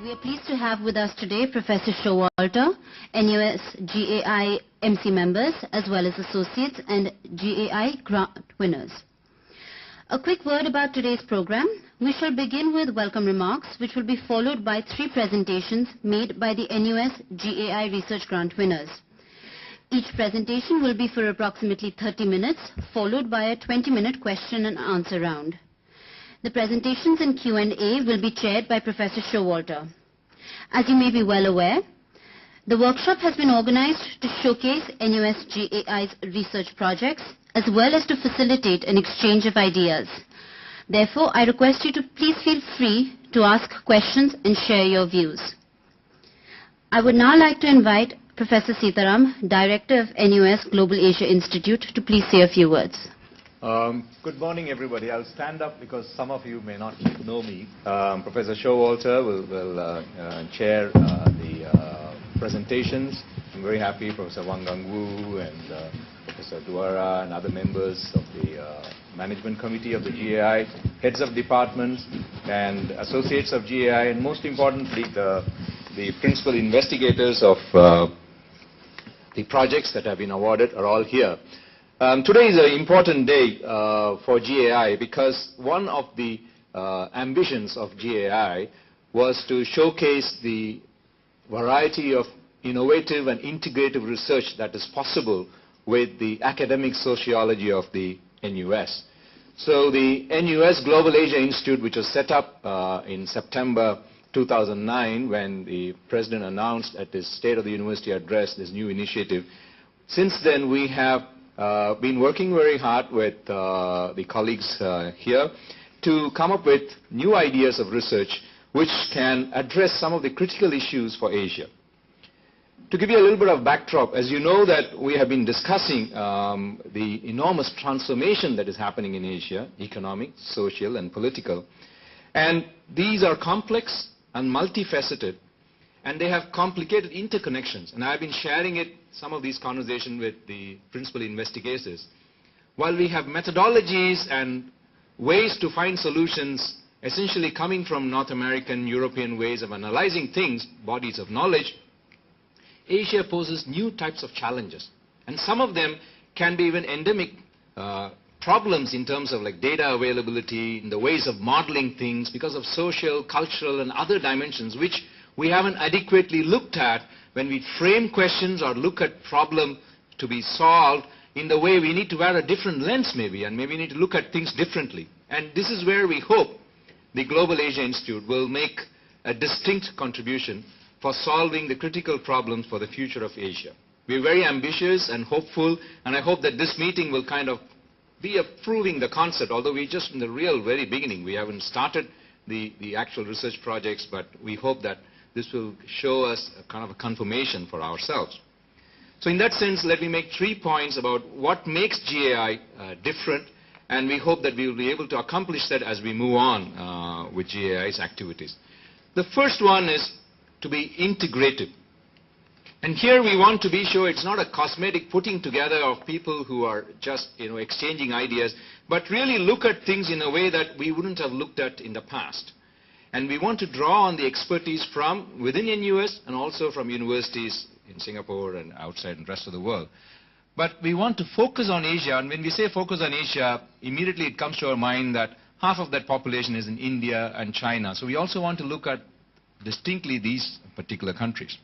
We are pleased to have with us today Professor Showalter, NUS GAI MC members, as well as associates and GAI grant winners. A quick word about today's program. We shall begin with welcome remarks, which will be followed by 3 presentations made by the NUS GAI research grant winners. Each presentation will be for approximately 30 minutes, followed by a 20-minute question and answer round. The presentations and Q&A will be chaired by Professor Showalter. As you may be well aware, the workshop has been organized to showcase NUS GAI's research projects, as well as to facilitate an exchange of ideas. Therefore, I request you to please feel free to ask questions and share your views. I would now like to invite Professor Sitaram, Director of NUS Global Asia Institute, to please say a few words. Good morning, everybody. I'll stand up because some of you may not know me. Professor Showalter will chair the presentations. I'm very happy Professor Wang Gangwu and Professor Duara and other members of the management committee of the GAI, heads of departments and associates of GAI, and most importantly the principal investigators of the projects that have been awarded are all here. Today is an important day for GAI because one of the ambitions of GAI was to showcase the variety of innovative and integrative research that is possible with the academic sociology of the NUS. So the NUS Global Asia Institute, which was set up in September 2009 when the President announced at his State of the University address this new initiative, since then we have been working very hard with the colleagues here to come up with new ideas of research which can address some of the critical issues for Asia. To give you a little bit of backdrop, as you know that we have been discussing the enormous transformation that is happening in Asia, economic, social and political. And these are complex and multifaceted, and they have complicated interconnections. And I've been sharing some of these conversations with the principal investigators. While we have methodologies and ways to find solutions essentially coming from North American, European ways of analyzing things, bodies of knowledge, Asia poses new types of challenges. And some of them can be even endemic problems in terms of like data availability, in the ways of modeling things because of social, cultural and other dimensions which we haven't adequately looked at when we frame questions or look at problem to be solved in the way we need to wear a different lens maybe, and maybe we need to look at things differently. And this is where we hope the Global Asia Institute will make a distinct contribution for solving the critical problems for the future of Asia. We're very ambitious and hopeful, and I hope that this meeting will kind of be approving the concept, although we're just in the real very beginning. We haven't started the actual research projects, but we hope that this will show us a kind of a confirmation for ourselves. So in that sense, let me make 3 points about what makes GAI different, and we hope that we will be able to accomplish that as we move on with GAI's activities. The first one is to be integrative. And here we want to be sure it's not a cosmetic putting together of people who are just exchanging ideas, but really look at things in a way that we wouldn't have looked at in the past. And we want to draw on the expertise from within NUS and also from universities in Singapore and outside and the rest of the world. But we want to focus on Asia, and when we say focus on Asia, immediately it comes to our mind that half of that population is in India and China. So we also want to look at distinctly these particular countries.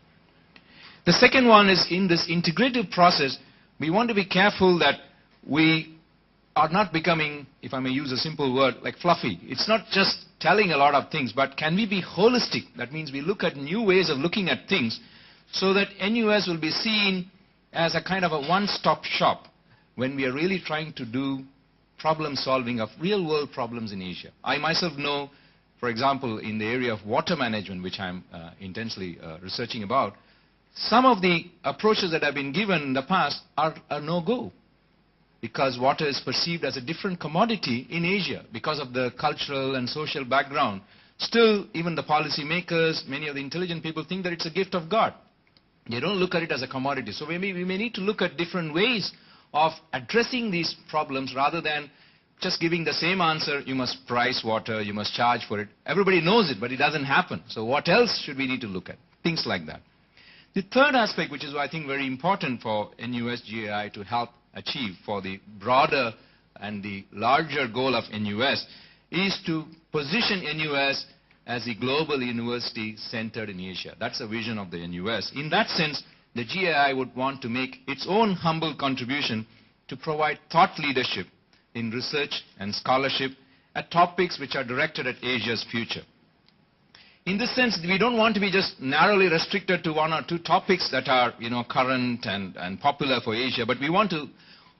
The second one is in this integrative process, we want to be careful that we are not becoming, if I may use a simple word, like fluffy. It's not just telling a lot of things, but can we be holistic? That means we look at new ways of looking at things so that NUS will be seen as a kind of a one-stop shop when we are really trying to do problem solving of real-world problems in Asia. I myself know, for example, in the area of water management, which I'm intensely researching about, some of the approaches that have been given in the past are a no-go, because water is perceived as a different commodity in Asia because of the cultural and social background. Still, even the policy makers, many of the intelligent people think that it's a gift of God. They don't look at it as a commodity. So we may need to look at different ways of addressing these problems rather than just giving the same answer, you must price water, you must charge for it. Everybody knows it, but it doesn't happen. So what else should we need to look at? Things like that. The third aspect, which is I think very important for NUS GAI to help achieve for the broader and the larger goal of NUS, is to position NUS as a global university centered in Asia. That's the vision of the NUS. In that sense, the GAI would want to make its own humble contribution to provide thought leadership in research and scholarship at topics which are directed at Asia's future. In this sense, we don't want to be just narrowly restricted to one or two topics that are, current and popular for Asia, but we want to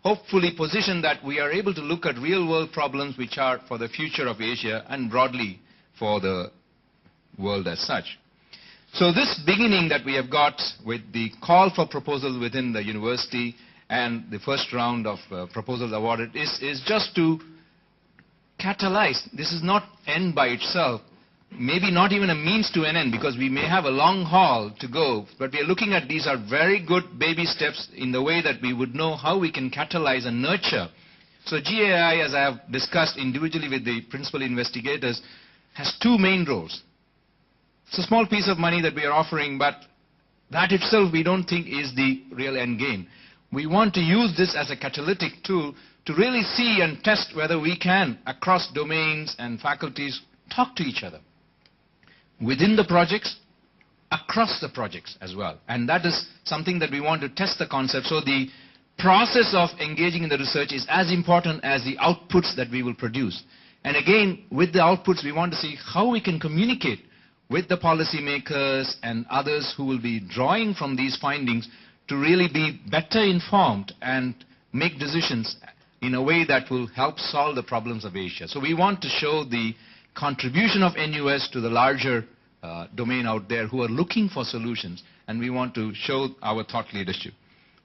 hopefully position that we are able to look at real-world problems which are for the future of Asia and broadly for the world as such. So this beginning that we have got with the call for proposals within the university and the first round of proposals awarded is just to catalyze. This is not end by itself, maybe not even a means to an end, because we may have a long haul to go, but we are looking at these are very good baby steps in the way that we would know how we can catalyze and nurture. So GAI, as I have discussed individually with the principal investigators, has two main roles. It's a small piece of money that we are offering, but that itself we don't think is the real end game. We want to use this as a catalytic tool to really see and test whether we can, across domains and faculties, talk to each other. Within the projects, across the projects as well. And that is something that we want to test the concept. So the process of engaging in the research is as important as the outputs that we will produce. And again, with the outputs, we want to see how we can communicate with the policymakers and others who will be drawing from these findings to really be better informed and make decisions in a way that will help solve the problems of Asia. So we want to show the contribution of NUS to the larger domain out there who are looking for solutions, and we want to show our thought leadership.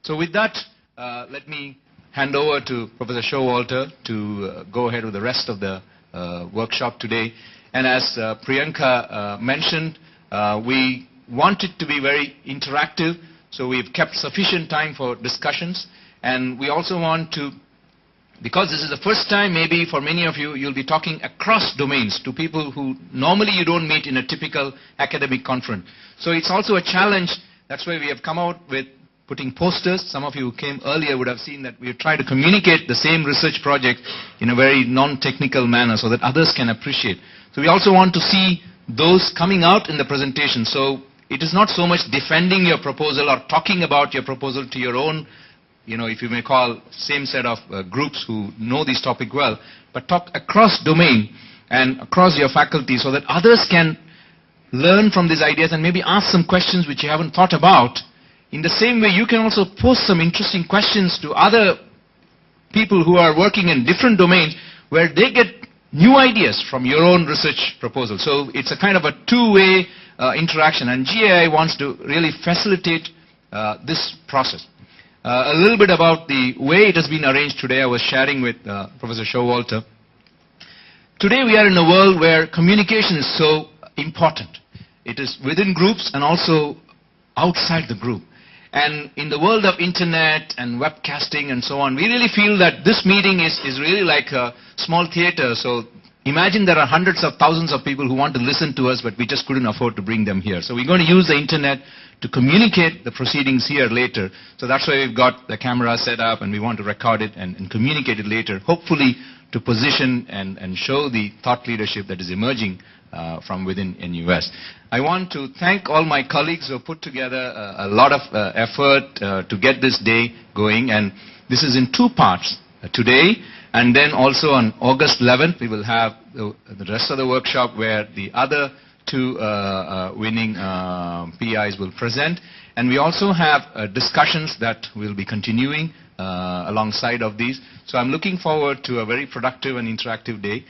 So with that, let me hand over to Professor Showalter to go ahead with the rest of the workshop today. And as Priyanka mentioned, we want it to be very interactive, so we've kept sufficient time for discussions. And we also want to, because this is the first time maybe for many of you, you'll be talking across domains to people who normally you don't meet in a typical academic conference. So it's also a challenge. That's why we have come out with putting posters. Some of you who came earlier would have seen that we try to communicate the same research project in a very non-technical manner so that others can appreciate. So we also want to see those coming out in the presentation. So it is not so much defending your proposal or talking about your proposal to your own, if you may call, same set of groups who know this topic well, but talk across domain and across your faculty so that others can learn from these ideas and maybe ask some questions which you haven't thought about. In the same way, you can also post some interesting questions to other people who are working in different domains where they get new ideas from your own research proposal. So it's a kind of a two-way interaction, and GAI wants to really facilitate this process. A little bit about the way it has been arranged today. I was sharing with Professor Showalter. Today we are in a world where communication is so important. It is within groups and also outside the group. And in the world of internet and webcasting and so on, we really feel that this meeting is really like a small theater. So imagine there are hundreds of thousands of people who want to listen to us, but we just couldn't afford to bring them here. So we're going to use the internet to communicate the proceedings here later. So that's why we've got the camera set up, and we want to record it and communicate it later, hopefully to position and show the thought leadership that is emerging from within NUS. I want to thank all my colleagues who have put together a lot of effort to get this day going, and this is in two parts, today and then also on August 11th we will have the rest of the workshop where the other two winning PIs will present, and we also have discussions that will be continuing alongside of these. So I'm looking forward to a very productive and interactive day.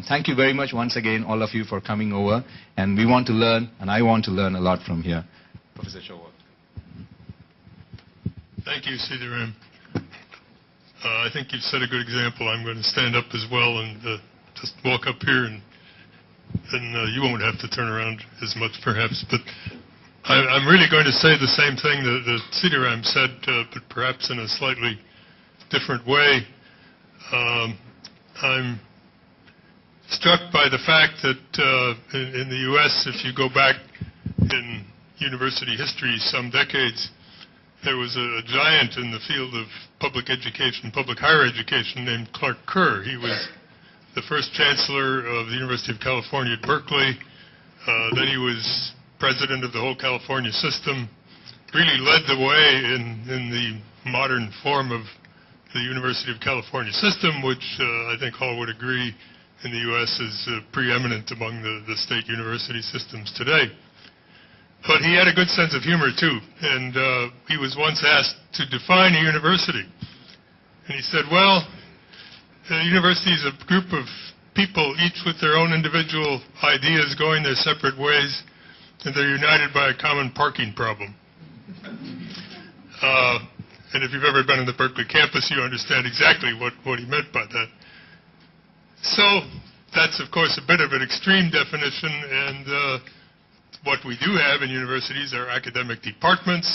Thank you very much once again, all of you, for coming over, and we want to learn, and I want to learn a lot from here. Professor Showalter. Thank you, Sridharam. I think you've set a good example. I'm going to stand up as well and just walk up here, and then you won't have to turn around as much perhaps, but I'm really going to say the same thing that Sridharam said, but perhaps in a slightly different way. I'm struck by the fact that in the U.S., if you go back in university history some decades, there was a giant in the field of public education, public higher education, named Clark Kerr. He was the first chancellor of the University of California at Berkeley. Then he was president of the whole California system, really led the way in the modern form of the University of California system, which I think all would agree in the U.S. is preeminent among the state university systems today. But he had a good sense of humor, too, and he was once asked to define a university. And he said, well, a university is a group of people, each with their own individual ideas going their separate ways, and they're united by a common parking problem. And if you've ever been on the Berkeley campus, you understand exactly what he meant by that. So that's, of course, a bit of an extreme definition, and what we do have in universities are academic departments.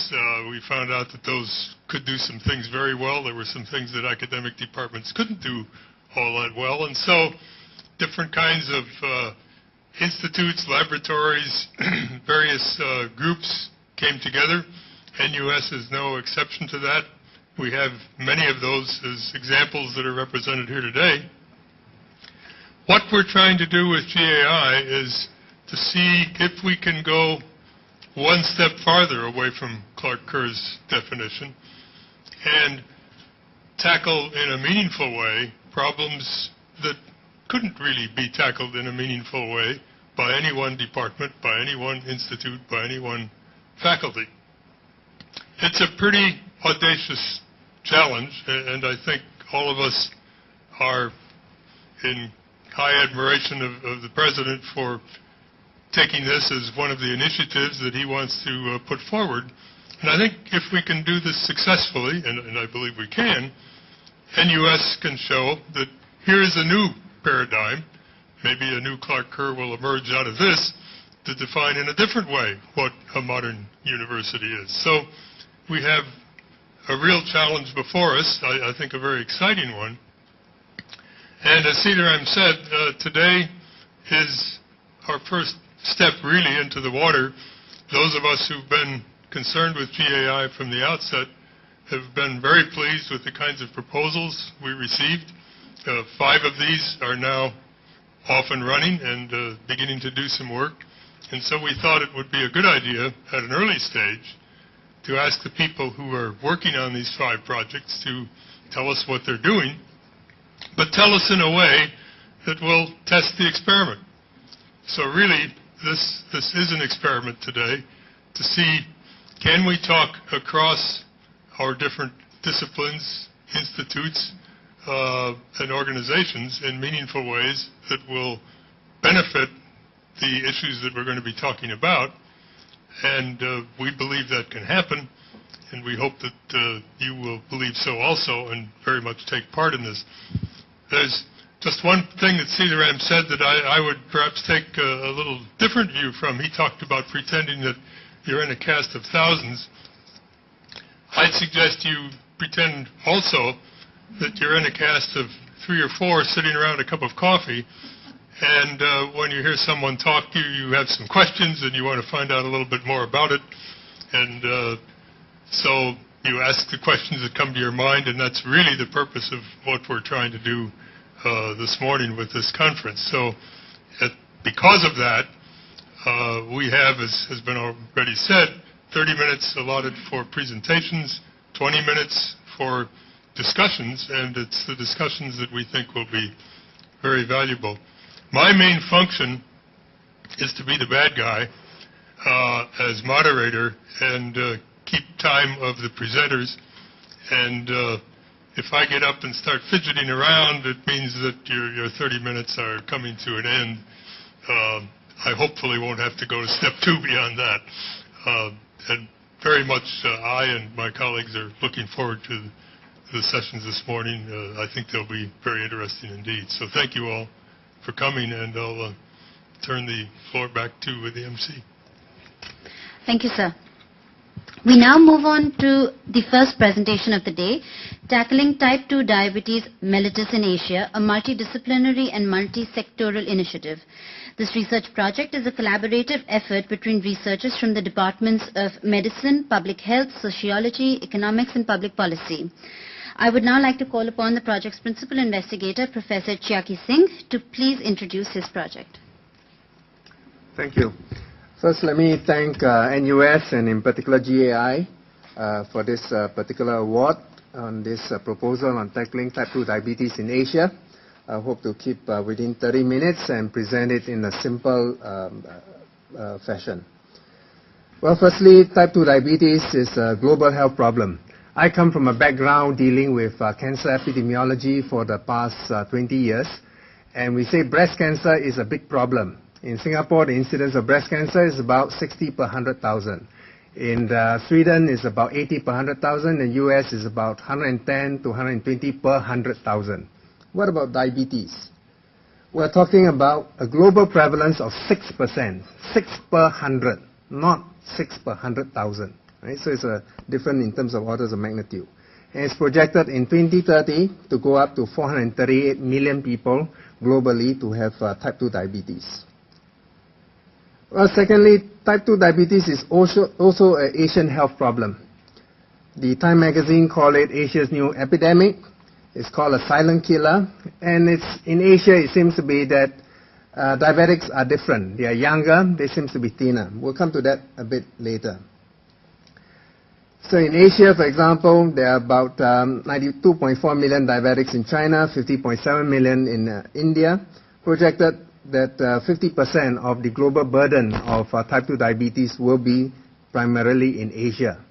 We found out that those could do some things very well. There were some things that academic departments couldn't do all that well. And so different kinds of institutes, laboratories, various groups came together. NUS is no exception to that. We have many of those as examples that are represented here today. What we're trying to do with GAI is to see if we can go one step farther away from Clark Kerr's definition and tackle in a meaningful way problems that couldn't really be tackled in a meaningful way by any one department, by any one institute, by any one faculty. It's a pretty audacious challenge, and I think all of us are in high admiration of the President for taking this as one of the initiatives that he wants to put forward. And I think if we can do this successfully, and I believe we can, NUS can show that here is a new paradigm. Maybe a new Clark Kerr will emerge out of this to define in a different way what a modern university is. So we have a real challenge before us, I think a very exciting one. And as Cedarham said, today is our first step really into the water. Those of us who've been concerned with GAI from the outset have been very pleased with the kinds of proposals we received. 5 of these are now off and running and beginning to do some work. And so we thought it would be a good idea at an early stage to ask the people who are working on these 5 projects to tell us what they're doing, but tell us in a way that will test the experiment. So really, this is an experiment today to see, can we talk across our different disciplines, institutes, and organizations in meaningful ways that will benefit the issues that we're going to be talking about. And we believe that can happen, and we hope that you will believe so also and very much take part in this. There's just one thing that Cedarham said that I would perhaps take a little different view from. He talked about pretending that you're in a cast of thousands. I'd suggest you pretend also that you're in a cast of 3 or 4 sitting around a cup of coffee, and when you hear someone talk to you, you have some questions and you want to find out a little bit more about it. And so you ask the questions that come to your mind, and that's really the purpose of what we're trying to do this morning with this conference. So because of that, we have, as has been already said, 30 minutes allotted for presentations, 20 minutes for discussions, and it's the discussions that we think will be very valuable. My main function is to be the bad guy as moderator and keep time of the presenters. And if I get up and start fidgeting around, it means that your 30 minutes are coming to an end. I hopefully won't have to go to step 2 beyond that. And very much I and my colleagues are looking forward to the sessions this morning. I think they'll be very interesting indeed. So thank you all for coming, and I'll turn the floor back to the MC. Thank you, sir. We now move on to the first presentation of the day, Tackling Type 2 Diabetes Mellitus in Asia, a multidisciplinary and multi-sectoral initiative. This research project is a collaborative effort between researchers from the departments of Medicine, Public Health, Sociology, Economics and Public Policy. I would now like to call upon the project's principal investigator, Professor Chia Seng, to please introduce his project. Thank you. First, let me thank NUS and in particular GAI for this particular award on this proposal on tackling type 2 diabetes in Asia. I hope to keep within 30 minutes and present it in a simple fashion. Well, firstly, type 2 diabetes is a global health problem. I come from a background dealing with cancer epidemiology for the past 20 years, and we say breast cancer is a big problem. In Singapore, the incidence of breast cancer is about 60 per 100,000. In Sweden, it's about 80 per 100,000. In the US, is about 110 to 120 per 100,000. What about diabetes? We're talking about a global prevalence of 6%, 6 per 100, not 6 per 100,000. Right? So it's different in terms of orders of magnitude. And it's projected in 2030 to go up to 438 million people globally to have type 2 diabetes. Well, secondly, type 2 diabetes is also an Asian health problem. The Time magazine called it Asia's new epidemic. It's called a silent killer. And in Asia, it seems to be that diabetics are different. They are younger. They seem to be thinner. We'll come to that a bit later. So in Asia, for example, there are about 92.4 million diabetics in China, 50.7 million in India. Projected that 50% of the global burden of type 2 diabetes will be primarily in Asia.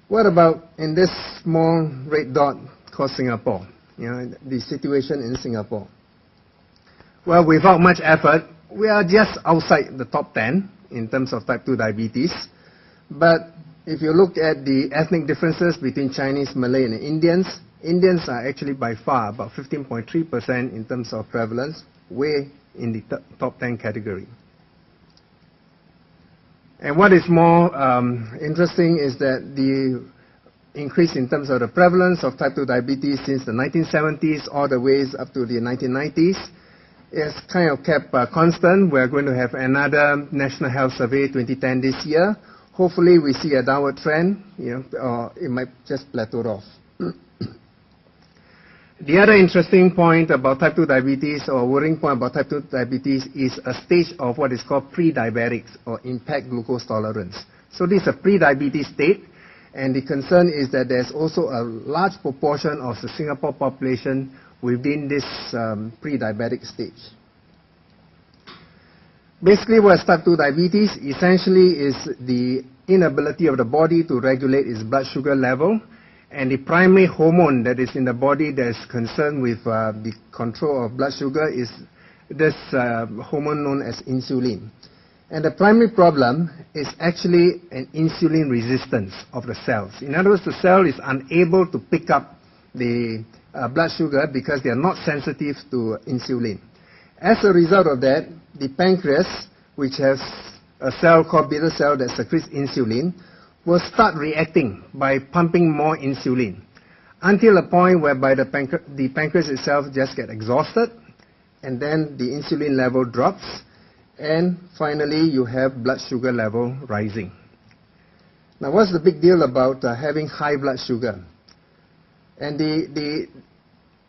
What about in this small red dot called Singapore? You know, the situation in Singapore. Well, without much effort, we are just outside the top 10 in terms of type 2 diabetes. But if you look at the ethnic differences between Chinese, Malay, and Indians, Indians are actually by far about 15.3% in terms of prevalence, way in the top 10 category. And what is more interesting is that the increase in terms of the prevalence of type 2 diabetes since the 1970s all the way up to the 1990s is kind of kept constant. We're going to have another National Health Survey 2010 this year. Hopefully we see a downward trend, or it might just plateau off. The other interesting point about type 2 diabetes, or worrying point about type 2 diabetes, is a stage of what is called pre-diabetics, or impaired glucose tolerance. So this is a pre-diabetes state, and the concern is that there's also a large proportion of the Singapore population within this pre-diabetic stage. Basically, what is type 2 diabetes? Essentially is the inability of the body to regulate its blood sugar level. And the primary hormone that is in the body that is concerned with the control of blood sugar is this hormone known as insulin. And the primary problem is actually an insulin resistance of the cells. In other words, the cell is unable to pick up the blood sugar because they are not sensitive to insulin. As a result of that, the pancreas, which has a cell called beta cell that secretes insulin, will start reacting by pumping more insulin until a point whereby the pancreas itself just gets exhausted, and then the insulin level drops, and finally you have blood sugar level rising. Now, what's the big deal about having high blood sugar? And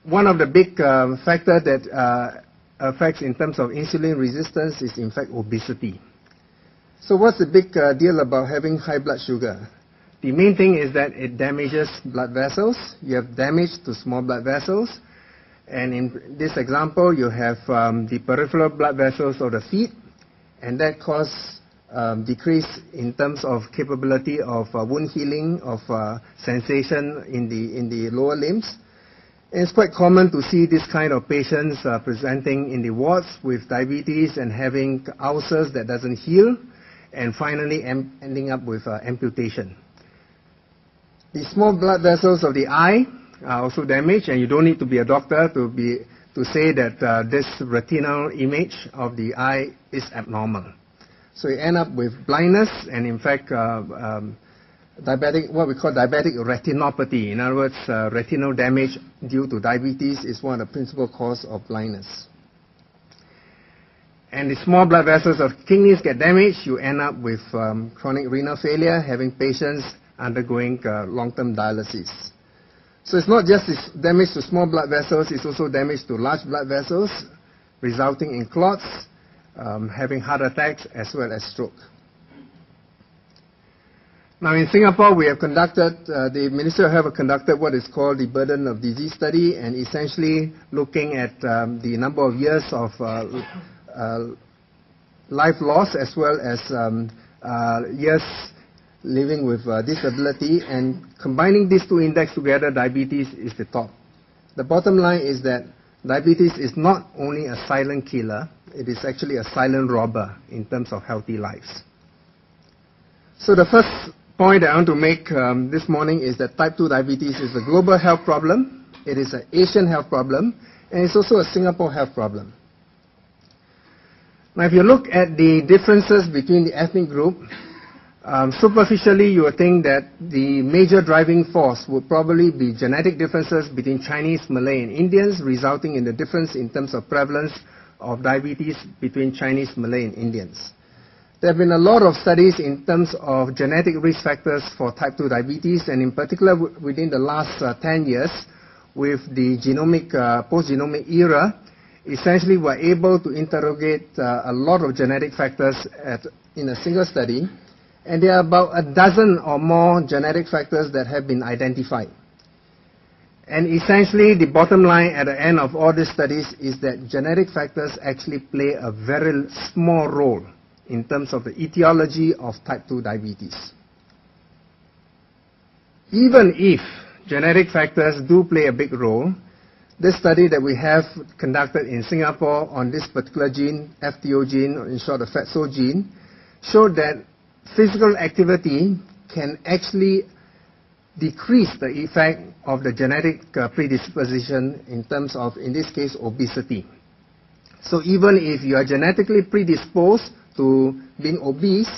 one of the big factors that affects in terms of insulin resistance is in fact obesity. So what's the big deal about having high blood sugar? The main thing is that it damages blood vessels. You have damage to small blood vessels. And in this example, you have the peripheral blood vessels of the feet, and that causes decrease in terms of capability of wound healing, of sensation in the lower limbs. And it's quite common to see this kind of patients presenting in the wards with diabetes and having ulcers that doesn't heal, and finally ending up with amputation. The small blood vessels of the eye are also damaged, and you don't need to be a doctor to say that this retinal image of the eye is abnormal. So you end up with blindness and in fact what we call diabetic retinopathy. In other words, retinal damage due to diabetes is one of the principal causes of blindness. And the small blood vessels of kidneys get damaged, you end up with chronic renal failure, having patients undergoing long-term dialysis. So it's not just this damage to small blood vessels, it's also damage to large blood vessels, resulting in clots, having heart attacks, as well as stroke. Now in Singapore, we have conducted, the Ministry of Health have conducted what is called the burden of disease study, and essentially looking at the number of years of life loss as well as years living with disability, and combining these two index together, diabetes is the top. The bottom line is that diabetes is not only a silent killer, it is actually a silent robber in terms of healthy lives. So the first point I want to make this morning is that type 2 diabetes is a global health problem, it is an Asian health problem, and it's also a Singapore health problem. Now if you look at the differences between the ethnic group, superficially you would think that the major driving force would probably be genetic differences between Chinese, Malay and Indians, resulting in the difference in terms of prevalence of diabetes between Chinese, Malay and Indians. There have been a lot of studies in terms of genetic risk factors for type 2 diabetes, and in particular within the last 10 years with the genomic, post-genomic era, essentially we're able to interrogate a lot of genetic factors in a single study, and there are about a dozen or more genetic factors that have been identified. And essentially the bottom line at the end of all these studies is that genetic factors actually play a very small role in terms of the etiology of type 2 diabetes. Even if genetic factors do play a big role, this study that we have conducted in Singapore on this particular gene, FTO gene, or in short the fatso gene, showed that physical activity can actually decrease the effect of the genetic predisposition in terms of, in this case, obesity. So even if you are genetically predisposed to being obese,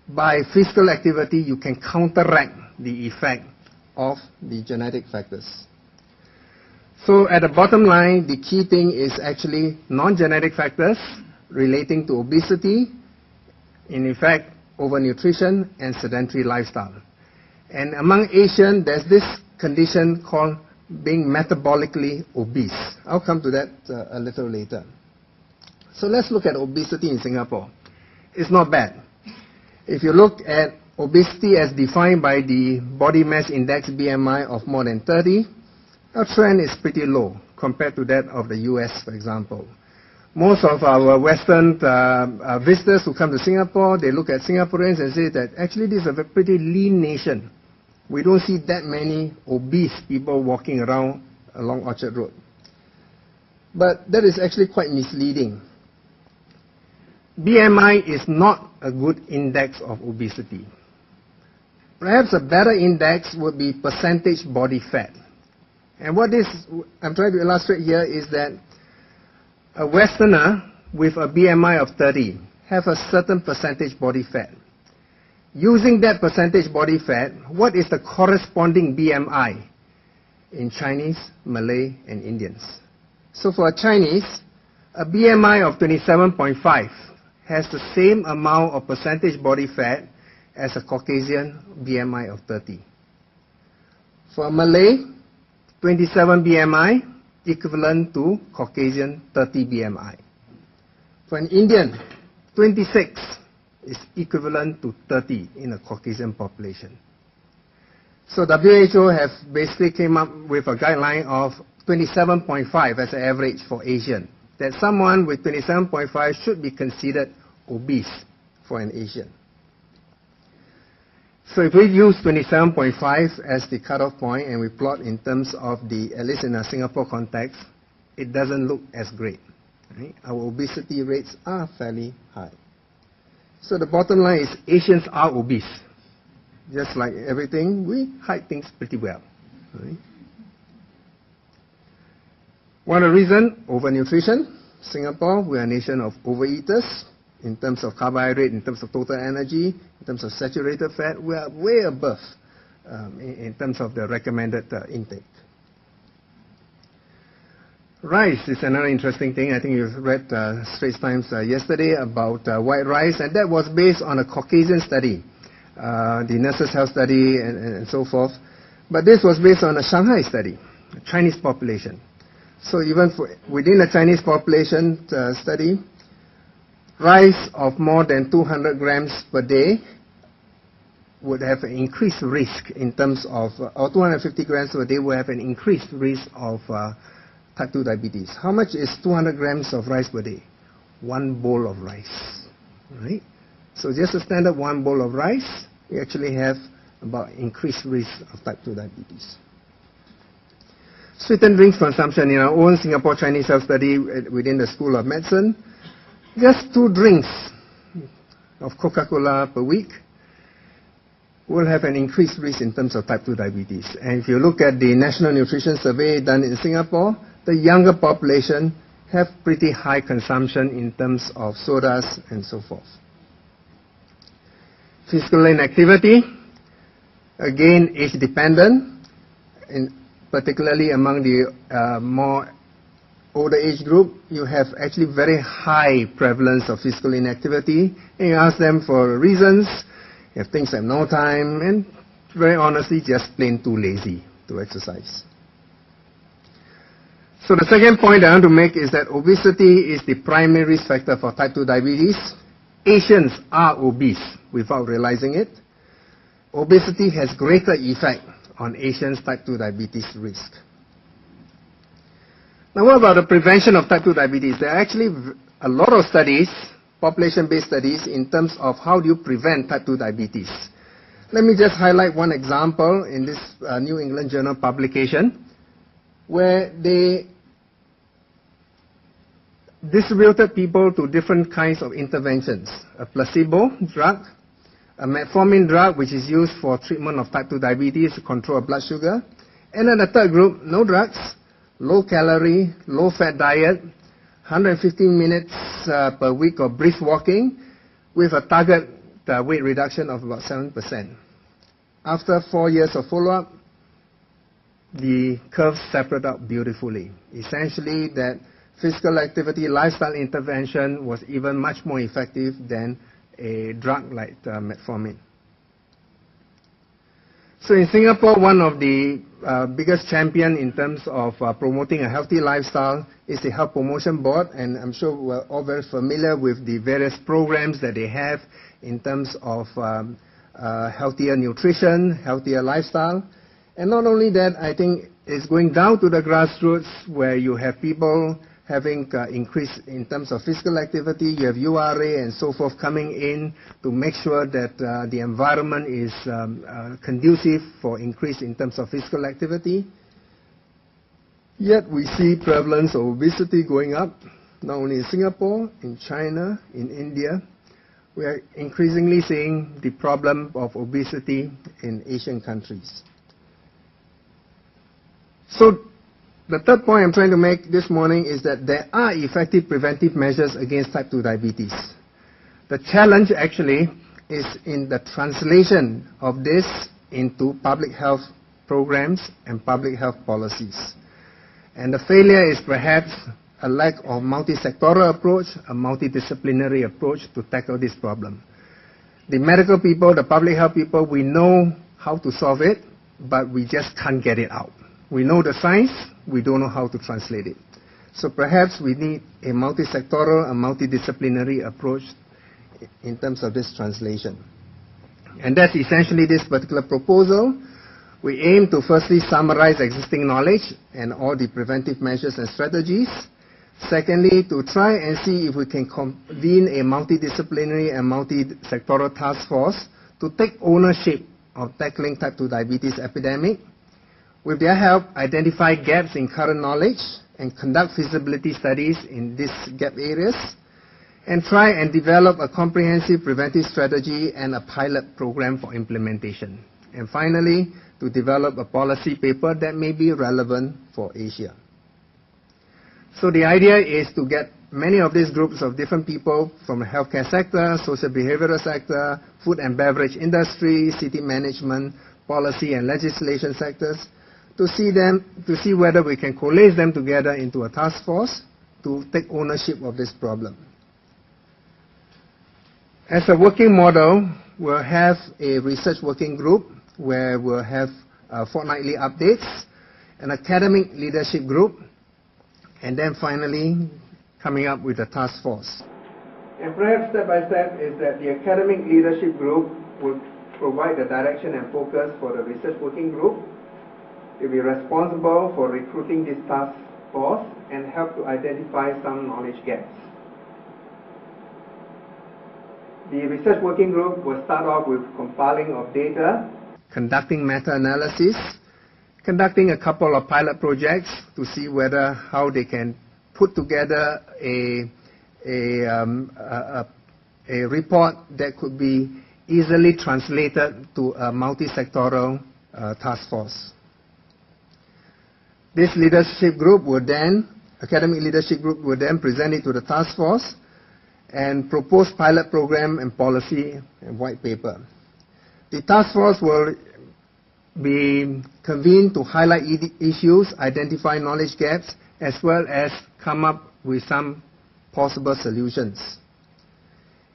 by physical activity you can counteract the effect of the genetic factors. So at the bottom line, the key thing is actually non-genetic factors relating to obesity, in effect overnutrition and sedentary lifestyle. And among Asians, there's this condition called being metabolically obese. I'll come to that a little later. So let's look at obesity in Singapore. It's not bad. If you look at obesity as defined by the body mass index BMI of more than 30, our trend is pretty low compared to that of the US, for example. Most of our Western visitors who come to Singapore, they look at Singaporeans and say that actually this is a pretty lean nation. We don't see that many obese people walking around along Orchard Road. But that is actually quite misleading. BMI is not a good index of obesity. Perhaps a better index would be percentage body fat. And what I'm trying to illustrate here is that a Westerner with a BMI of 30 have a certain percentage body fat. Using that percentage body fat, what is the corresponding BMI in Chinese, Malay and Indians? So for a Chinese, a BMI of 27.5 has the same amount of percentage body fat as a Caucasian BMI of 30. For a Malay, 27 BMI equivalent to Caucasian 30 BMI. For an Indian, 26 is equivalent to 30 in a Caucasian population. So WHO have basically came up with a guideline of 27.5 as an average for Asian, that someone with 27.5 should be considered obese for an Asian. So if we use 27.5 as the cutoff point and we plot in terms of the, at least in a Singapore context, it doesn't look as great. Right? Our obesity rates are fairly high. So the bottom line is Asians are obese. Just like everything, we hide things pretty well. Right? One of the reasons, overnutrition. Singapore, we are a nation of overeaters. in terms of carbohydrate, in terms of total energy, in terms of saturated fat, we are way above in terms of the recommended intake. Rice is another interesting thing. I think you've read Straits Times yesterday about white rice, and that was based on a Caucasian study, the Nurses' Health Study and so forth. But this was based on a Shanghai study, a Chinese population. So even within the Chinese population study, rice of more than 200 grams per day would have an increased risk in terms of, or 250 grams per day would have an increased risk of type 2 diabetes. How much is 200 grams of rice per day? One bowl of rice, right? So just a standard one bowl of rice, we actually have about increased risk of type 2 diabetes. Sweetened drinks consumption in our own Singapore Chinese Health Study within the School of Medicine, just 2 drinks of Coca-Cola per week will have an increased risk in terms of type 2 diabetes. And if you look at the National Nutrition Survey done in Singapore, the younger population have pretty high consumption in terms of sodas and so forth. Physical inactivity, again, age dependent, particularly among the more older age group, you have actually very high prevalence of physical inactivity. And you ask them for reasons, you have things like no time, and very honestly, just plain too lazy to exercise. So the second point I want to make is that obesity is the primary risk factor for type 2 diabetes. Asians are obese without realizing it. Obesity has greater effect on Asians' type 2 diabetes risk. Now what about the prevention of type 2 diabetes? There are actually a lot of studies, population-based studies, in terms of how do you prevent type 2 diabetes. Let me just highlight one example in this New England Journal publication, where they distributed people to different kinds of interventions. A placebo drug, a metformin drug which is used for treatment of type 2 diabetes to control blood sugar, and then the third group, no drugs, low calorie, low fat diet, 115 minutes per week of brisk walking with a target weight reduction of about 7%. After 4 years of follow-up, the curves separate out beautifully. Essentially that physical activity, lifestyle intervention was even much more effective than a drug like metformin. So in Singapore, one of the biggest champion in terms of promoting a healthy lifestyle is the Health Promotion Board, and I'm sure we're all very familiar with the various programs that they have in terms of healthier nutrition, healthier lifestyle. And not only that, I think it's going down to the grassroots where you have people having increase in terms of physical activity, you have URA and so forth coming in to make sure that the environment is conducive for increase in terms of physical activity. Yet we see prevalence of obesity going up, not only in Singapore, in China, in India. We are increasingly seeing the problem of obesity in Asian countries. So the third point I'm trying to make this morning is that there are effective preventive measures against type 2 diabetes. The challenge actually is in the translation of this into public health programs and public health policies. And the failure is perhaps a lack of multi-sectoral approach, a multidisciplinary approach to tackle this problem. The medical people, the public health people, we know how to solve it, but we just can't get it out. We know the science, we don't know how to translate it. So perhaps we need a multi-sectoral, a multidisciplinary approach in terms of this translation. And that's essentially this particular proposal. We aim to firstly summarize existing knowledge and all the preventive measures and strategies. Secondly, to try and see if we can convene a multidisciplinary and multi-sectoral task force to take ownership of tackling type 2 diabetes epidemic. With their help, identify gaps in current knowledge and conduct feasibility studies in these gap areas, and try and develop a comprehensive preventive strategy and a pilot program for implementation. And finally, to develop a policy paper that may be relevant for Asia. So the idea is to get many of these groups of different people from the healthcare sector, social behavioral sector, food and beverage industry, city management, policy and legislation sectors, to see whether we can coalesce them together into a task force to take ownership of this problem. As a working model, we'll have a research working group where we'll have fortnightly updates, an academic leadership group, and then finally coming up with a task force. And perhaps step by step is that the academic leadership group will provide the direction and focus for the research working group. They'll be responsible for recruiting this task force and help to identify some knowledge gaps. The research working group will start off with compiling of data, conducting meta-analysis, conducting a couple of pilot projects to see how they can put together a report that could be easily translated to a multi-sectoral task force. This leadership group would then, academic leadership group would then present it to the task force and propose pilot program and policy and white paper. The task force will be convened to highlight issues, identify knowledge gaps, as well as come up with some possible solutions.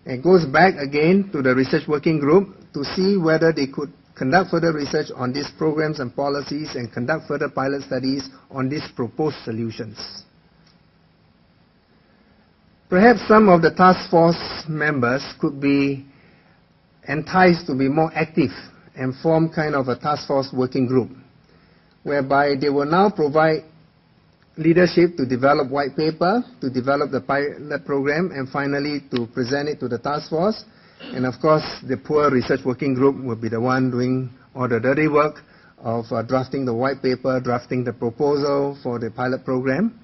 It goes back again to the research working group to see whether they could conduct further research on these programs and policies and conduct further pilot studies on these proposed solutions. Perhaps some of the task force members could be enticed to be more active and form kind of a task force working group, whereby they will now provide leadership to develop white paper, to develop the pilot program, and finally to present it to the task force. And of course, the poor research working group will be the one doing all the dirty work of drafting the white paper, drafting the proposal for the pilot program.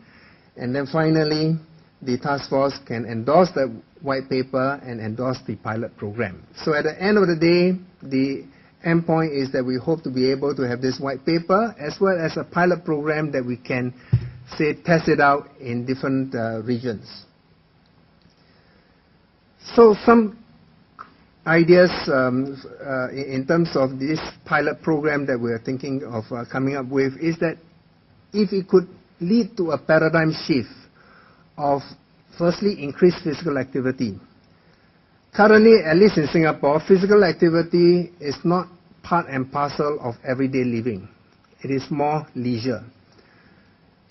And then finally, the task force can endorse the white paper and endorse the pilot program. So at the end of the day, the end point is that we hope to be able to have this white paper as well as a pilot program that we can, say, test it out in different regions. So some ideas in terms of this pilot program that we're thinking of coming up with is that if it could lead to a paradigm shift of, firstly, increased physical activity. Currently, at least in Singapore, physical activity is not part and parcel of everyday living. It is more leisure.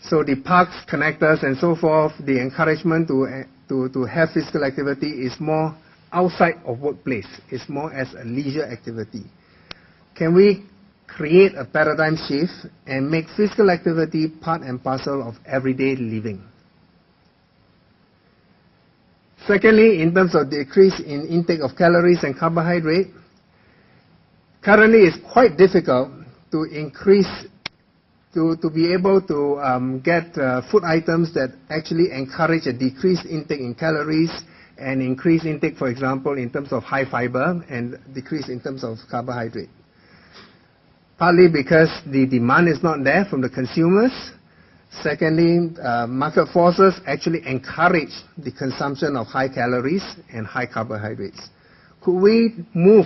So the parks, connectors, and so forth, the encouragement to have physical activity is more outside of workplace. It's more as a leisure activity. Can we create a paradigm shift and make physical activity part and parcel of everyday living? Secondly, in terms of decrease in intake of calories and carbohydrate, currently it's quite difficult to increase, to be able to get food items that actually encourage a decreased intake in calories and increased intake, for example, in terms of high fiber and decrease in terms of carbohydrate. Partly because the demand is not there from the consumers. Secondly, market forces actually encourage the consumption of high calories and high carbohydrates. Could we move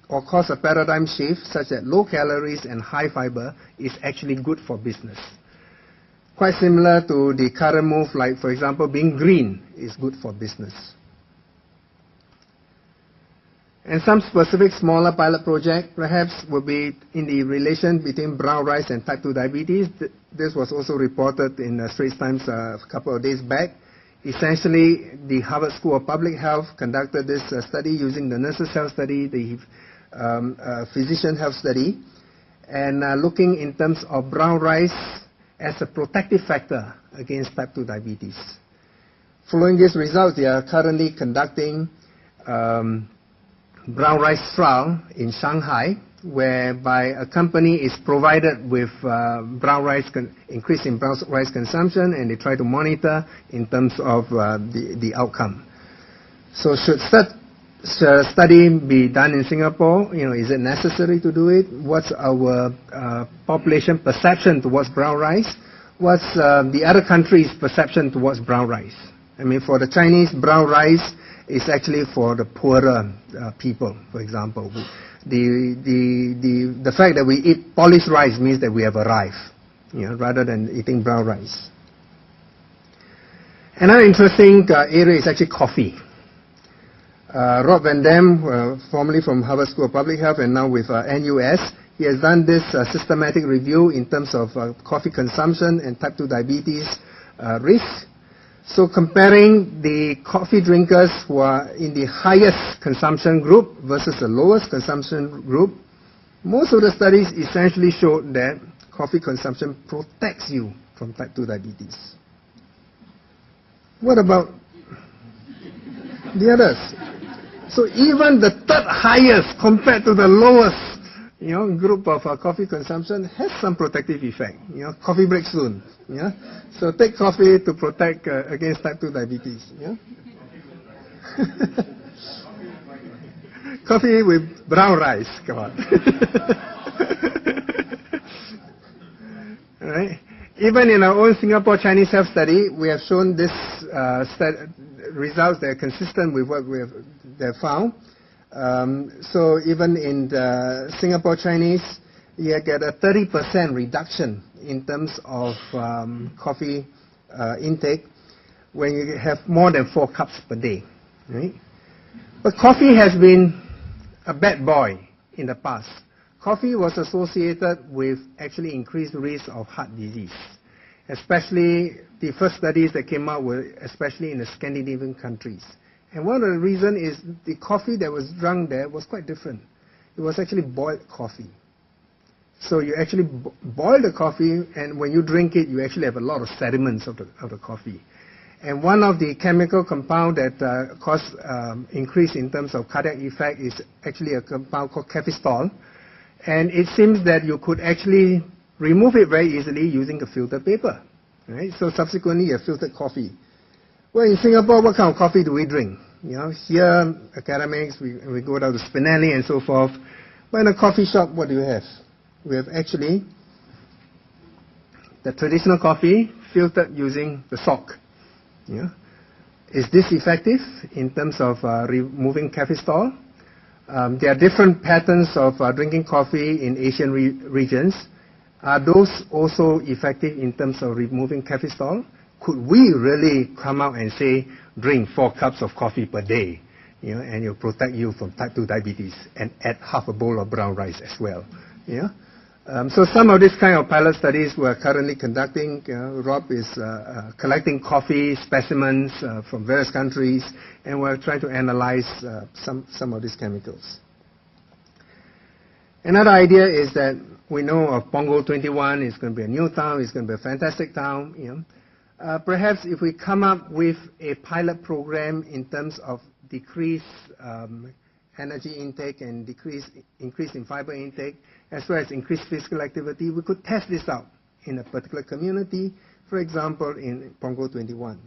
or cause a paradigm shift such that low calories and high fiber is actually good for business? Quite similar to the current move, like, for example, being green is good for business. And some specific smaller pilot project perhaps will be in the relation between brown rice and type 2 diabetes. This was also reported in Straits Times a couple of days back. Essentially, the Harvard School of Public Health conducted this study using the nurses' health study, the physician health study, and looking in terms of brown rice as a protective factor against type 2 diabetes. Following these results, they are currently conducting brown rice trial in Shanghai, whereby a company is provided with increase in brown rice consumption, and they try to monitor in terms of the outcome. So should study be done in Singapore? Is it necessary to do it? What's our population perception towards brown rice? What's the other countries' perception towards brown rice? I mean, for the Chinese, brown rice is actually for the poorer people, for example. The fact that we eat polished rice means that we have arrived, rather than eating brown rice. Another interesting area is actually coffee. Rob Van Dam, formerly from Harvard School of Public Health and now with NUS, he has done this systematic review in terms of coffee consumption and type 2 diabetes risk. So comparing the coffee drinkers who are in the highest consumption group versus the lowest consumption group, most of the studies essentially showed that coffee consumption protects you from type 2 diabetes. What about the others? So even the third highest compared to the lowest group of coffee consumption has some protective effect. Coffee break soon. So take coffee to protect against type 2 diabetes. Coffee with brown rice. Come on. All right. Even in our own Singapore Chinese Health Study, we have shown this results that are consistent with what we have found. So even in the Singapore Chinese, you get a 30% reduction in terms of coffee intake when you have more than 4 cups per day. Right? But coffee has been a bad boy in the past. Coffee was associated with actually increased risk of heart disease. Especially the first studies that came out were especially in the Scandinavian countries. And one of the reasons is the coffee that was drunk there was quite different. It was actually boiled coffee. So you actually boil the coffee, and when you drink it, you actually have a lot of sediments of the coffee. And one of the chemical compound that cause increase in terms of cardiac effect is actually a compound called cafestol. And it seems that you could actually remove it very easily using a filter paper. Right? So subsequently, you have filtered coffee. Well, in Singapore, what kind of coffee do we drink? Here, academics, we go down to Spinelli and so forth. But in a coffee shop, what do you have? We have actually the traditional coffee filtered using the sock. Is this effective in terms of removing cafestol? There are different patterns of drinking coffee in Asian regions. Are those also effective in terms of removing cafestol? Could we really come out and say, drink 4 cups of coffee per day, and it'll protect you from type 2 diabetes, and add half a bowl of brown rice as well? So some of these kind of pilot studies we're currently conducting. Rob is collecting coffee specimens from various countries, and we're trying to analyze some of these chemicals. Another idea is that we know of Pongo 21. It's going to be a new town. It's going to be a fantastic town. Perhaps if we come up with a pilot program in terms of decreased energy intake and increase in fiber intake, as well as increased physical activity, we could test this out in a particular community, for example, in Pongo 21.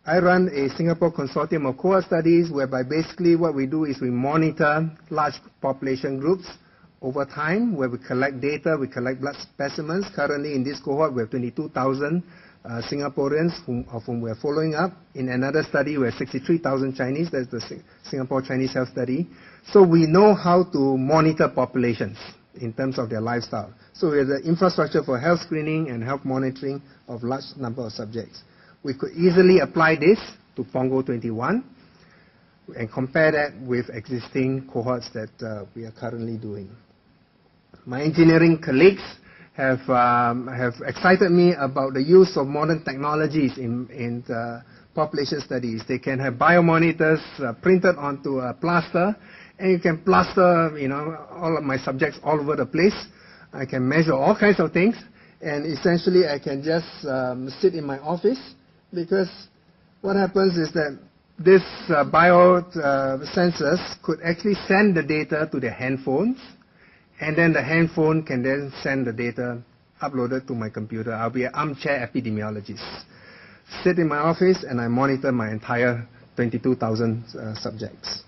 I run a Singapore consortium of cohort studies whereby basically what we do is we monitor large population groups over time, where we collect data, we collect blood specimens. Currently in this cohort we have 22,000 Singaporeans of whom we are following up. In another study we have 63,000 Chinese, that's the Singapore Chinese Health Study. So we know how to monitor populations in terms of their lifestyle. So we have the infrastructure for health screening and health monitoring of large number of subjects. We could easily apply this to Pongo 21 and compare that with existing cohorts that we are currently doing. My engineering colleagues have excited me about the use of modern technologies in the population studies. They can have biomonitors printed onto a plaster, and you can plaster, all of my subjects all over the place. I can measure all kinds of things, and essentially I can just sit in my office, because what happens is that this sensors could actually send the data to their handphones, and then the handphone can then send the data uploaded to my computer. I'll be an armchair epidemiologist. Sit in my office and I monitor my entire 22,000 subjects.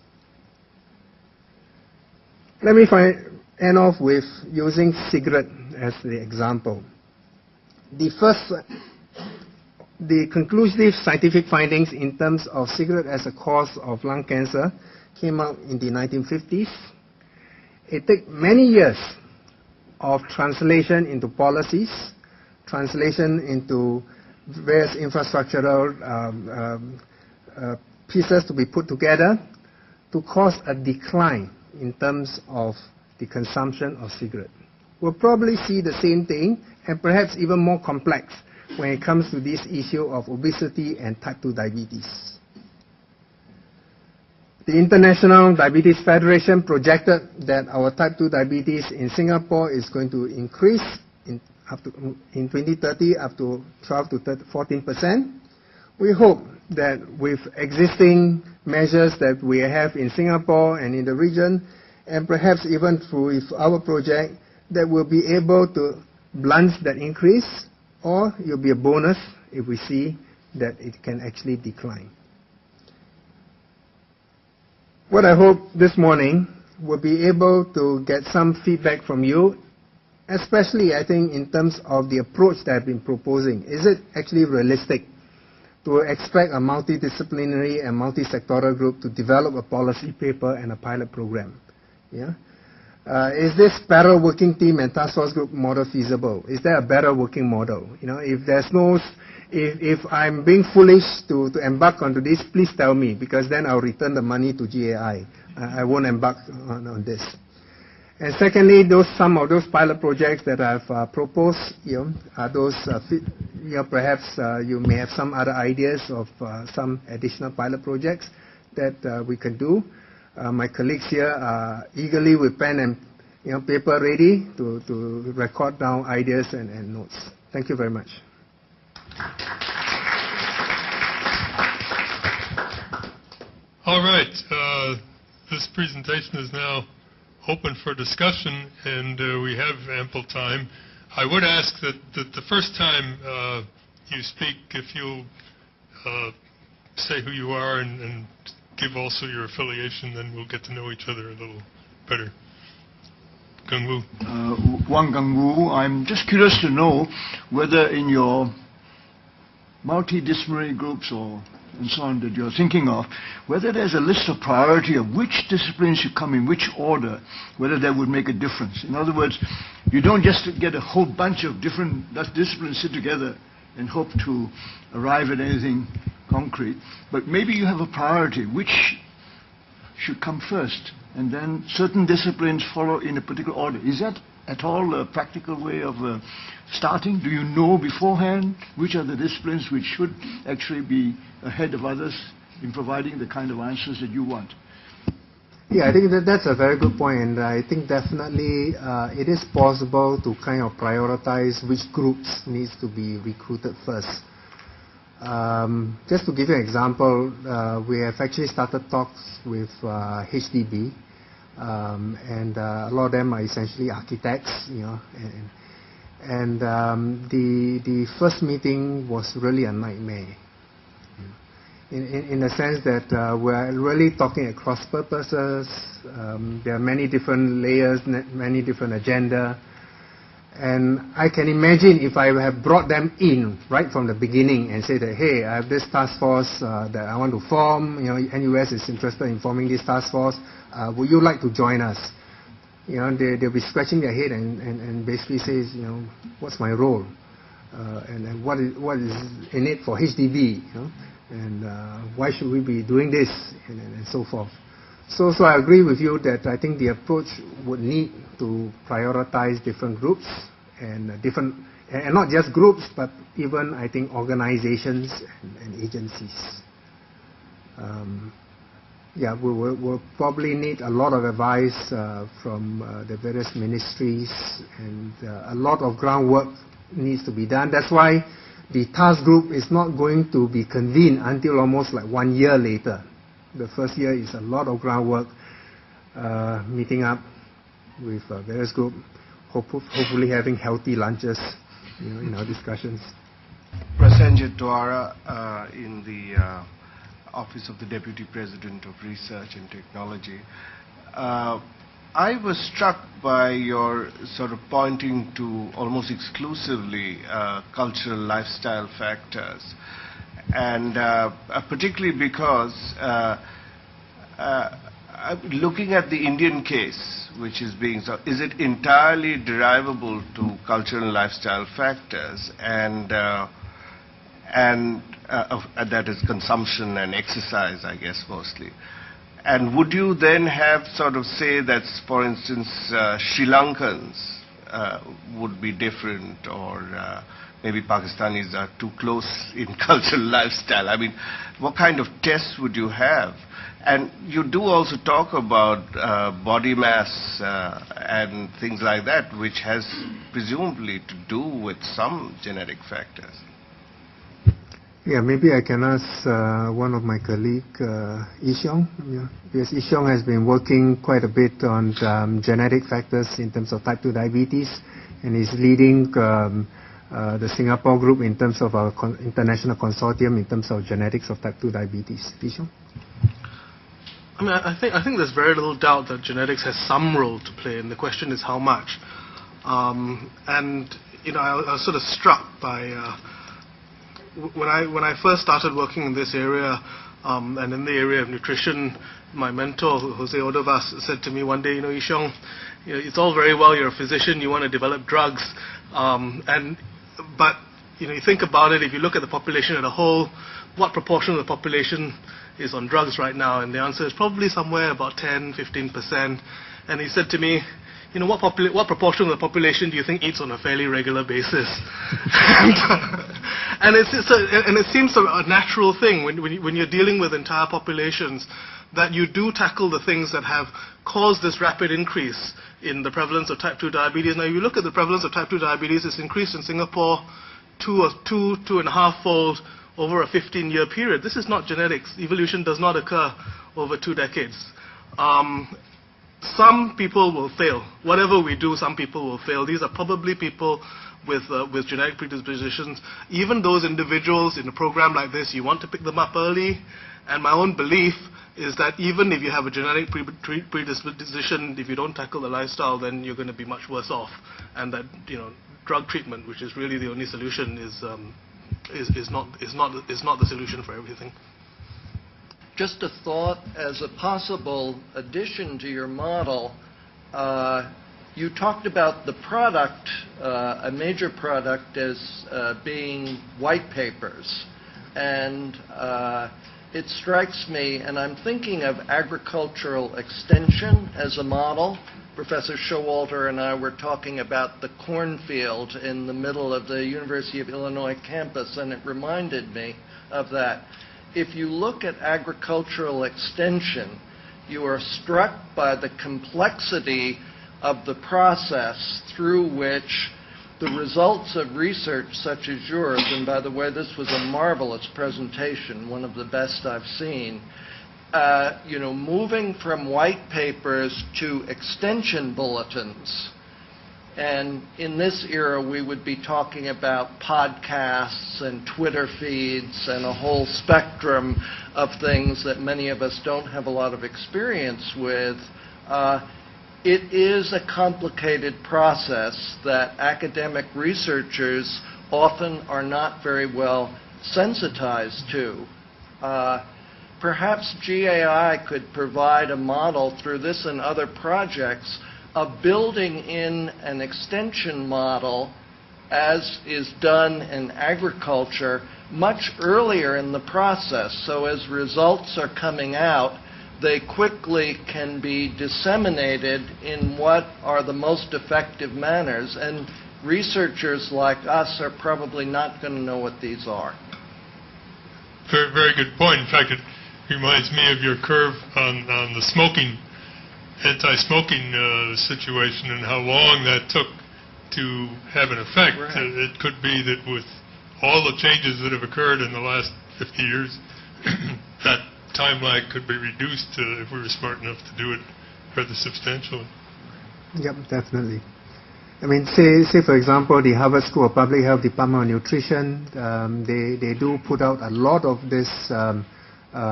Let me end off with using cigarette as the example. The first the conclusive scientific findings in terms of cigarette as a cause of lung cancer came out in the 1950s. It took many years of translation into policies, translation into various infrastructural pieces to be put together to cause a decline in terms of the consumption of cigarette. We'll probably see the same thing, and perhaps even more complex when it comes to this issue of obesity and type 2 diabetes. The International Diabetes Federation projected that our type 2 diabetes in Singapore is going to increase in 2030 up to 12 to 14%. We hope that with existing measures that we have in Singapore and in the region, and perhaps even through our project, that we'll be able to blunt that increase, or it'll be a bonus if we see that it can actually decline. What I hope this morning we'll be able to get some feedback from you, especially I think in terms of the approach that I've been proposing. Is it actually realistic to expect a multidisciplinary and multi-sectoral group to develop a policy paper and a pilot program? Yeah? Is this parallel working team and task force group model feasible? Is there a better working model? You know, if there's no, if I'm being foolish to embark onto this, please tell me, because then I'll return the money to GAI. I won't embark on this. And secondly, some of those pilot projects that I've proposed, are those, perhaps you may have some other ideas of some additional pilot projects that we can do. My colleagues here are eagerly with pen and paper ready to record down ideas and notes. Thank you very much. All right. This presentation is now open for discussion, and we have ample time. I would ask that the first time you speak, if you'll say who you are and give also your affiliation, then we'll get to know each other a little better. Gung Wu. Wang Gung Wu. I'm just curious to know whether in your multidisciplinary groups and so on that you're thinking of, whether there's a list of priority of which disciplines should come in which order, whether that would make a difference. In other words, you don't just get a whole bunch of different disciplines sit together and hope to arrive at anything concrete, but maybe you have a priority which should come first, and then certain disciplines follow in a particular order. Is that at all a practical way of starting? Do you know beforehand which are the disciplines which should actually be ahead of others in providing the kind of answers that you want? Yeah, I think that's a very good point, and I think definitely it is possible to kind of prioritize which groups needs to be recruited first. Just to give you an example, we have actually started talks with HDB, and a lot of them are essentially architects, and the first meeting was really a nightmare, in the sense that we're really talking across purposes. There are many different layers, many different agenda. And I can imagine if I have brought them in right from the beginning and say that, hey, I have this task force that I want to form, NUS is interested in forming this task force, would you like to join us? They'll be scratching their head and basically says, what's my role? And what is in it for HDB? And why should we be doing this? And so forth. So I agree with you that I think the approach would need to prioritize different groups and not just groups, but even I think organizations and agencies. Yeah, we'll probably need a lot of advice from the various ministries, and a lot of groundwork needs to be done. That's why the task group is not going to be convened until almost like 1 year later. The first year is a lot of groundwork, meeting up with various groups, hopefully having healthy lunches, in our discussions. Prasenjit Dwara, in the Office of the Deputy President of Research and Technology. I was struck by your sort of pointing to almost exclusively cultural lifestyle factors, and particularly because looking at the Indian case, which is being, is it entirely derivable to cultural and lifestyle factors, and that is consumption and exercise, I guess, mostly. And would you then have sort of say that, for instance, Sri Lankans would be different, or maybe Pakistanis are too close in cultural lifestyle? I mean, what kind of tests would you have? And you do also talk about body mass and things like that, which has presumably to do with some genetic factors. Yeah, maybe I can ask one of my colleagues, Yixiong. Yeah. Because Yixiong has been working quite a bit on genetic factors in terms of type 2 diabetes, and is leading the Singapore group in terms of our international consortium in terms of genetics of type 2 diabetes. Yixiong? I mean, I think there's very little doubt that genetics has some role to play, and the question is how much. And you know, I was sort of struck by when I first started working in this area, and in the area of nutrition, my mentor, Jose Ordovas, said to me one day, you know, Yixiong, it's all very well, you're a physician, you want to develop drugs, but you know, you think about it, if you look at the population as a whole, what proportion of the population is on drugs right now? And the answer is probably somewhere about 10–15%. And he said to me, you know, what proportion of the population do you think eats on a fairly regular basis? and it seems a natural thing when you're dealing with entire populations, that you do tackle the things that have caused this rapid increase in the prevalence of type 2 diabetes. Now, if you look at the prevalence of type 2 diabetes, it's increased in Singapore 2.5-fold over a 15-year period. This is not genetics. Evolution does not occur over 2 decades. Some people will fail. Whatever we do, some people will fail. These are probably people with genetic predispositions. Even those individuals in a program like this, you want to pick them up early. And my own belief is that even if you have a genetic predisposition, if you don't tackle the lifestyle, then you're going to be much worse off. And that, you know, drug treatment, which is really the only solution, is not the solution for everything. Just a thought as a possible addition to your model. You talked about the product, a major product, as being white papers. And it strikes me, and I'm thinking of agricultural extension as a model. Professor Showalter and I were talking about the cornfield in the middle of the University of Illinois campus, and it reminded me of that. If you look at agricultural extension, you are struck by the complexity of the process through which the results of research such as yours, and by the way, this was a marvelous presentation, one of the best I've seen, you know, moving from white papers to extension bulletins. And in this era, we would be talking about podcasts and Twitter feeds and a whole spectrum of things that many of us don't have a lot of experience with. It is a complicated process that academic researchers often are not very well sensitized to. Perhaps GAI could provide a model through this and other projects of building in an extension model, as is done in agriculture, much earlier in the process. So as results are coming out, they quickly can be disseminated in what are the most effective manners. And researchers like us are probably not going to know what these are. Very, very good point. In fact, it reminds me of your curve on the smoking, anti-smoking situation, and how long that took to have an effect. Right. It could be that with all the changes that have occurred in the last 50 years, that time lag could be reduced if we were smart enough to do it rather substantially. Yep, definitely. I mean, say for example, the Harvard School of Public Health Department of Nutrition, they do put out a lot of this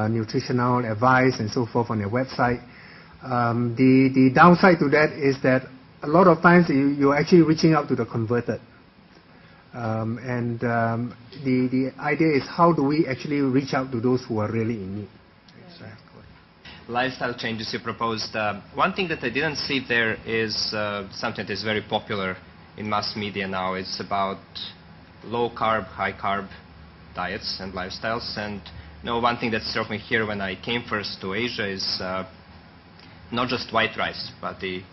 nutritional advice and so forth on their website. The downside to that is that a lot of times you're actually reaching out to the converted. The idea is how do we actually reach out to those who are really in need. Exactly. Lifestyle changes you proposed. One thing that I didn't see there is something that is very popular in mass media now. It's about low carb, high carb diets and lifestyles. And one thing that struck me here when I came first to Asia is not just white rice, but the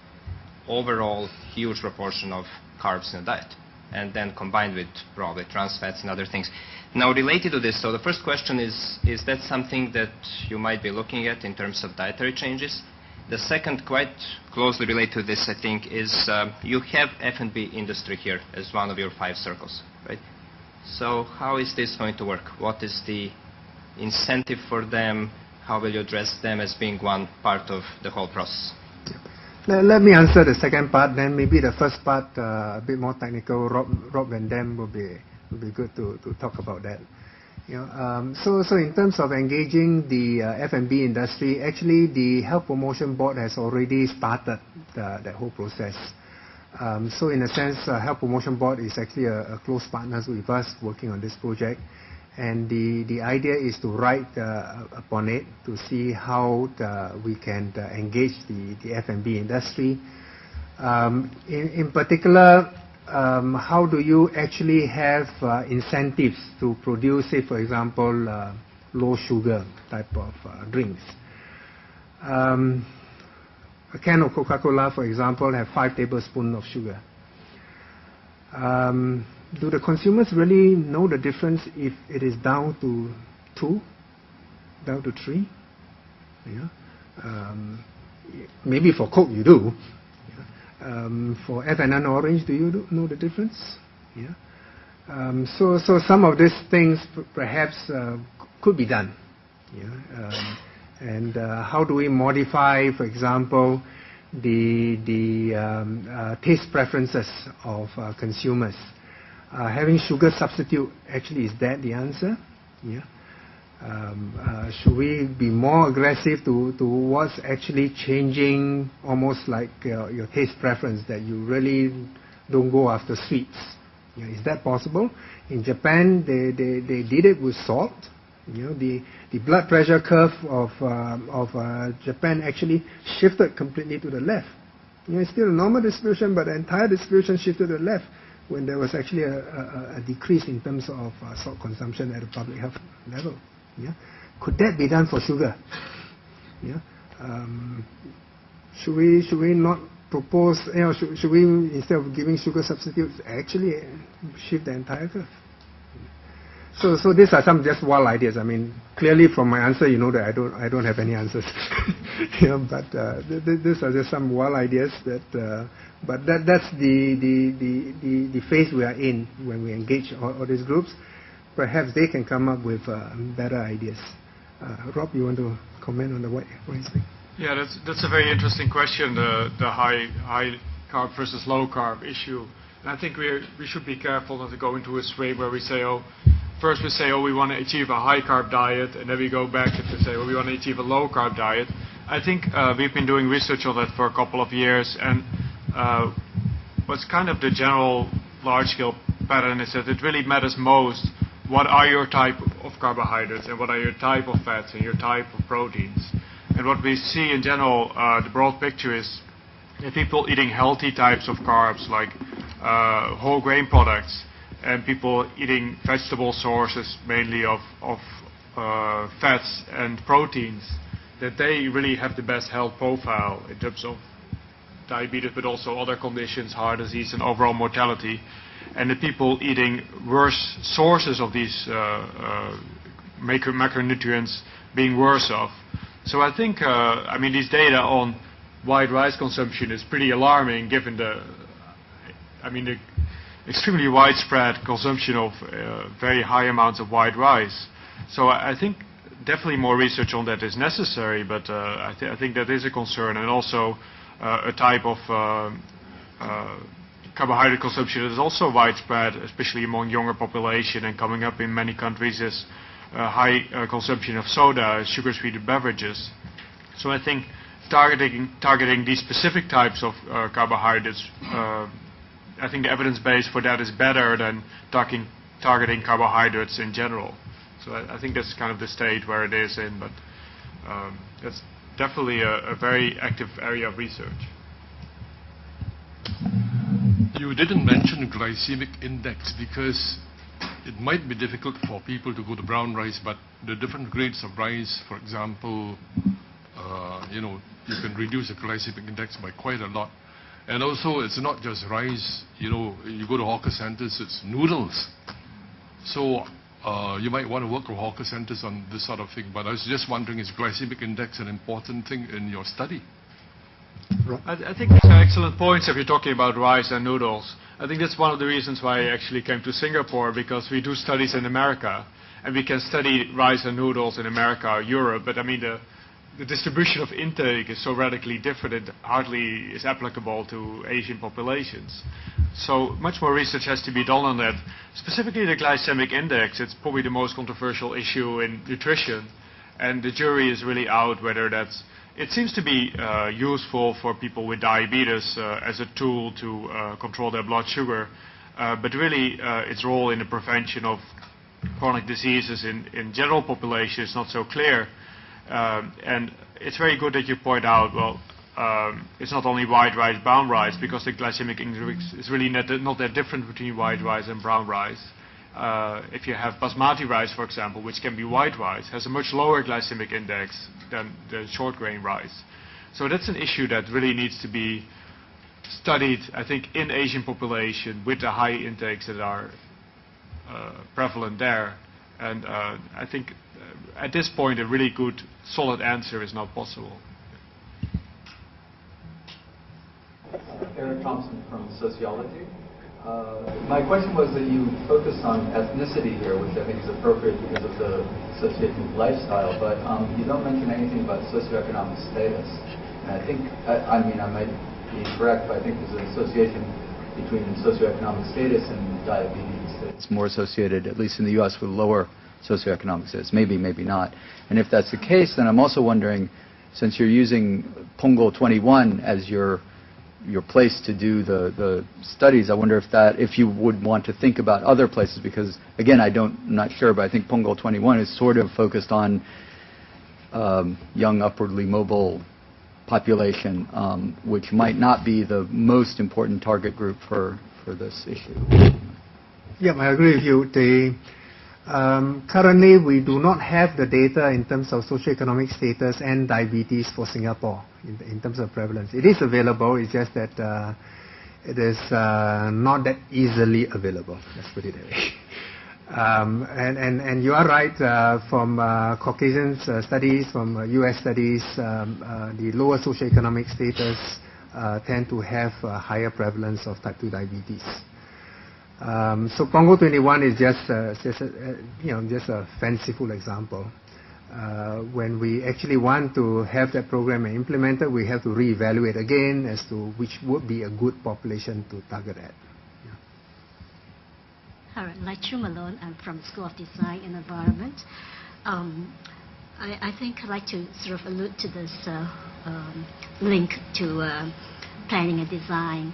overall huge proportion of carbs in the diet, and then combined with probably trans fats and other things. Now, related to this, so the first question is that something that you might be looking at in terms of dietary changes? The second, quite closely related to this, I think, is you have F&B industry here as one of your 5 circles, right? So how is this going to work? What is the incentive for them? How will you address them as being one part of the whole process? Let me answer the second part, then maybe the first part a bit more technical. Rob and Dan will be good to talk about that. So in terms of engaging the F&B industry, actually the Health Promotion Board has already started that whole process. So in a sense, Health Promotion Board is actually a close partner with us working on this project. And the idea is to write upon it to see how we can engage the F&B industry. In particular, how do you actually have incentives to produce, say, for example, low sugar type of drinks? A can of Coca-Cola, for example, have 5 tablespoons of sugar. Do the consumers really know the difference if it is down to 2, down to 3? Maybe for Coke you do. For F&N Orange, do you know the difference? So some of these things perhaps could be done. And how do we modify, for example, the taste preferences of consumers? Having sugar substitute, actually, is that the answer? Should we be more aggressive to what's actually changing, almost like your taste preference, that you really don't go after sweets? Is that possible? In Japan, they did it with salt. The blood pressure curve of Japan actually shifted completely to the left. It's still a normal distribution, but the entire distribution shifted to the left, when there was actually a decrease in terms of salt consumption at a public health level. Could that be done for sugar? Should we not propose, should we, instead of giving sugar substitutes, actually shift the entire curve? So these are some just wild ideas. I mean, clearly from my answer, you know that I don't have any answers. But these are just some wild ideas that. But that's the phase we are in when we engage all these groups. Perhaps they can come up with better ideas. Rob, you want to comment on the white rice thing? Yeah, that's a very interesting question, the high carb versus low carb issue. And I think we should be careful not to go into a sway where we say, first we say, we want to achieve a high carb diet, and then we go back and say, we want to achieve a low carb diet. I think we've been doing research on that for a couple of years, and what's kind of the general large-scale pattern is that it really matters most what are your type of carbohydrates and what are your type of fats and your type of proteins. And what we see in general, the broad picture is that people eating healthy types of carbs like whole grain products, and people eating vegetable sources mainly of fats and proteins, that they really have the best health profile in terms of diabetes, but also other conditions, heart disease, and overall mortality. And the people eating worse sources of these macronutrients being worse off. So I think, these data on white rice consumption is pretty alarming, given the extremely widespread consumption of very high amounts of white rice. So I think definitely more research on that is necessary, but I think that is a concern, and also a type of carbohydrate consumption that is also widespread, especially among younger population, and coming up in many countries is high consumption of soda, sugar-sweetened beverages. So I think targeting these specific types of carbohydrates, I think the evidence base for that is better than targeting carbohydrates in general. So I think that's kind of the state where it is in, but that's definitely a very active area of research. You didn't mention glycemic index because it might be difficult for people to go to brown rice, but the different grades of rice, for example, you know, you can reduce the glycemic index by quite a lot. And also, it's not just rice. You know, you go to hawker centers, it's noodles. So you might want to work with hawker centers on this sort of thing. But I was just wondering, is glycemic index an important thing in your study? I think these are excellent points if you're talking about rice and noodles. I think that's one of the reasons why I actually came to Singapore, because we do studies in America, and we can study rice and noodles in America or Europe, but I mean the distribution of intake is so radically different it hardly is applicable to Asian populations. So much more research has to be done on that. Specifically the glycemic index, it's probably the most controversial issue in nutrition, and the jury is really out whether that's... It seems to be useful for people with diabetes as a tool to control their blood sugar, but really its role in the prevention of chronic diseases in general population is not so clear. And it's very good that you point out, well, it's not only white rice, brown rice, because the glycemic index is really not that different between white rice and brown rice. If you have basmati rice, for example, which can be white rice, has a much lower glycemic index than the short grain rice. So that's an issue that really needs to be studied, I think, in Asian population with the high intakes that are prevalent there. And I think at this point a really good, solid answer is not possible. Eric Thompson from Sociology. My question was that you focus on ethnicity here, which I think is appropriate because of the association with lifestyle, but you don't mention anything about socioeconomic status. And I think, I mean, I might be incorrect, but I think there's an association between socioeconomic status and diabetes. It's more associated, at least in the U.S., with lower socioeconomic status. Maybe, maybe not. And if that's the case, then I'm also wondering, since you're using Punggol 21 as your place to do the studies, I wonder if you would want to think about other places, because again, I'm not sure, but I think Punggol 21 is sort of focused on young upwardly mobile population, which might not be the most important target group for this issue. Yeah, I agree with you. Currently, we do not have the data in terms of socioeconomic status and diabetes for Singapore in terms of prevalence. It is available, it's just that it is not that easily available, let's put it that way. And you are right, from Caucasian studies, from US studies, the lower socioeconomic status tend to have a higher prevalence of type 2 diabetes. So Punggol 21 is just a fanciful example. When we actually want to have that program implemented, we have to reevaluate again as to which would be a good population to target at. Yeah. All right, like Chu Malone, I'm from School of Design and Environment. I think I'd like to sort of allude to this link to planning and design.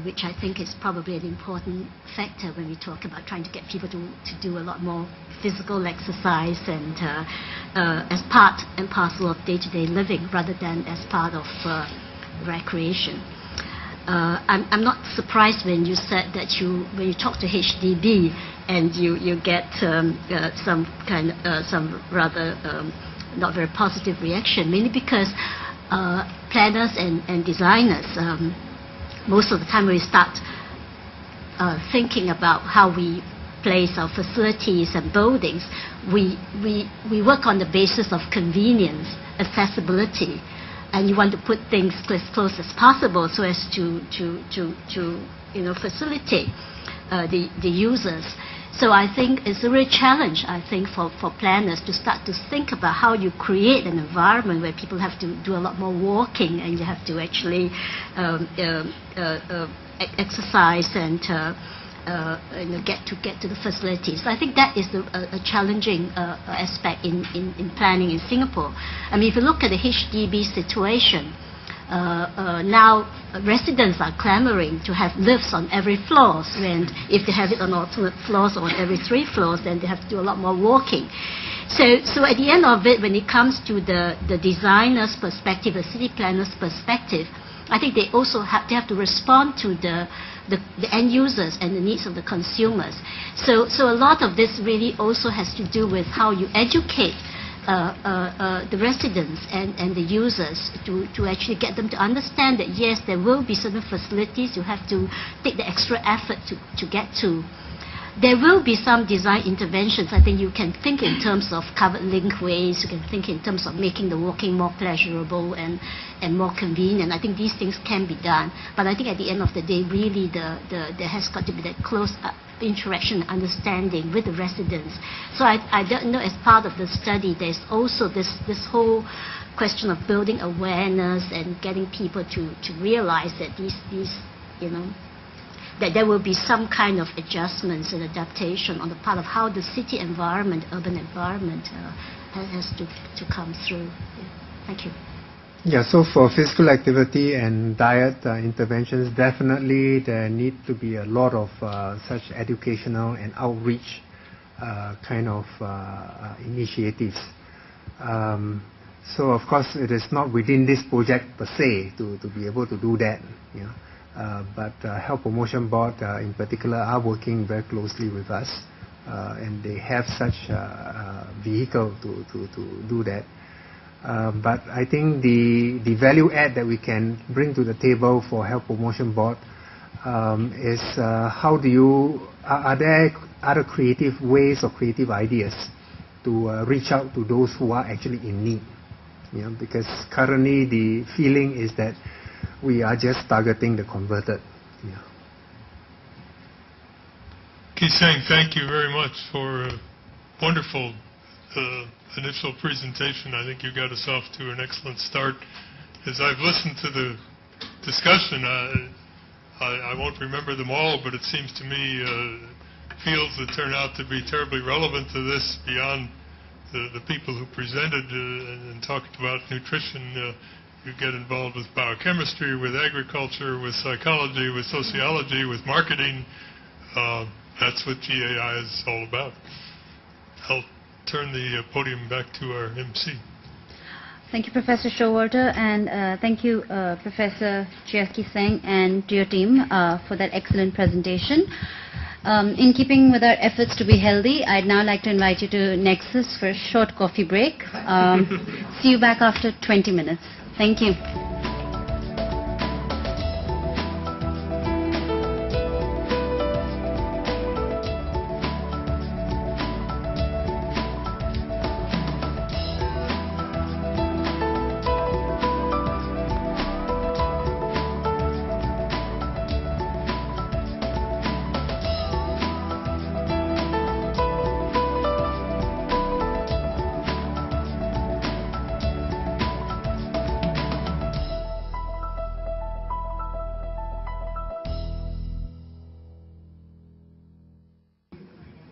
Which I think is probably an important factor when we talk about trying to get people to do a lot more physical exercise and as part and parcel of day-to-day living rather than as part of recreation. I'm not surprised when you said that when you talk to HDB and you get some rather not very positive reaction, mainly because planners and designers most of the time when we start thinking about how we place our facilities and buildings, we work on the basis of convenience, accessibility, and you want to put things as close as possible so as to facilitate the users. So I think it's a real challenge, I think, for planners to start to think about how you create an environment where people have to do a lot more walking and you have to actually exercise and get to the facilities. So I think that is a challenging aspect in planning in Singapore. I mean, if you look at the HDB situation, now residents are clamoring to have lifts on every floor, and if they have it on alternate floors or on every 3 floors, then they have to do a lot more walking. So at the end of it, when it comes to the designer's perspective, the city planner's perspective, I think they also have to respond to the end users and the needs of the consumers. So a lot of this really also has to do with how you educate the residents and the users to actually get them to understand that yes, there will be certain facilities you have to take the extra effort to get to. There will be some design interventions. I think you can think in terms of covered linkways, you can think in terms of making the walking more pleasurable and more convenient. I think these things can be done. But I think at the end of the day, really there has got to be that close interaction and understanding with the residents. So I don't know, as part of the study, there's also this whole question of building awareness and getting people to realize that these that there will be some kind of adjustments and adaptation on the part of how the city environment, urban environment has to come through. Yeah. Thank you. Yeah, so for physical activity and diet interventions, definitely there need to be a lot of such educational and outreach kind of initiatives. So of course it is not within this project per se to be able to do that. You know. But Health Promotion Board in particular are working very closely with us, and they have such a vehicle to do that. But I think the value add that we can bring to the table for Health Promotion Board is how do you, are there other creative ways or creative ideas to reach out to those who are actually in need? You know, because currently the feeling is that we are just targeting the converted. Yeah. Seng, thank you very much for a wonderful initial presentation. I think you got us off to an excellent start. As I've listened to the discussion, I won't remember them all, but it seems to me fields that turn out to be terribly relevant to this beyond the people who presented and talked about nutrition. You get involved with biochemistry, with agriculture, with psychology, with sociology, with marketing. That's what GAI is all about. I'll turn the podium back to our MC. Thank you, Professor Showalter, and thank you, Professor Chia Seng, and to your team for that excellent presentation. In keeping with our efforts to be healthy, I'd now like to invite you to Nexus for a short coffee break. See you back after 20 minutes. Thank you.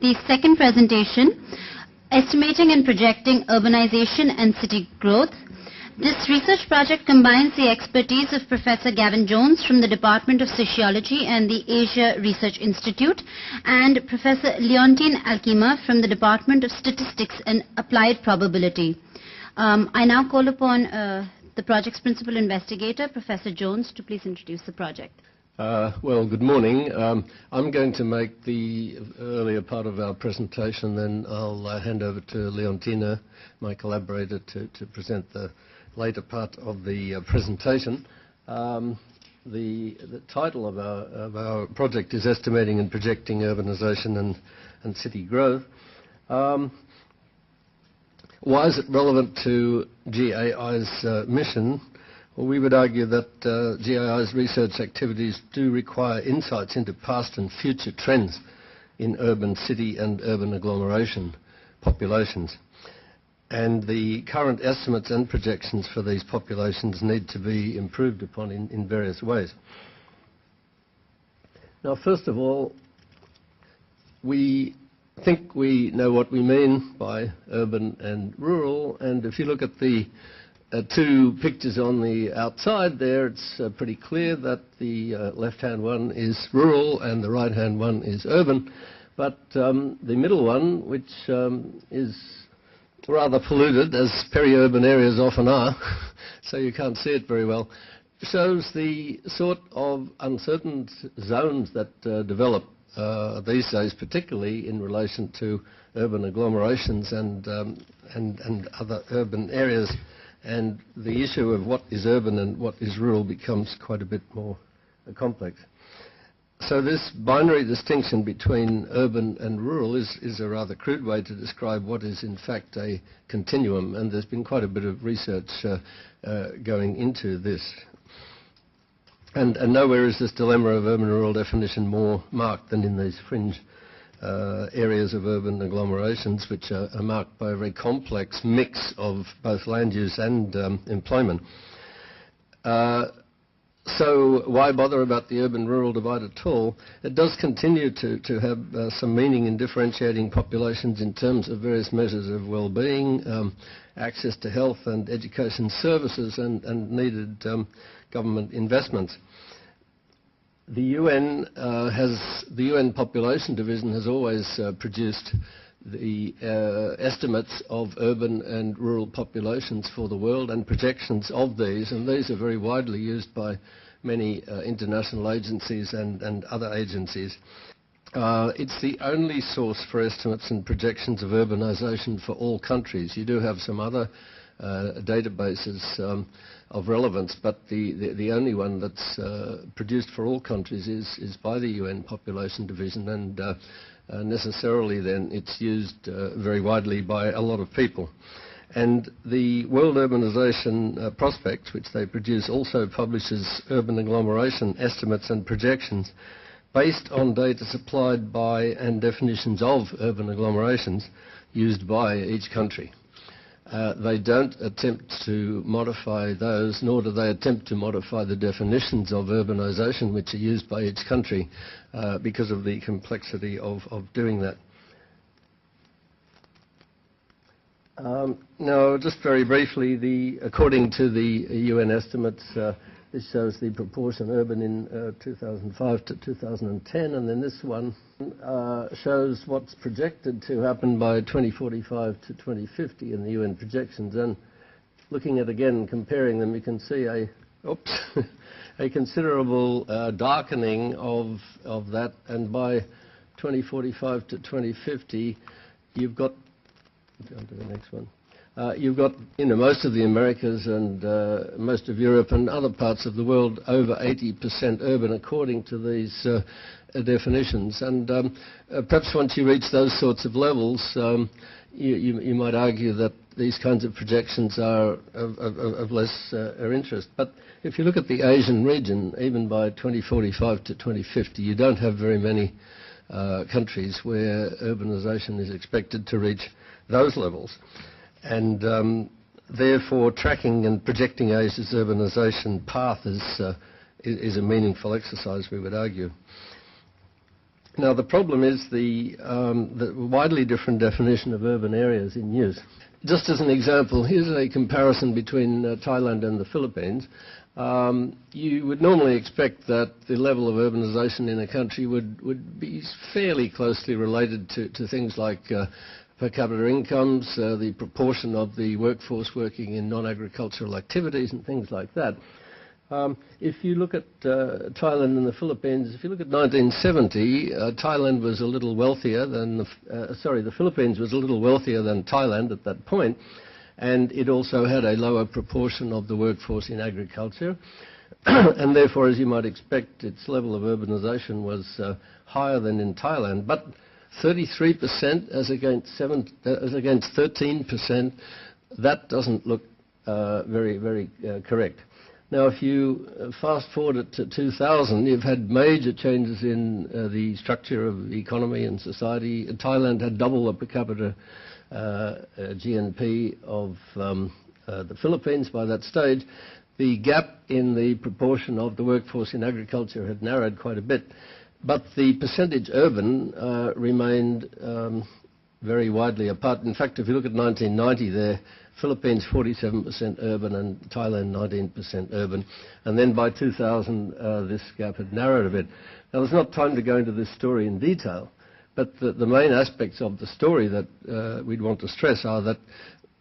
The second presentation, Estimating and Projecting Urbanization and City Growth. This research project combines the expertise of Professor Gavin Jones from the Department of Sociology and the Asia Research Institute and Professor Leontine Alkema from the Department of Statistics and Applied Probability. I now call upon the project's principal investigator, Professor Jones, to please introduce the project. Well, good morning. I'm going to make the earlier part of our presentation, then I'll hand over to Leontina, my collaborator, to present the later part of the presentation. The title of our project is Estimating and Projecting Urbanization and City Growth. Why is it relevant to GAI's mission? Well, we would argue that GAI's research activities do require insights into past and future trends in urban city and urban agglomeration populations. And the current estimates and projections for these populations need to be improved upon in various ways. Now, first of all, we think we know what we mean by urban and rural, and if you look at the two pictures on the outside there, it's pretty clear that the left-hand one is rural and the right-hand one is urban. But the middle one, which is rather polluted, as peri-urban areas often are, so you can't see it very well, shows the sort of uncertain zones that develop these days, particularly in relation to urban agglomerations and other urban areas. And the issue of what is urban and what is rural becomes quite a bit more complex. So this binary distinction between urban and rural is a rather crude way to describe what is in fact a continuum, and there's been quite a bit of research going into this. And nowhere is this dilemma of urban-rural definition more marked than in these fringe areas of urban agglomerations, which are marked by a very complex mix of both land use and employment. So why bother about the urban-rural divide at all? It does continue to have some meaning in differentiating populations in terms of various measures of well-being, access to health and education services, and needed government investments. The UN Population Division has always produced the estimates of urban and rural populations for the world and projections of these, and these are very widely used by many international agencies and other agencies. It's the only source for estimates and projections of urbanisation for all countries. You do have some other databases of relevance, but the only one that's produced for all countries is by the UN Population Division, and necessarily then it's used very widely by a lot of people. And the World Urbanisation Prospect, which they produce, also publishes urban agglomeration estimates and projections based on data supplied by and definitions of urban agglomerations used by each country. They don't attempt to modify those, nor do they attempt to modify the definitions of urbanisation which are used by each country because of the complexity of doing that. Now, just very briefly, according to the UN estimates, this shows the proportion urban in 2005 to 2010, and then this one shows what's projected to happen by 2045 to 2050 in the UN projections. And looking at, again, comparing them, you can see a considerable darkening of that, and by 2045 to 2050, you've got, go on to the next one. You've got, most of the Americas and most of Europe and other parts of the world over 80% urban according to these definitions. And perhaps once you reach those sorts of levels, you might argue that these kinds of projections are of less interest. But if you look at the Asian region, even by 2045 to 2050, you don't have very many countries where urbanisation is expected to reach those levels. And therefore, tracking and projecting Asia's urbanisation path is a meaningful exercise, we would argue. Now, the problem is the widely different definition of urban areas in use. Just as an example, here's a comparison between Thailand and the Philippines. You would normally expect that the level of urbanisation in a country would be fairly closely related to things like per capita incomes, the proportion of the workforce working in non-agricultural activities and things like that. If you look at Thailand and the Philippines, if you look at 1970, Thailand was a little wealthier than, the Philippines was a little wealthier than Thailand at that point, and it also had a lower proportion of the workforce in agriculture, and therefore, as you might expect, its level of urbanisation was higher than in Thailand. But 33% as against 13%, that doesn't look very correct. Now, if you fast forward it to 2000, you've had major changes in the structure of the economy and society. Thailand had double the per capita GNP of the Philippines by that stage. The gap in the proportion of the workforce in agriculture had narrowed quite a bit. But the percentage urban remained very widely apart. In fact, if you look at 1990 there, Philippines 47% urban and Thailand 19% urban. And then by 2000, this gap had narrowed a bit. Now, there's not time to go into this story in detail, but the main aspects of the story that we'd want to stress are that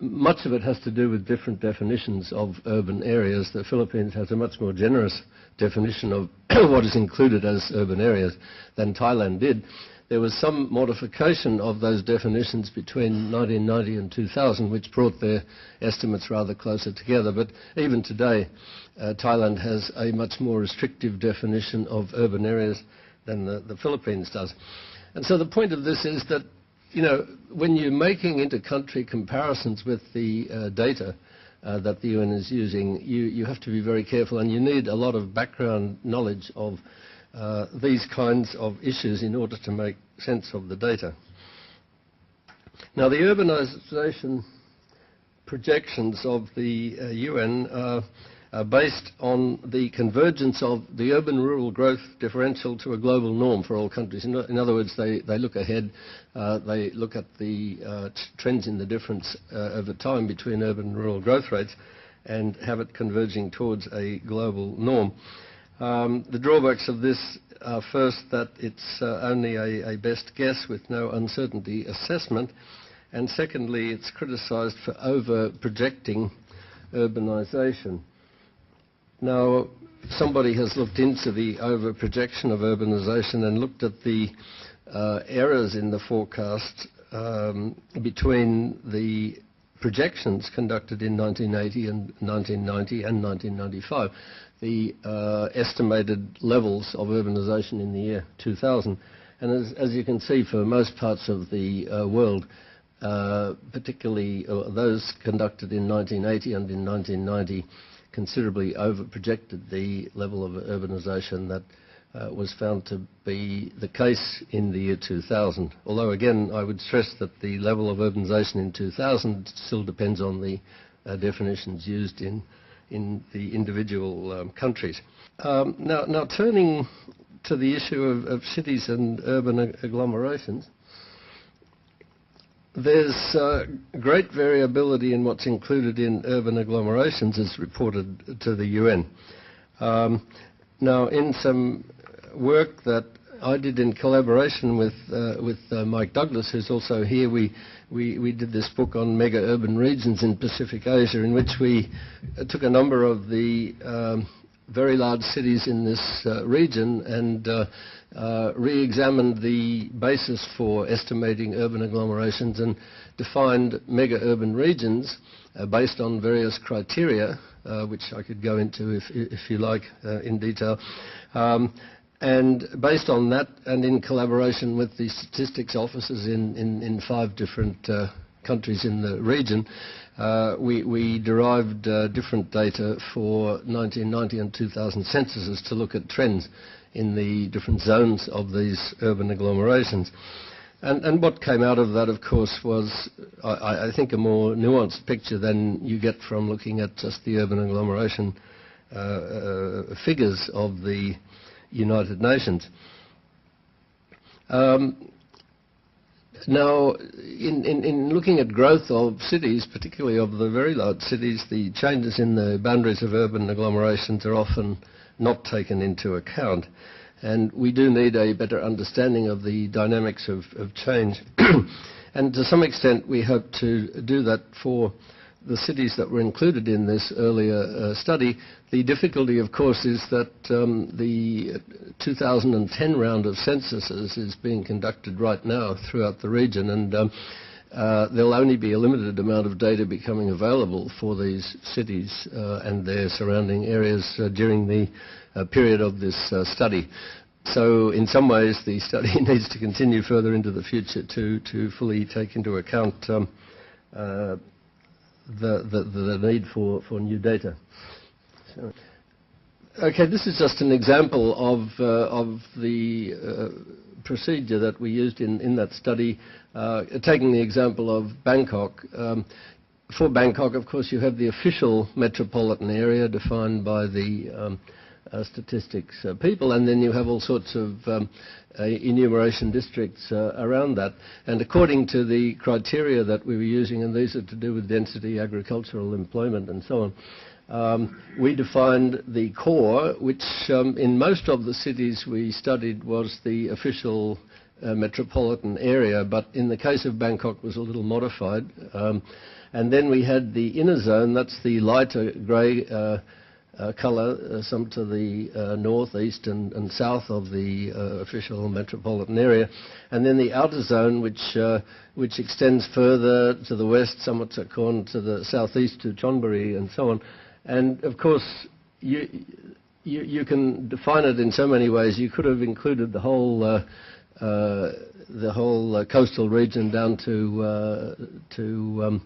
much of it has to do with different definitions of urban areas. The Philippines has a much more generous definition of what is included as urban areas than Thailand did. There was some modification of those definitions between 1990 and 2000, which brought their estimates rather closer together. But even today, Thailand has a much more restrictive definition of urban areas than the Philippines does. And so the point of this is that, you know, when you're making inter-country comparisons with the data that the UN is using, you have to be very careful, and you need a lot of background knowledge of these kinds of issues in order to make sense of the data. Now, the urbanisation projections of the UN are based on the convergence of the urban-rural growth differential to a global norm for all countries. In other words, they look ahead, they look at the trends in the difference over time between urban and rural growth rates and have it converging towards a global norm. The drawbacks of this are first that it's only a best guess with no uncertainty assessment, and secondly it's criticised for over-projecting urbanisation. Now, somebody has looked into the over-projection of urbanisation and looked at the errors in the forecast between the projections conducted in 1980 and 1990 and 1995. The estimated levels of urbanisation in the year 2000. And as you can see, for most parts of the world, particularly those conducted in 1980 and in 1990, considerably over-projected the level of urbanisation that was found to be the case in the year 2000. Although, again, I would stress that the level of urbanisation in 2000 still depends on the definitions used in the individual countries. Now turning to the issue of cities and urban agglomerations, there's great variability in what's included in urban agglomerations as reported to the UN. Now, in some work that I did in collaboration with Mike Douglas, who's also here, we did this book on mega-urban regions in Pacific Asia, in which we took a number of the very large cities in this region and re-examined the basis for estimating urban agglomerations and defined mega-urban regions based on various criteria, which I could go into if you like in detail. And based on that, and in collaboration with the statistics officers in 5 different countries in the region, we derived different data for 1990 and 2000 censuses to look at trends in the different zones of these urban agglomerations. And what came out of that, of course, was, I think, a more nuanced picture than you get from looking at just the urban agglomeration figures of the United Nations. Now, in looking at growth of cities, particularly of the very large cities, the changes in the boundaries of urban agglomerations are often not taken into account. And we do need a better understanding of the dynamics of change. And to some extent, we hope to do that for the cities that were included in this earlier study. The difficulty, of course, is that the 2010 round of censuses is being conducted right now throughout the region, and there'll only be a limited amount of data becoming available for these cities and their surrounding areas during the period of this study. So in some ways the study needs to continue further into the future to fully take into account the need for new data. So, okay, this is just an example of the procedure that we used in that study, taking the example of Bangkok. For Bangkok, of course, you have the official metropolitan area defined by the statistics people, and then you have all sorts of enumeration districts around that. And according to the criteria that we were using, and these are to do with density, agricultural employment and so on, we defined the core, which in most of the cities we studied was the official metropolitan area, but in the case of Bangkok was a little modified. And then we had the inner zone, that's the lighter grey colour, some to the north, east and south of the official metropolitan area. And then the outer zone, which extends further to the west, somewhat to Korn, to the southeast, to Chonburi and so on. And of course, you can define it in so many ways. You could have included the whole coastal region down to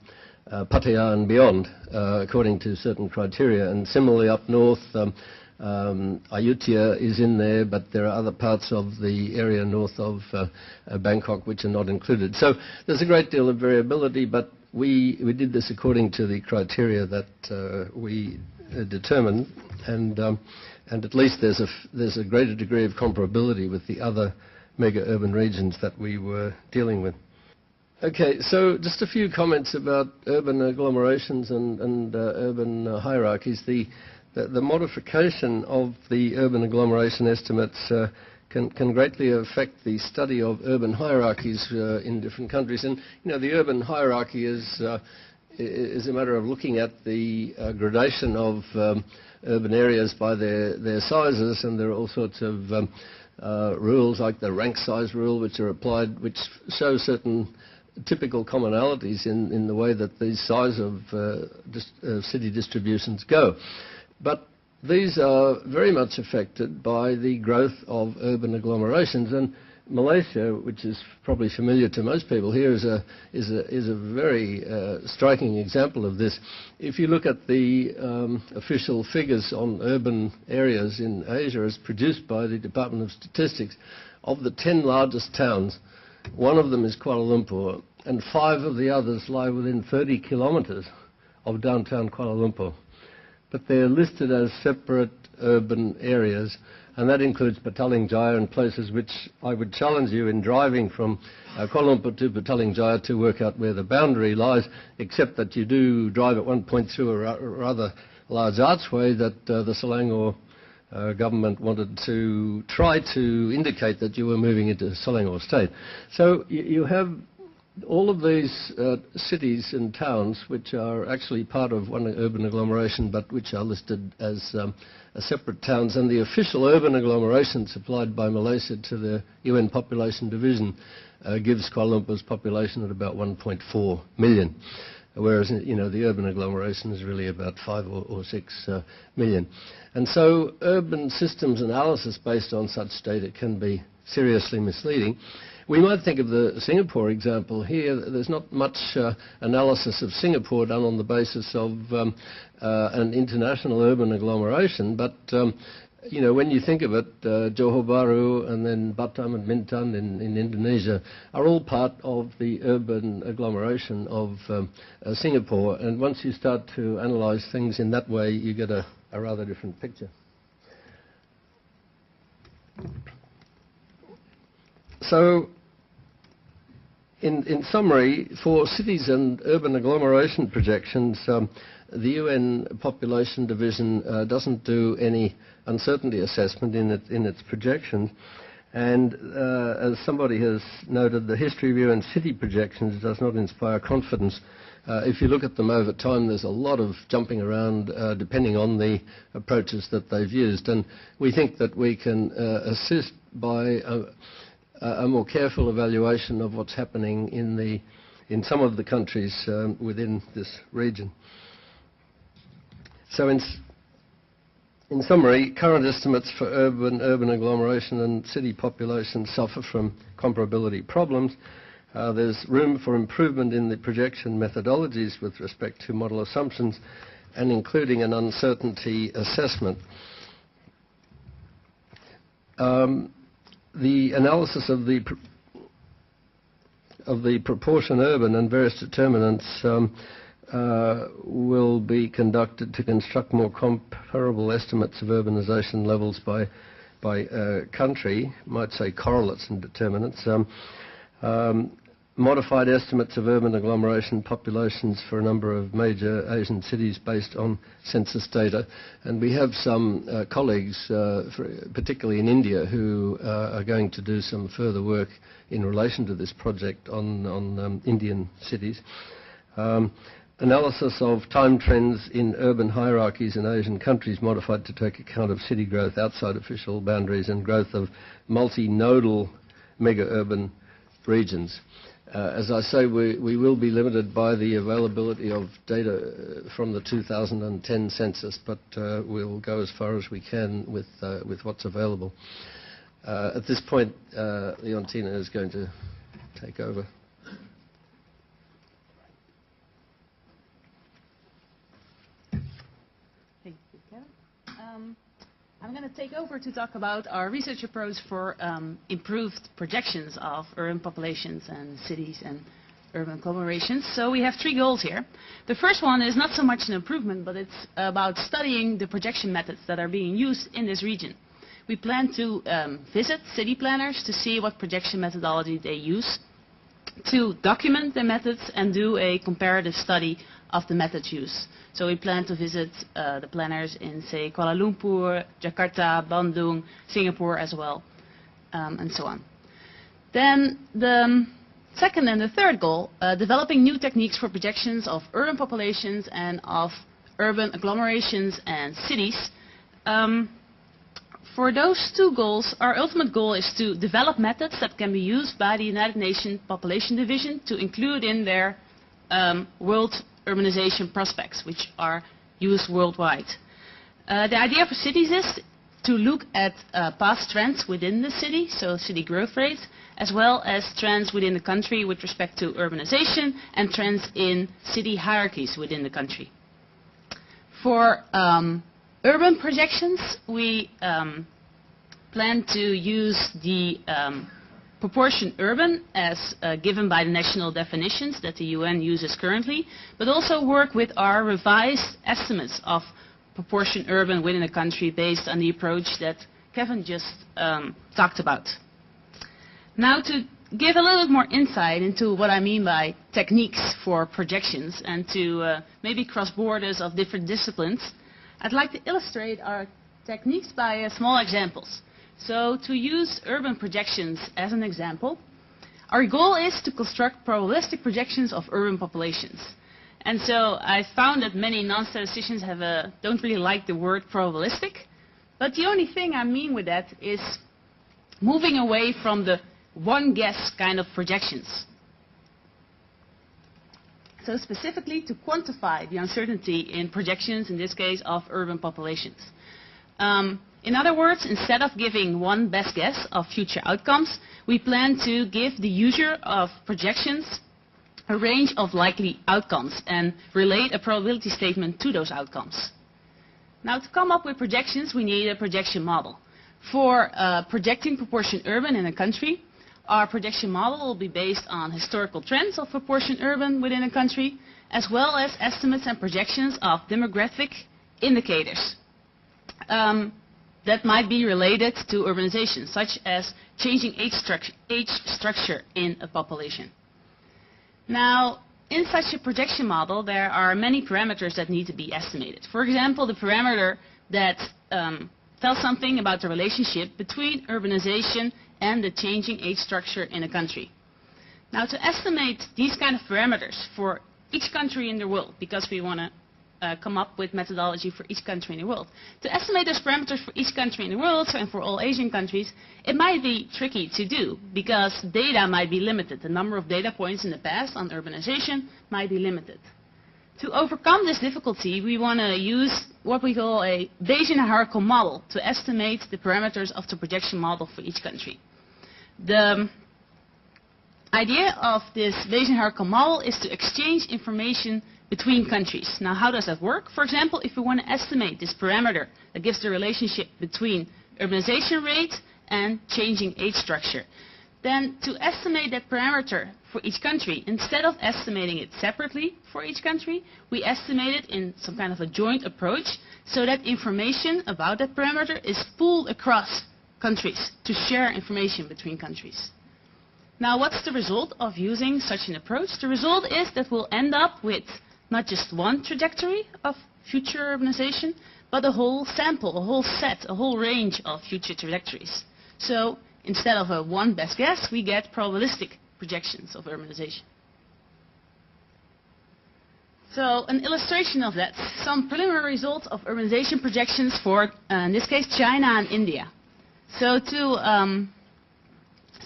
Pattaya and beyond, according to certain criteria. And similarly up north, Ayutthaya is in there, but there are other parts of the area north of Bangkok which are not included. So there's a great deal of variability, but we did this according to the criteria that we determined, and at least there's a greater degree of comparability with the other mega-urban regions that we were dealing with. Okay, so just a few comments about urban agglomerations and urban hierarchies. The modification of the urban agglomeration estimates can greatly affect the study of urban hierarchies in different countries. And the urban hierarchy is a matter of looking at the gradation of urban areas by their sizes, and there are all sorts of rules like the rank size rule which are applied, which show certain typical commonalities in the way that these size of city distributions go. But these are very much affected by the growth of urban agglomerations, and Malaysia, which is probably familiar to most people here, is a very striking example of this. If you look at the official figures on urban areas in Asia as produced by the Department of Statistics, of the 10 largest towns, one of them is Kuala Lumpur, and 5 of the others lie within 30 kilometres of downtown Kuala Lumpur. But they're listed as separate urban areas, and that includes Petaling Jaya and places which I would challenge you in driving from Kuala Lumpur to Petaling Jaya to work out where the boundary lies, except that you do drive at one point through a rather large archway that the Selangor government wanted to try to indicate that you were moving into Selangor state. So you have all of these cities and towns which are actually part of one urban agglomeration but which are listed as separate towns, and the official urban agglomeration supplied by Malaysia to the UN Population Division gives Kuala Lumpur's population at about 1.4 million, whereas the urban agglomeration is really about 5 or 6 million. And so urban systems analysis based on such data can be seriously misleading. We might think of the Singapore example here. There's not much analysis of Singapore done on the basis of an international urban agglomeration, but when you think of it, Johor Bahru and then Batam and Bintan in Indonesia are all part of the urban agglomeration of Singapore, and once you start to analyse things in that way, you get a rather different picture. So, in summary, for cities and urban agglomeration projections, the UN Population Division doesn't do any uncertainty assessment in its projections. And as somebody has noted, the history of UN city projections does not inspire confidence. If you look at them over time, there's a lot of jumping around depending on the approaches that they've used. And we think that we can assist by a more careful evaluation of what's happening in some of the countries within this region. So in summary, current estimates for urban agglomeration and city population suffer from comparability problems. There's room for improvement in the projection methodologies with respect to model assumptions and including an uncertainty assessment. The analysis of the proportion urban and various determinants will be conducted to construct more comparable estimates of urbanization levels by country, might say correlates and determinants, modified estimates of urban agglomeration populations for a number of major Asian cities based on census data. And we have some colleagues, particularly in India, who are going to do some further work in relation to this project on Indian cities. Analysis of time trends in urban hierarchies in Asian countries modified to take account of city growth outside official boundaries and growth of multi-nodal mega-urban regions. As I say, we will be limited by the availability of data from the 2010 census, but we'll go as far as we can with what's available. At this point, Leontina is going to take over. Thank you, Kevin. I'm going to take over to talk about our research approach for improved projections of urban populations and cities and urban agglomerations. So we have 3 goals here. The first one is not so much an improvement, but it's about studying the projection methods that are being used in this region. We plan to visit city planners to see what projection methodology they use, to document the methods and do a comparative study of the methods used. So we plan to visit the planners in, say, Kuala Lumpur, Jakarta, Bandung, Singapore as well, and so on. Then the second and the third goal, developing new techniques for projections of urban populations and of urban agglomerations and cities. For those 2 goals, our ultimate goal is to develop methods that can be used by the United Nations Population Division to include in their world urbanization prospects, which are used worldwide. The idea for cities is to look at past trends within the city, so city growth rates, as well as trends within the country with respect to urbanization and trends in city hierarchies within the country. For urban projections, we plan to use the proportion urban as given by the national definitions that the UN uses currently, but also work with our revised estimates of proportion urban within a country based on the approach that Gavin just talked about. Now, to give a little bit more insight into what I mean by techniques for projections and to maybe cross borders of different disciplines, I'd like to illustrate our techniques by small examples. So to use urban projections as an example, our goal is to construct probabilistic projections of urban populations. And so I found that many non-statisticians don't really like the word probabilistic, but the only thing I mean with that is moving away from the one guess kind of projections. So specifically to quantify the uncertainty in projections, in this case of urban populations. In other words, instead of giving one best guess of future outcomes, we plan to give the user of projections a range of likely outcomes and relate a probability statement to those outcomes. Now, to come up with projections, we need a projection model. For projecting proportion urban in a country, our projection model will be based on historical trends of proportion urban within a country, as well as estimates and projections of demographic indicators that might be related to urbanization, such as changing age structure in a population. Now, in such a projection model, there are many parameters that need to be estimated. For example, the parameter that tells something about the relationship between urbanization and the changing age structure in a country. Now, to estimate these kind of parameters for each country in the world, because we want to come up with methodology for each country in the world. To estimate those parameters for each country in the world, and for all Asian countries, it might be tricky to do, because data might be limited. The number of data points in the past on urbanization might be limited. To overcome this difficulty, we want to use what we call a Bayesian hierarchical model to estimate the parameters of the projection model for each country. The idea of this Bayesian hierarchical model is to exchange information between countries. Now, how does that work? For example, if we want to estimate this parameter that gives the relationship between urbanization rate and changing age structure, then to estimate that parameter for each country, instead of estimating it separately for each country, we estimate it in some kind of a joint approach so that information about that parameter is pooled across countries to share information between countries. Now, what's the result of using such an approach? The result is that we'll end up with not just one trajectory of future urbanization, but a whole sample, a whole set, a whole range of future trajectories. So instead of a one best guess, we get probabilistic projections of urbanization. So an illustration of that, some preliminary results of urbanization projections for, in this case, China and India. So to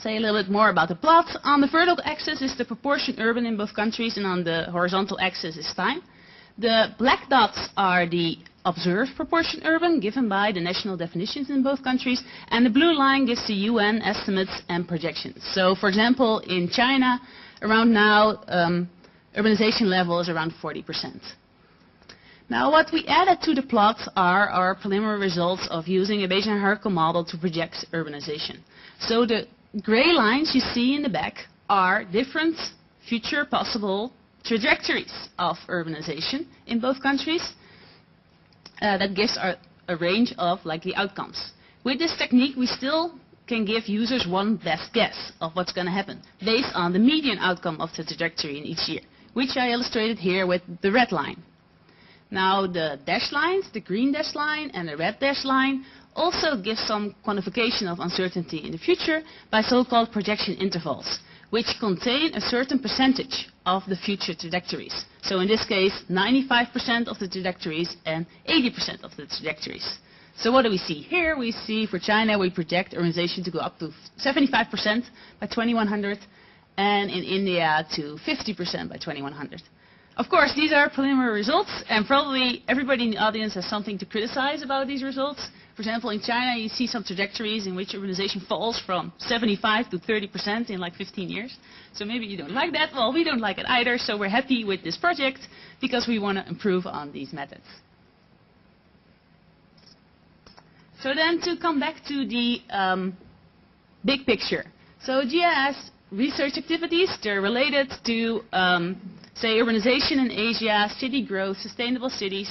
say a little bit more about the plot, on the vertical axis is the proportion urban in both countries, and on the horizontal axis is time. The black dots are the observed proportion urban given by the national definitions in both countries, and the blue line gives the UN estimates and projections. So, for example, in China, around now, urbanization level is around 40%. Now, what we added to the plot are our preliminary results of using a Bayesian hierarchical model to project urbanization. So the gray lines you see in the back are different future possible trajectories of urbanization in both countries. That gives a range of likely outcomes. With this technique, we still can give users one best guess of what's going to happen based on the median outcome of the trajectory in each year, which I illustrated here with the red line. Now, the dashed lines, the green dashed line and the red dashed line, also give some quantification of uncertainty in the future by so-called projection intervals, which contain a certain percentage of the future trajectories. So in this case, 95% of the trajectories and 80% of the trajectories. So what do we see here? We see for China, we project urbanization to go up to 75% by 2100, and in India to 50% by 2100. Of course, these are preliminary results, and probably everybody in the audience has something to criticize about these results. For example, in China, you see some trajectories in which urbanization falls from 75 to 30% in like 15 years. So maybe you don't like that. Well, we don't like it either, so we're happy with this project because we want to improve on these methods. So then to come back to the big picture. So GIS research activities, they're related to, say, urbanization in Asia, city growth, sustainable cities.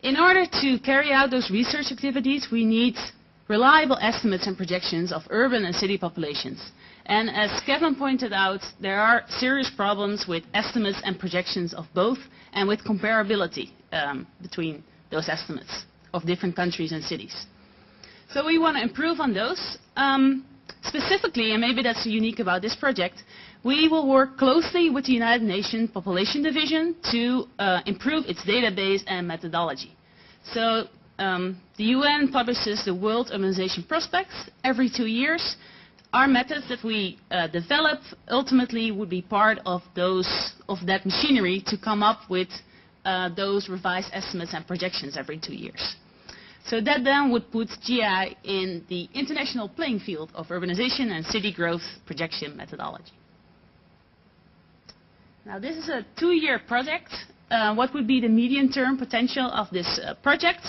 In order to carry out those research activities, we need reliable estimates and projections of urban and city populations. And as Gavin pointed out, there are serious problems with estimates and projections of both, and with comparability between those estimates of different countries and cities. So we want to improve on those. Specifically, and maybe that's unique about this project, we will work closely with the United Nations Population Division to improve its database and methodology. So the UN publishes the World Urbanization Prospects every 2 years. Our methods that we develop ultimately would be part of that machinery to come up with those revised estimates and projections every 2 years. So that then would put GI in the international playing field of urbanization and city growth projection methodology. Now, this is a 2-year project. What would be the medium-term potential of this project?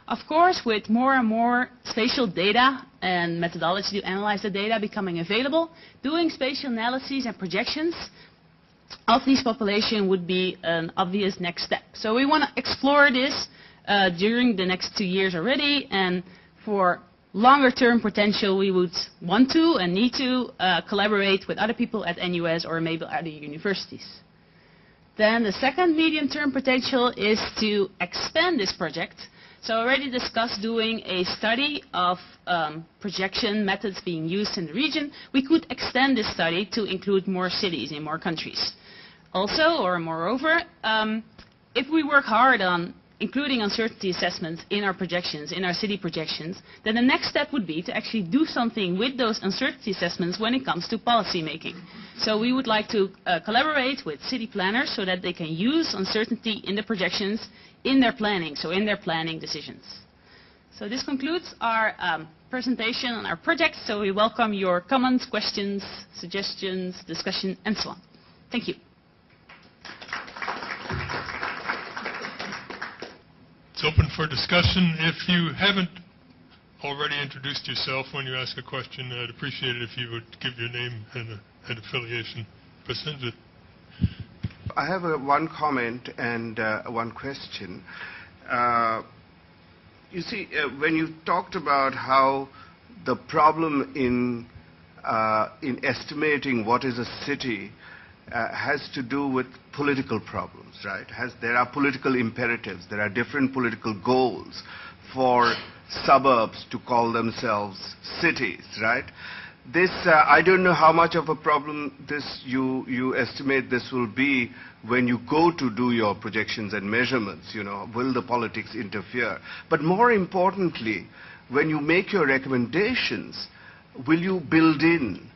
Of course, with more and more spatial data and methodology to analyze the data becoming available, doing spatial analyses and projections of these populations would be an obvious next step. So we want to explore this during the next 2 years already, and for longer-term potential, we would want to and need to collaborate with other people at NUS or maybe other universities. Then the second medium-term potential is to expand this project. So I already discussed doing a study of projection methods being used in the region. We could extend this study to include more cities in more countries. Also, or moreover, if we work hard on including uncertainty assessments in our projections, in our city projections, then the next step would be to actually do something with those uncertainty assessments when it comes to policy making. So we would like to collaborate with city planners so that they can use uncertainty in the projections in their planning, so in their planning decisions. So this concludes our presentation on our project. So we welcome your comments, questions, suggestions, discussion, and so on. Thank you. It's open for discussion. If you haven't already introduced yourself when you ask a question. I'd appreciate it if you would give your name and affiliation. President. I have one comment and one question. You see, when you talked about how the problem in estimating what is a city has to do with political problems, right? There are political imperatives. There are different political goals for suburbs to call themselves cities, right? This, I don't know how much of a problem this you estimate this will be when you go to do your projections and measurements, you know, will the politics interfere? But more importantly, when you make your recommendations, will you build in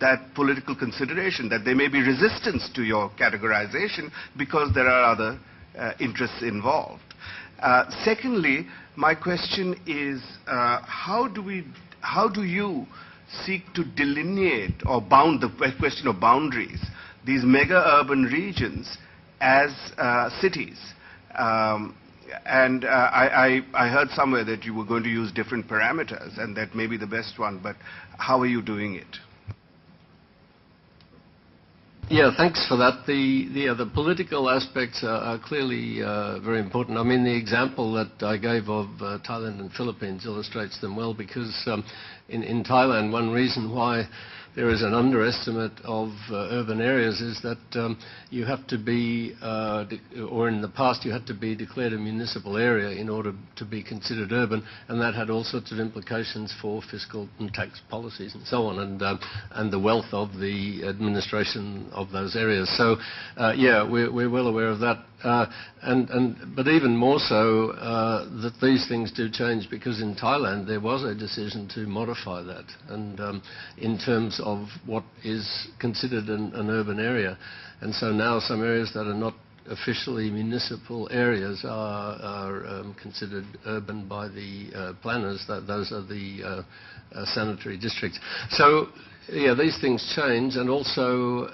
that political consideration, that there may be resistance to your categorization because there are other interests involved? Secondly, my question is, how do you seek to delineate or bound the question of boundaries, these mega-urban regions as cities? And I heard somewhere that you were going to use different parameters, and that may be the best one, but how are you doing it? Yeah, thanks for that. The political aspects are clearly very important. I mean, the example that I gave of Thailand and Philippines illustrates them well, because in Thailand, one reason why there is an underestimate of urban areas is that you have to be, or in the past you had to be declared a municipal area in order to be considered urban, and that had all sorts of implications for fiscal and tax policies and so on, and the wealth of the administration of those areas. So, yeah, we're well aware of that. But even more so that these things do change, because in Thailand there was a decision to modify that, and in terms of what is considered an urban area. And so now some areas that are not officially municipal areas are considered urban by the planners. Those are the sanitary districts. So, yeah, these things change, and also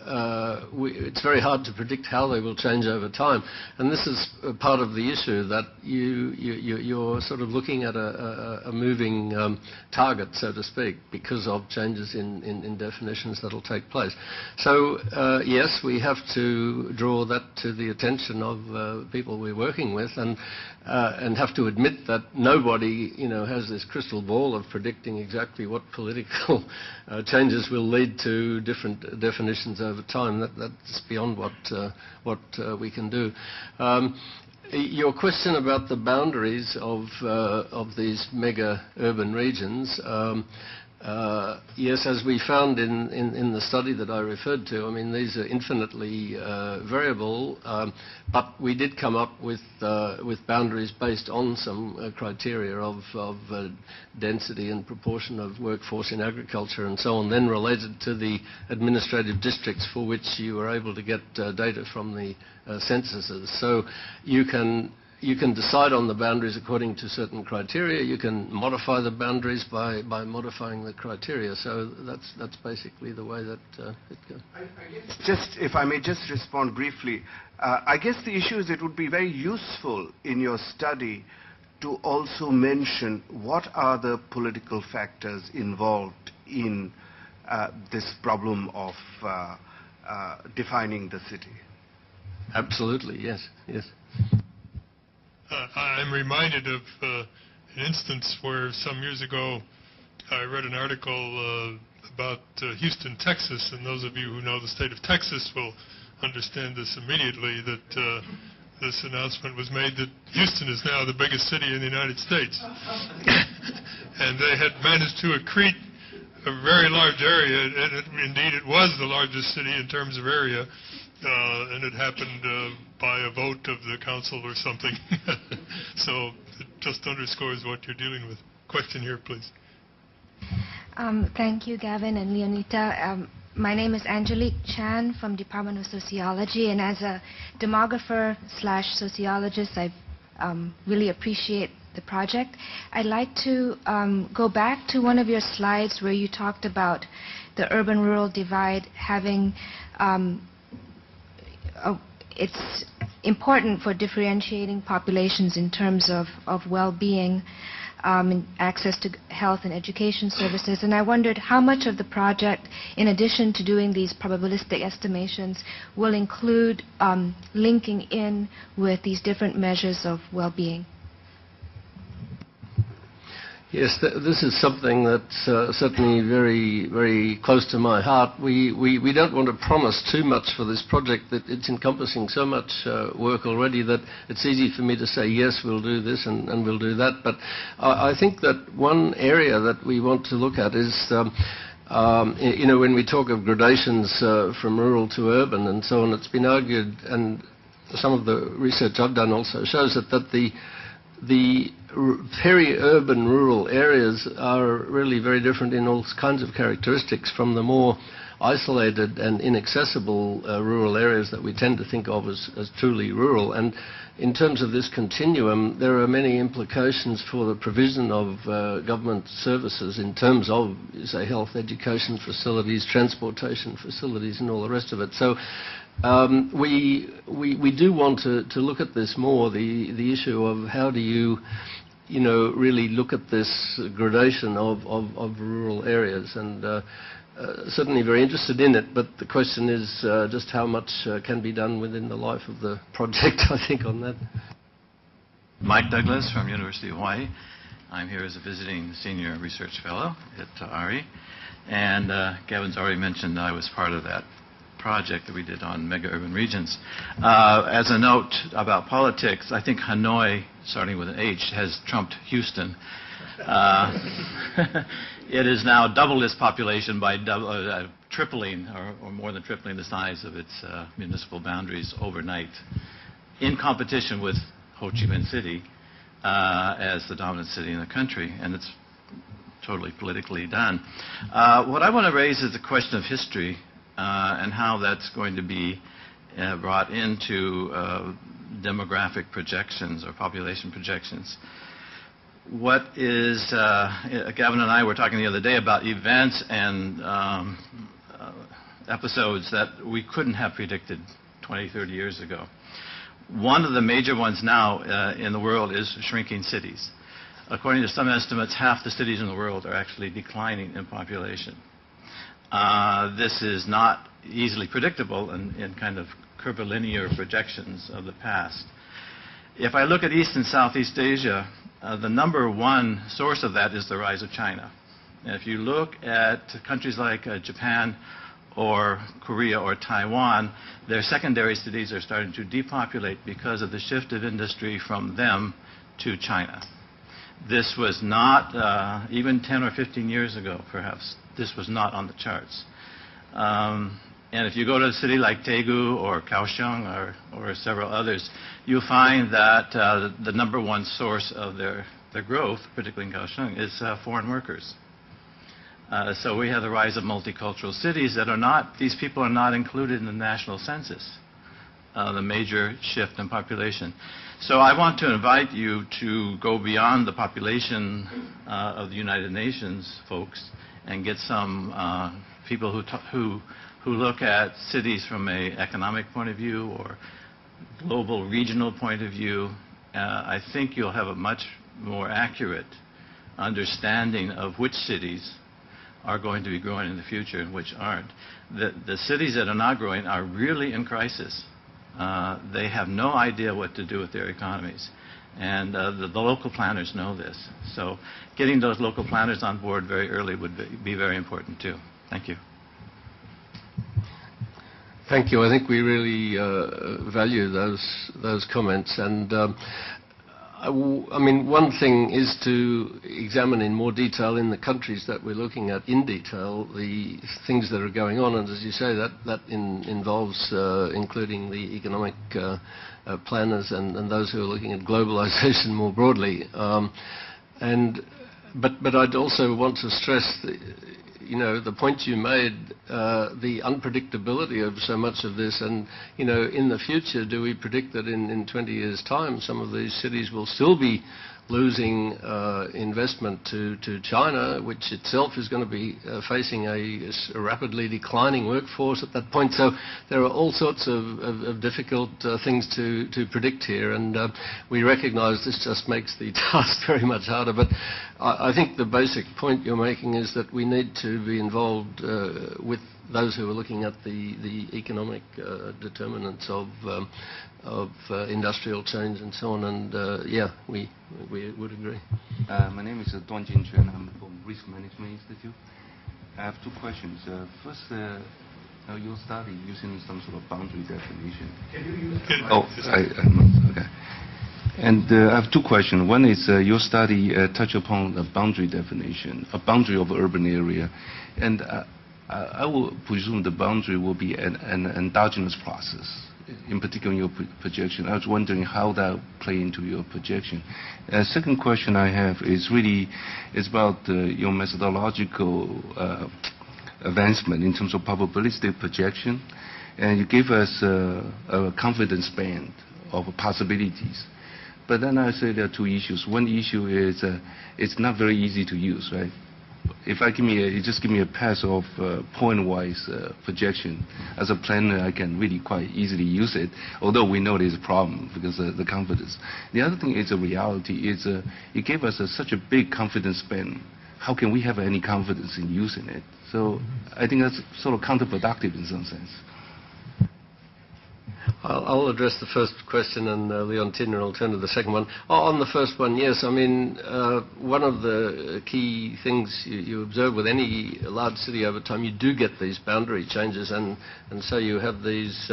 it's very hard to predict how they will change over time. And this is part of the issue, that you're sort of looking at a moving target, so to speak, because of changes in definitions that will take place. So, yes, we have to draw that to the attention of people we're working with, and have to admit that nobody, you know, has this crystal ball of predicting exactly what political changes will lead to different definitions over time. That's beyond what we can do. Your question about the boundaries of these mega urban regions, yes, as we found in the study that I referred to, I mean, these are infinitely variable, but we did come up with boundaries based on some criteria of density and proportion of workforce in agriculture and so on, then related to the administrative districts for which you were able to get data from the censuses. So you can decide on the boundaries according to certain criteria. You can modify the boundaries by modifying the criteria. So that's basically the way that it goes. Just, if I may just respond briefly, I guess the issue is it would be very useful in your study to also mention what are the political factors involved in this problem of defining the city. Absolutely, yes, yes. I'm reminded of an instance where some years ago I read an article about Houston, Texas, and those of you who know the state of Texas will understand this immediately, that this announcement was made that Houston is now the biggest city in the United States. And they had managed to accrete a very large area, and indeed it was the largest city in terms of area. And it happened by a vote of the council or something. So it just underscores what you're dealing with. Question here, please. Thank you, Gavin and Leonita. My name is Angelique Chan from Department of Sociology, and as a demographer/sociologist, I really appreciate the project. I'd like to go back to one of your slides where you talked about the urban-rural divide having it's important for differentiating populations in terms of well-being. and access to health and education services. And I wondered how much of the project, in addition to doing these probabilistic estimations, will include linking in with these different measures of well-being. Yes, this is something that's certainly very, very close to my heart. We don't want to promise too much for this project. That it's encompassing so much work already that it's easy for me to say, yes, we'll do this and we'll do that. But I think that one area that we want to look at is, you know, when we talk of gradations from rural to urban and so on, it's been argued, and some of the research I've done also shows that the peri-urban rural areas are really very different in all kinds of characteristics from the more isolated and inaccessible rural areas that we tend to think of as truly rural. And in terms of this continuum, there are many implications for the provision of government services in terms of, say, health, education facilities, transportation facilities, and all the rest of it. So we do want to look at this more, the issue of how do you know, really look at this gradation of rural areas, and certainly very interested in it, but the question is just how much can be done within the life of the project, I think, on that. Mike Douglas from University of Hawaii. I'm here as a visiting senior research fellow at ARI, and Gavin's already mentioned I was part of that project that we did on mega-urban regions. As a note about politics, I think Hanoi, starting with an H, has trumped Houston. It has now doubled its population by tripling, or more than tripling the size of its municipal boundaries overnight, in competition with Ho Chi Minh City as the dominant city in the country, and it's totally politically done. What I want to raise is the question of history and how that's going to be brought into demographic projections or population projections. What is, Gavin and I were talking the other day about events and episodes that we couldn't have predicted 20, 30 years ago. One of the major ones now in the world is shrinking cities. According to some estimates, half the cities in the world are actually declining in population. This is not easily predictable in kind of curvilinear projections of the past. If I look at East and Southeast Asia, the number one source of that is the rise of China. And if you look at countries like Japan or Korea or Taiwan, their secondary cities are starting to depopulate because of the shift of industry from them to China. This was not, even 10 or 15 years ago, perhaps, this was not on the charts. And if you go to a city like Daegu or Kaohsiung or several others, you'll find that the number one source of their growth, particularly in Kaohsiung, is foreign workers. So we have the rise of multicultural cities that are not, these people are not included in the national census, the major shift in population. So I want to invite you to go beyond the population of the United Nations folks and get some people who look at cities from an economic point of view or global regional point of view. I think you'll have a much more accurate understanding of which cities are going to be growing in the future and which aren't. The cities that are not growing are really in crisis. They have no idea what to do with their economies. And the local planners know this. So getting those local planners on board very early would be very important too. Thank you. Thank you. I think we really value those comments. And I mean, one thing is to examine in more detail in the countries that we're looking at in detail the things that are going on. And as you say, that involves including the economic planners and those who are looking at globalization more broadly. But I'd also want to stress the point you made, the unpredictability of so much of this, and in the future, do we predict that in 20 years' time some of these cities will still be losing investment to China, which itself is going to be facing a rapidly declining workforce at that point. So there are all sorts of difficult things to predict here, and we recognise this just makes the task very much harder. But I think the basic point you're making is that we need to be involved with those who are looking at the economic determinants of industrial change and so on, and yeah, we would agree. My name is Duan Jinquan. I'm from Risk Management Institute. I have two questions. First, your study using some sort of boundary definition. Can you use the okay. And I have two questions. One is your study touch upon the boundary definition, a boundary of urban area, and I will presume the boundary will be an endogenous process, in particular in your projection. I was wondering how that play into your projection. Second question I have is about your methodological advancement in terms of probabilistic projection, and you gave us a confidence band of possibilities. But then I say there are two issues. One issue is it's not very easy to use, right? If you just give me a pass of point-wise projection, as a planner, I can really quite easily use it, although we know there's a problem because of the confidence. The other thing is a reality. It gave us such a big confidence span. How can we have any confidence in using it? So I think that's sort of counterproductive in some sense. I'll address the first question, and Leontina will turn to the second one. On the first one, yes, I mean, one of the key things you observe with any large city over time, you do get these boundary changes, and so you have these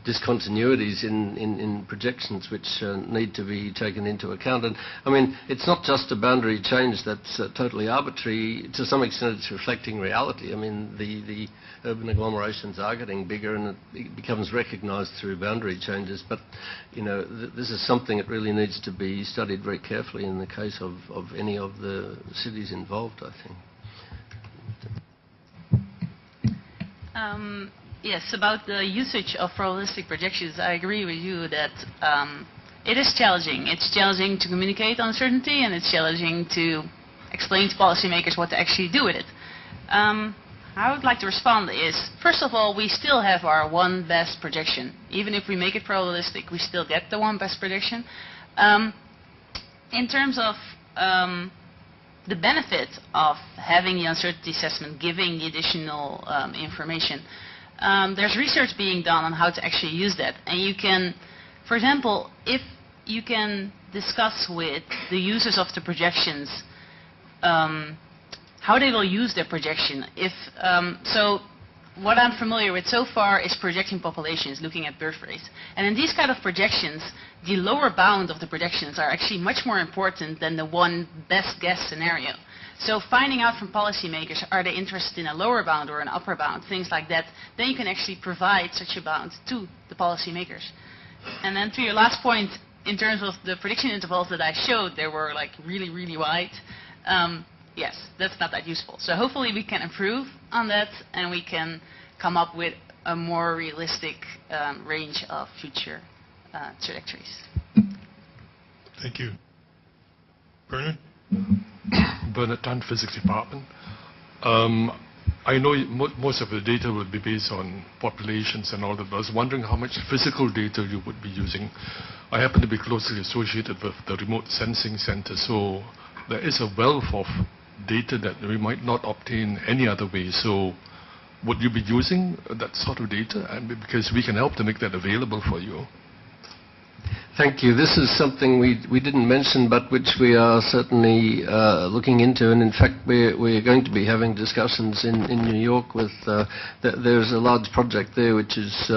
discontinuities in projections which need to be taken into account. And I mean, it's not just a boundary change that's totally arbitrary. To some extent, it's reflecting reality. I mean, the urban agglomerations are getting bigger, and it becomes recognised through boundary changes. But, you know, this is something that really needs to be studied very carefully in the case of any of the cities involved, I think. Yes, about the usage of probabilistic projections, I agree with you that it is challenging. It's challenging to communicate uncertainty, and it's challenging to explain to policymakers what to actually do with it. I would like to respond is, first of all, we still have our one best projection. Even if we make it probabilistic, we still get the one best prediction. In terms of the benefit of having the uncertainty assessment, giving the additional information, there's research being done on how to actually use that. And you can, for example, if you can discuss with the users of the projections how they will use their projection. So what I'm familiar with so far is projecting populations, looking at birth rates. And in these kind of projections, the lower bound of the projections are actually much more important than the one best guess scenario. So finding out from policymakers, are they interested in a lower bound or an upper bound, things like that, then you can actually provide such a bound to the policymakers. And then to your last point, in terms of the prediction intervals that I showed, they were like really, really wide. Yes, that's not that useful. So hopefully we can improve on that, and we can come up with a more realistic range of future trajectories. Thank you. Bernard? Bernard Tan, Physics Department. I know most of the data would be based on populations and all that, but I was wondering how much physical data you would be using. I happen to be closely associated with the remote sensing center, so there is a wealth of data that we might not obtain any other way. So would you be using that sort of data? And because we can help to make that available for you. Thank you. This is something we didn't mention, but which we are certainly looking into. And in fact, we're going to be having discussions in New York with. There's a large project there which is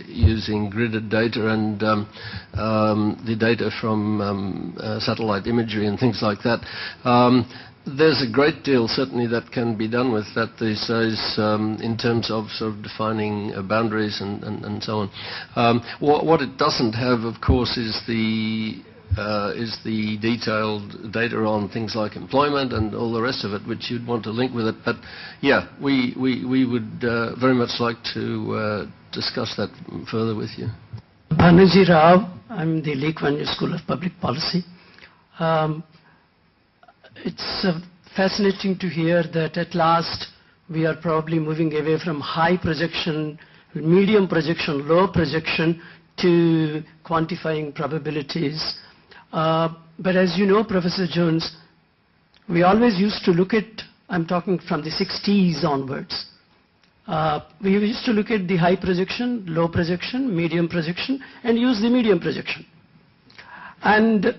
using gridded data and the data from satellite imagery and things like that. There's a great deal, certainly, that can be done with that these days in terms of sort of defining boundaries and so on. What it doesn't have, of course, is the detailed data on things like employment and all the rest of it, which you'd want to link with it. But yeah, we would very much like to discuss that further with you. Banaji Rao, I'm the Lee Kuan Yew School of Public Policy. It's fascinating to hear that at last we are probably moving away from high projection, medium projection, low projection to quantifying probabilities. But as you know, Professor Jones, we always used to look at, I'm talking from the 60s onwards, we used to look at the high projection, low projection, medium projection, and use the medium projection. And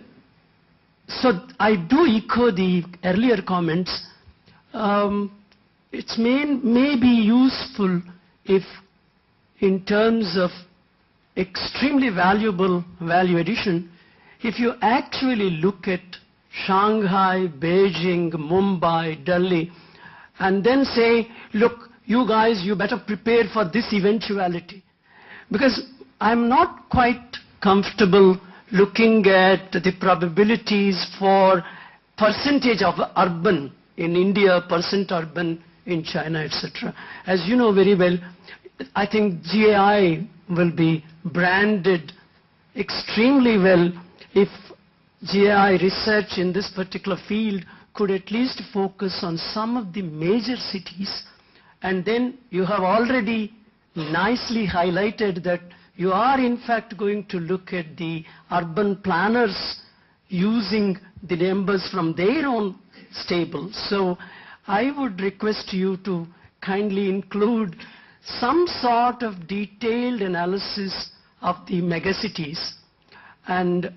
so I do echo the earlier comments. It may be useful if, in terms of extremely valuable value addition, if you actually look at Shanghai, Beijing, Mumbai, Delhi, and then say, look, you guys, you better prepare for this eventuality. Because I'm not quite comfortable looking at the probabilities for percentage of urban in India, percent urban in China, etc. As you know very well, I think GAI will be branded extremely well if GAI research in this particular field could at least focus on some of the major cities. And then you have already nicely highlighted that you are in fact going to look at the urban planners using the numbers from their own stable. So I would request you to kindly include some sort of detailed analysis of the megacities. And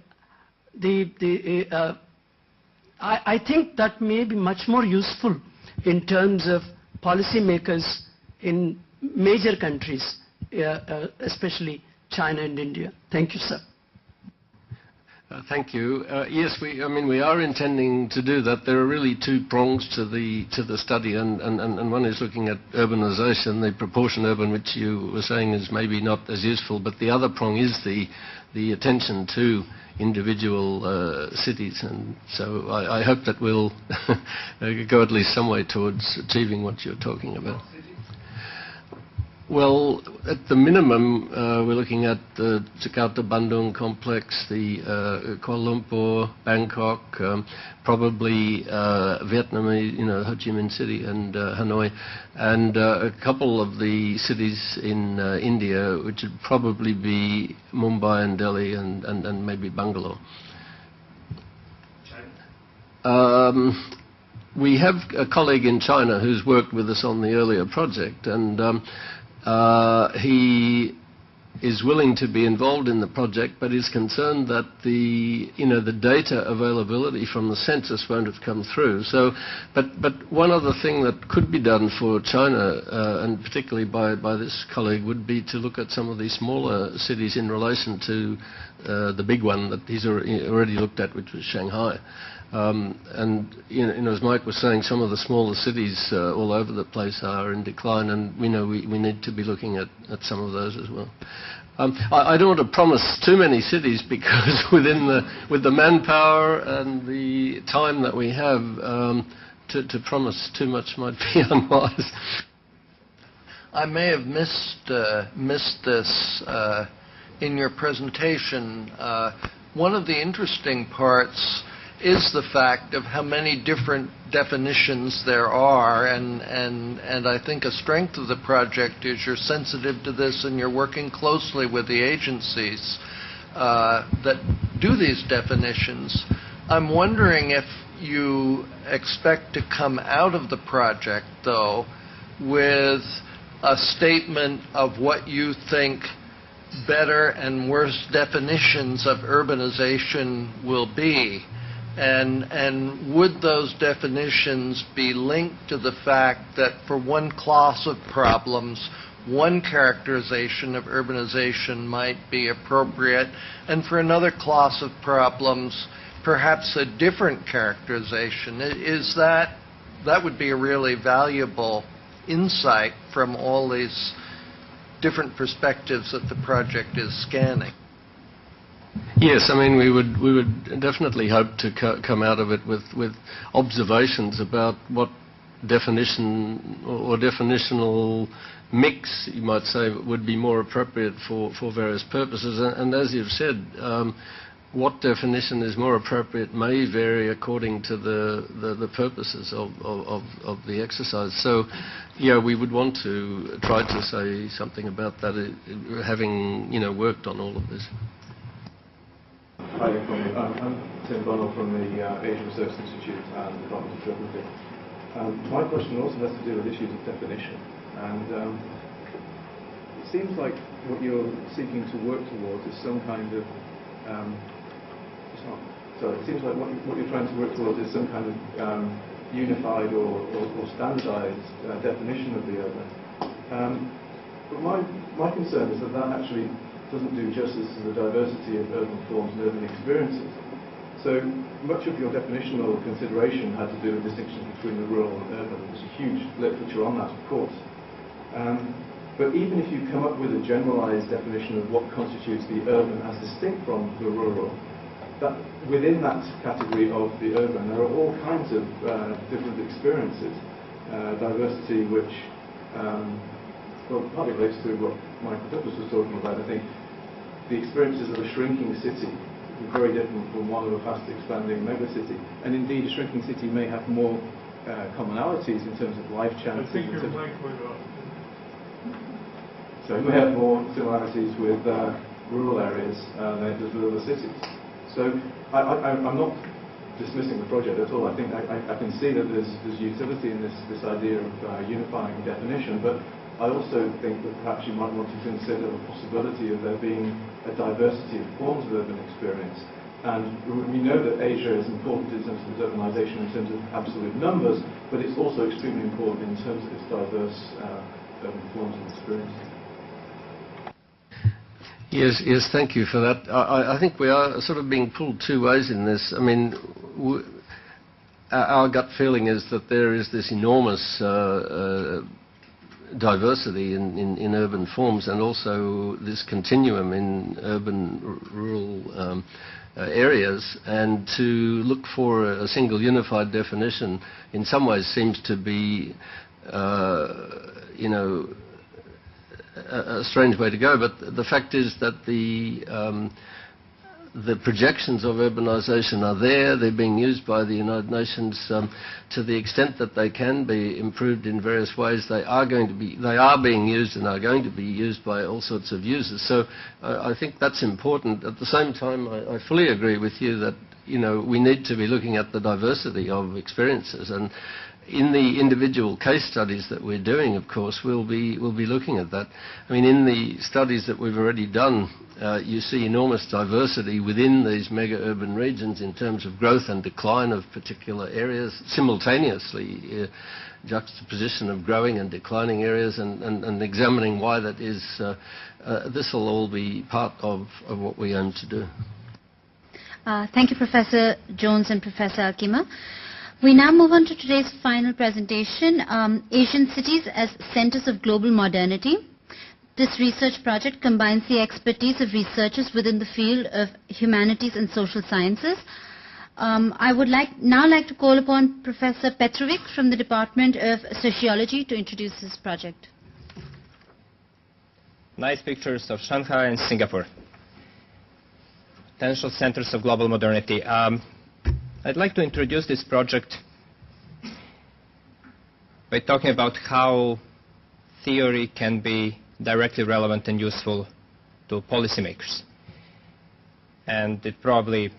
I think that may be much more useful in terms of policymakers in major countries, especially China and India. Thank you, sir. Thank you. Yes, we are intending to do that. There are really two prongs to the study, and one is looking at urbanization, the proportion urban, which you were saying is maybe not as useful, but the other prong is the attention to individual cities, and so I hope that we'll go at least some way towards achieving what you're talking about. Well, at the minimum, we're looking at the Jakarta-Bandung complex, the Kuala Lumpur, Bangkok, probably Vietnam, Ho Chi Minh City and Hanoi, and a couple of the cities in India, which would probably be Mumbai and Delhi and maybe Bangalore. We have a colleague in China who's worked with us on the earlier project, and he is willing to be involved in the project, but is concerned that the data availability from the census won't have come through. So, but one other thing that could be done for China, and particularly by this colleague, would be to look at some of these smaller cities in relation to the big one that he's already looked at, which was Shanghai. And as Mike was saying, some of the smaller cities all over the place are in decline, and we need to be looking at some of those as well. I don't want to promise too many cities, because with the manpower and the time that we have, to promise too much might be unwise. I may have missed this in your presentation. One of the interesting parts is the fact of how many different definitions there are, and I think a strength of the project is you're sensitive to this and you're working closely with the agencies that do these definitions. I'm wondering if you expect to come out of the project, though, with a statement of what you think better and worse definitions of urbanization will be. And would those definitions be linked to the fact that for one class of problems, one characterization of urbanization might be appropriate, and for another class of problems, perhaps a different characterization? That would be a really valuable insight from all these different perspectives that the project is scanning. Yes, we would definitely hope to come out of it with observations about what definition or definitional mix, you might say, would be more appropriate for various purposes. And as you've said, what definition is more appropriate may vary according to the purposes of the exercise. So, yeah, we would want to try to say something about that, having worked on all of this. Hi, I'm Tim Bunnell from the Asian Research Institute and the Department of Geography. My question also has to do with issues of definition. And it seems like what you're seeking to work towards is some kind of it seems like what you're trying to work towards is some kind of unified or standardized definition of the urban. But my concern is that actually doesn't do justice to the diversity of urban forms and urban experiences. So much of your definitional consideration had to do with distinctions between the rural and urban. There's a huge literature on that, of course. But even if you come up with a generalized definition of what constitutes the urban as distinct from the rural, that within that category of the urban, there are all kinds of different experiences, diversity which, partly relates to what Michael was talking about. I think the experiences of a shrinking city are very different from one of a fast expanding megacity. And indeed, a shrinking city may have more commonalities in terms of life chances. I think your mic went off. So it may have more similarities with rural areas than it does with other cities. So I'm not dismissing the project at all. I think I can see that there's utility in this idea of unifying definition, but I also think that perhaps you might want to consider the possibility of there being a diversity of forms of urban experience. And we know that Asia is important in terms of its urbanization in terms of absolute numbers, but it's also extremely important in terms of its diverse urban forms of experience. Yes, thank you for that. I think we are sort of being pulled two ways in this. I mean, our gut feeling is that there is this enormous diversity in urban forms, and also this continuum in urban-rural areas, and to look for a single unified definition in some ways seems to be, a strange way to go. But the fact is that the projections of urbanization are there. They're being used by the United Nations to the extent that they can be improved in various ways. They are being used and are going to be used by all sorts of users. So I think that's important. At the same time, I fully agree with you that we need to be looking at the diversity of experiences, and in the individual case studies that we're doing, of course, we'll be looking at that. I mean, in the studies that we've already done, you see enormous diversity within these mega-urban regions in terms of growth and decline of particular areas, simultaneously juxtaposition of growing and declining areas, and examining why that is. This will all be part of what we aim to do. Thank you, Professor Jones and Professor Akima. We now move on to today's final presentation, Asian Cities as Centers of Global Modernity. This research project combines the expertise of researchers within the field of humanities and social sciences. I would now like to call upon Professor Petrovic from the Department of Sociology to introduce this project. Nice pictures of Shanghai and Singapore. Potential centers of global modernity. I'd like to introduce this project by talking about how theory can be directly relevant and useful to policymakers. And it probably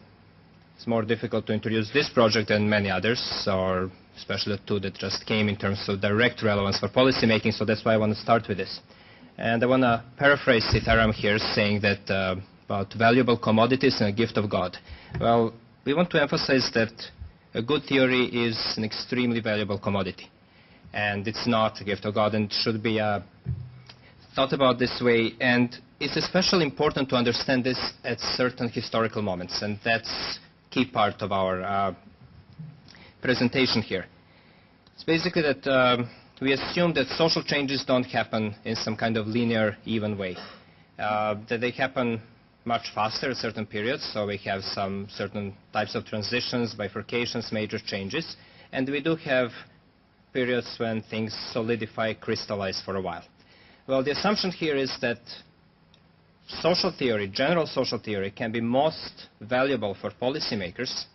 is more difficult to introduce this project than many others, or especially the two that just came in terms of direct relevance for policymaking, so that's why I want to start with this. And I want to paraphrase Sitaram here, saying that about valuable commodities and a gift of God. Well, we want to emphasize that a good theory is an extremely valuable commodity, and it's not a gift of God, and should be thought about this way. And it's especially important to understand this at certain historical moments, and that's a key part of our presentation here. It's basically that we assume that social changes don't happen in some kind of linear, even way, that they happen much faster at certain periods, so we have some certain types of transitions, bifurcations, major changes, and we do have periods when things solidify, crystallize for a while. Well, the assumption here is that social theory, general social theory, can be most valuable for policymakers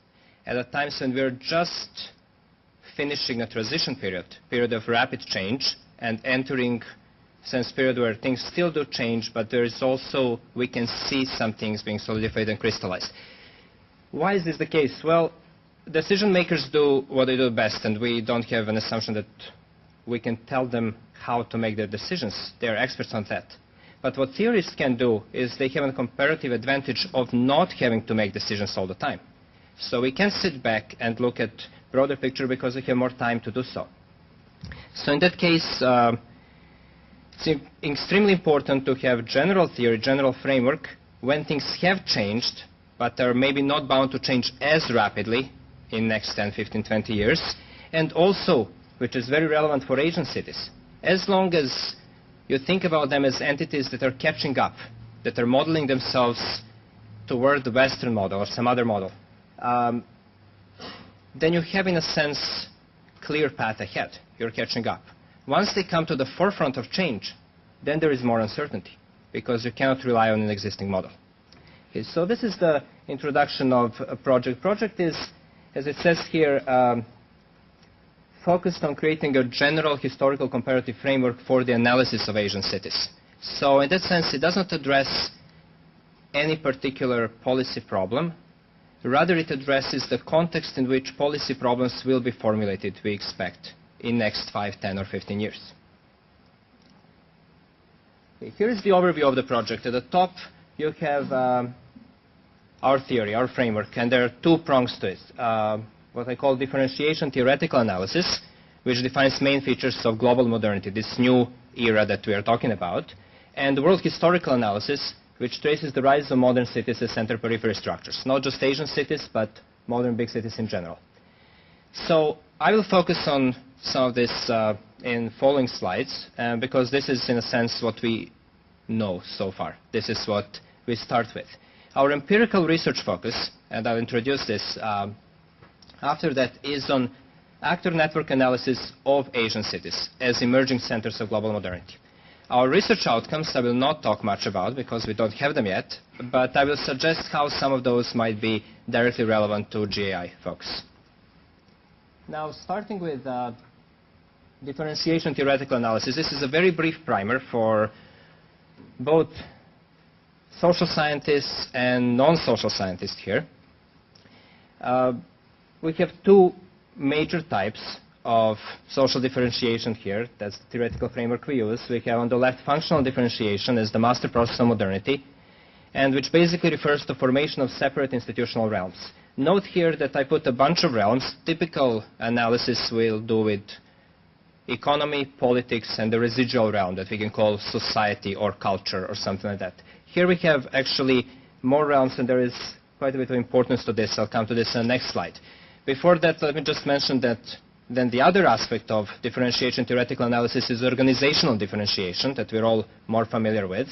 at times when we're just finishing a transition period of rapid change, and entering sense period where things still do change, but there is also, we can see some things being solidified and crystallized. Why is this the case? Well, decision makers do what they do best, and we don't have an assumption that we can tell them how to make their decisions. They are experts on that. But what theorists can do is they have a comparative advantage of not having to make decisions all the time. So we can sit back and look at broader picture because we have more time to do so. So in that case, it's extremely important to have general theory, general framework, when things have changed, but are maybe not bound to change as rapidly in next 10, 15, 20 years. And also, which is very relevant for Asian cities, as long as you think about them as entities that are catching up, that are modeling themselves toward the Western model or some other model, then you have, in a sense, clear path ahead. You're catching up. Once they come to the forefront of change, then there is more uncertainty, because you cannot rely on an existing model. Okay, so this is the introduction of a project. Project is, as it says here, focused on creating a general historical comparative framework for the analysis of Asian cities. So in that sense, it does not address any particular policy problem. Rather, it addresses the context in which policy problems will be formulated, we expect, in next 5, 10, or 15 years. Okay, here is the overview of the project. At the top, you have our theory, our framework, and there are two prongs to it. What I call differentiation theoretical analysis, which defines main features of global modernity, this new era that we are talking about, and the world historical analysis, which traces the rise of modern cities as center-periphery structures, not just Asian cities, but modern big cities in general. So I will focus on some of this in following slides, because this is, in a sense, what we know so far. This is what we start with. Our empirical research focus, and I'll introduce this after that, is on actor network analysis of Asian cities as emerging centers of global modernity. Our research outcomes I will not talk much about because we don't have them yet, but I will suggest how some of those might be directly relevant to GAI folks. Now, starting with differentiation theoretical analysis, this is a very brief primer for both social scientists and non-social scientists here. We have two major types of social differentiation here. That's the theoretical framework we use. We have on the left functional differentiation as the master process of modernity, and which basically refers to formation of separate institutional realms. Note here that I put a bunch of realms. Typical analysis we'll do with economy, politics, and the residual realm that we can call society or culture or something like that. Here we have actually more realms, and there is quite a bit of importance to this. I'll come to this in the next slide. Before that, let me just mention that then the other aspect of differentiation theoretical analysis is organizational differentiation that we're all more familiar with.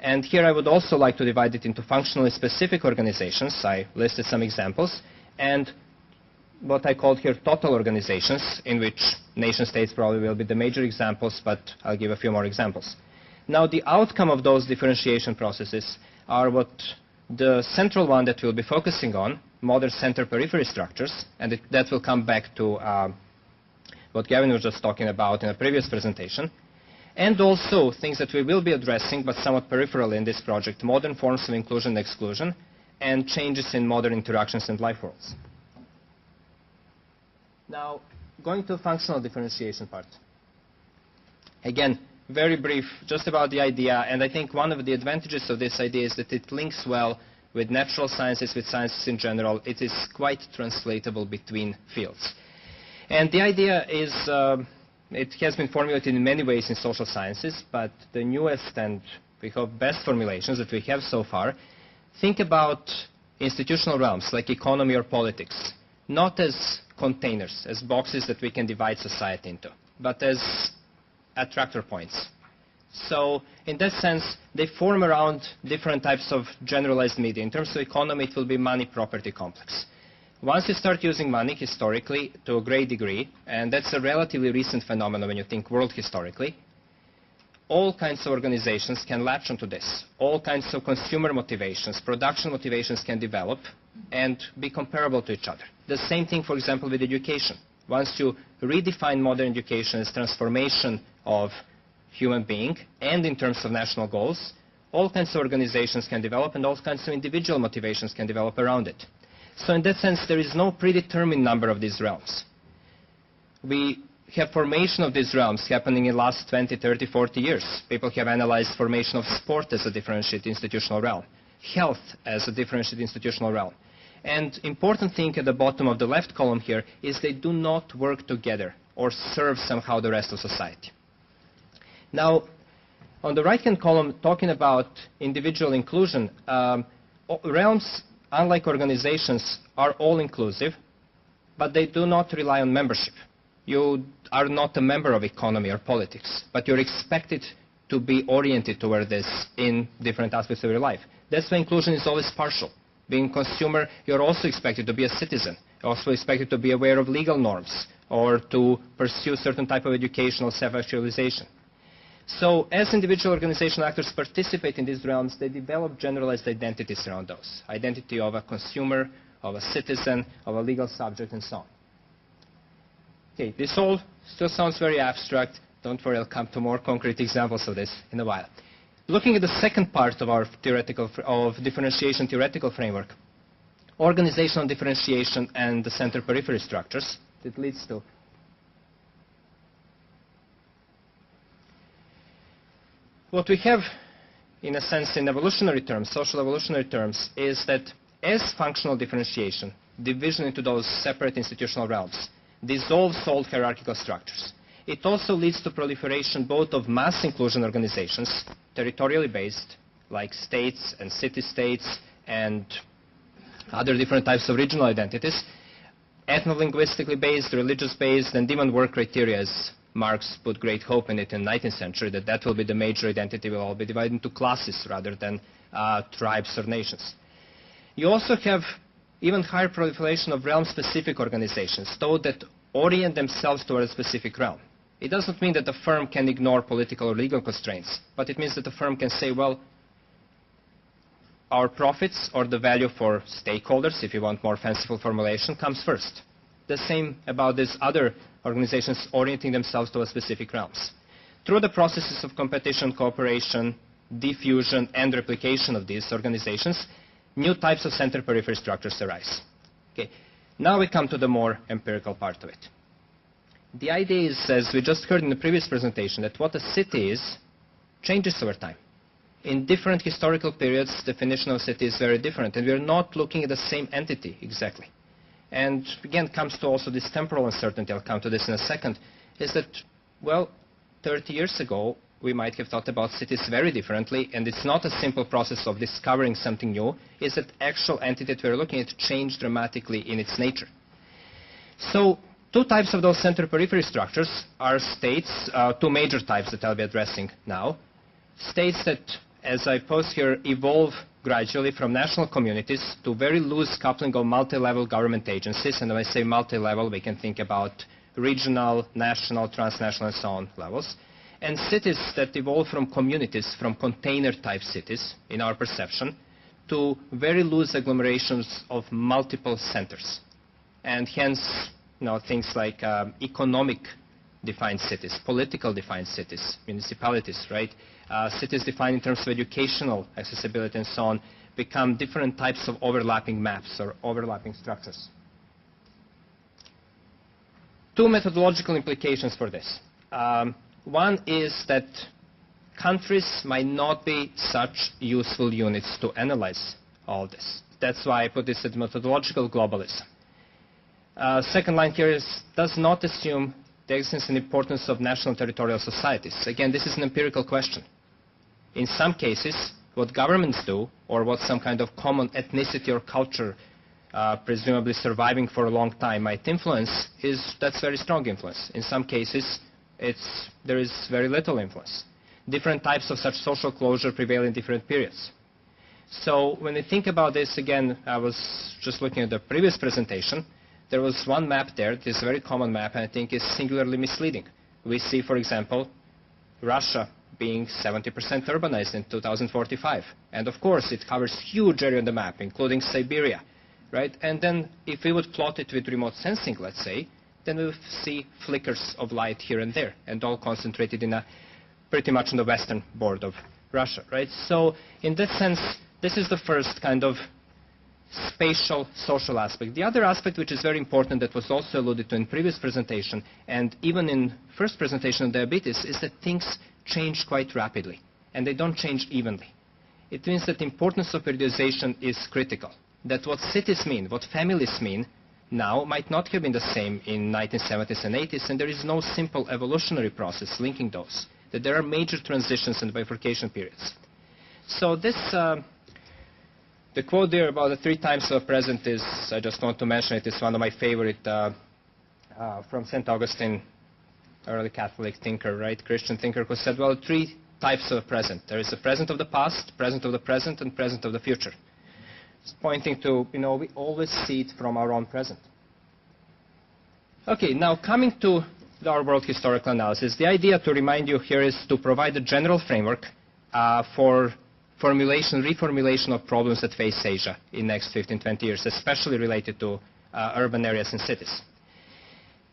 And here I would also like to divide it into functionally specific organizations. I listed some examples. And what I called here total organizations, in which nation states probably will be the major examples, but I'll give a few more examples. Now, the outcome of those differentiation processes are what the central one that we'll be focusing on, modern center-periphery structures, and that will come back to what Gavin was just talking about in a previous presentation, and also things that we will be addressing, but somewhat peripheral in this project, modern forms of inclusion and exclusion, and changes in modern interactions and life worlds. Now, going to the functional differentiation part. Again, very brief, just about the idea, and I think one of the advantages of this idea is that it links well with natural sciences, with sciences in general. It is quite translatable between fields. And the idea is, it has been formulated in many ways in social sciences, but the newest and we hope best formulations that we have so far think about institutional realms like economy or politics, not as containers, as boxes that we can divide society into, but as attractor points. So in that sense, they form around different types of generalized media. In terms of economy, it will be money property complex. Once you start using money historically to a great degree, and that's a relatively recent phenomenon when you think world historically, all kinds of organizations can latch onto this. All kinds of consumer motivations, production motivations can develop and be comparable to each other. The same thing, for example, with education. Once you redefine modern education as transformation of human being and in terms of national goals, all kinds of organizations can develop and all kinds of individual motivations can develop around it. So in that sense, there is no predetermined number of these realms. We have formation of these realms happening in the last 20, 30, 40 years. People have analyzed formation of sport as a differentiated institutional realm, health as a differentiated institutional realm. And important thing at the bottom of the left column here is they do not work together or serve somehow the rest of society. Now, on the right-hand column, talking about individual inclusion, realms, unlike organizations, are all-inclusive, but they do not rely on membership. You are not a member of economy or politics, but you're expected to be oriented toward this in different aspects of your life. That's why inclusion is always partial. Being a consumer, you're also expected to be a citizen, also expected to be aware of legal norms, or to pursue certain type of educational self-actualization. So as individual organizational actors participate in these realms, they develop generalized identities around those. Identity of a consumer, of a citizen, of a legal subject, and so on. Okay, this all still sounds very abstract. Don't worry, I'll come to more concrete examples of this in a while. Looking at the second part of our differentiation theoretical framework, organizational differentiation and the center-periphery structures, it leads to what we have, in a sense, in evolutionary terms, social evolutionary terms, is that as functional differentiation, division into those separate institutional realms, dissolves old hierarchical structures. It also leads to proliferation both of mass inclusion organizations, territorially based, like states and city-states and other different types of regional identities, ethno-linguistically based, religious-based, and even work criteria, as Marx put great hope in it in the 19th century, that that will be the major identity, will all be divided into classes rather than tribes or nations. You also have even higher proliferation of realm-specific organizations, those that orient themselves toward a specific realm. It doesn't mean that the firm can ignore political or legal constraints, but it means that the firm can say, well, our profits or the value for stakeholders, if you want more fanciful formulation, comes first. The same about these other organizations orienting themselves to specific realms. Through the processes of competition, cooperation, diffusion, and replication of these organizations, new types of center-periphery structures arise. Okay. Now we come to the more empirical part of it. The idea is, as we just heard in the previous presentation, that what a city is changes over time. In different historical periods, definition of city is very different, and we are not looking at the same entity exactly. And again, comes to also this temporal uncertainty, I'll come to this in a second, is that, well, 30 years ago, we might have thought about cities very differently, and it's not a simple process of discovering something new, it's that actual entity that we're looking at changed dramatically in its nature. So, two types of those center-periphery structures are states, two major types that I'll be addressing now. States that, as I pose here, evolve gradually from national communities to very loose coupling of multi-level government agencies, and when I say multi-level, we can think about regional, national, transnational, and so on levels. And cities that evolve from communities, from container-type cities, in our perception, to very loose agglomerations of multiple centers. And hence, things like economic defined cities, political defined cities, municipalities, right? Cities defined in terms of educational accessibility and so on, become different types of overlapping maps or overlapping structures. Two methodological implications for this. One is that countries might not be such useful units to analyze all this. That's why I put this as methodological globalism. Second line here does not assume the existence and importance of national territorial societies. Again, this is an empirical question. In some cases, what governments do, or what some kind of common ethnicity or culture, presumably surviving for a long time, might influence, that's very strong influence. In some cases, there is very little influence. Different types of such social closure prevail in different periods. So when we think about this, again, I was just looking at the previous presentation. There was one map there, this very common map, and I think is singularly misleading. We see, for example, Russia being 70% urbanized in 2045. And of course, it covers huge area on the map, including Siberia, right? And then if we would plot it with remote sensing, let's say, then we would see flickers of light here and there, and all concentrated in pretty much on the western border of Russia, right? So in that sense, this is the first kind of spatial social aspect. The other aspect, which is very important, that was also alluded to in previous presentation, and even in first presentation on diabetes, is that things change quite rapidly, and they don't change evenly. It means that the importance of periodization is critical. That what cities mean, what families mean, now might not have been the same in 1970s and 80s, and there is no simple evolutionary process linking those. That there are major transitions and bifurcation periods. So this, the quote there about the 3 times of present is, I just want to mention it, is one of my favorite from St. Augustine, early Catholic thinker, right, Christian thinker, who said, well, 3 types of present. There is the present of the past, present of the present, and present of the future. It's pointing to, you know, we always see it from our own present. Okay, now coming to our world historical analysis, the idea, to remind you here, is to provide a general framework for reformulation of problems that face Asia in the next 15, 20 years, especially related to urban areas and cities.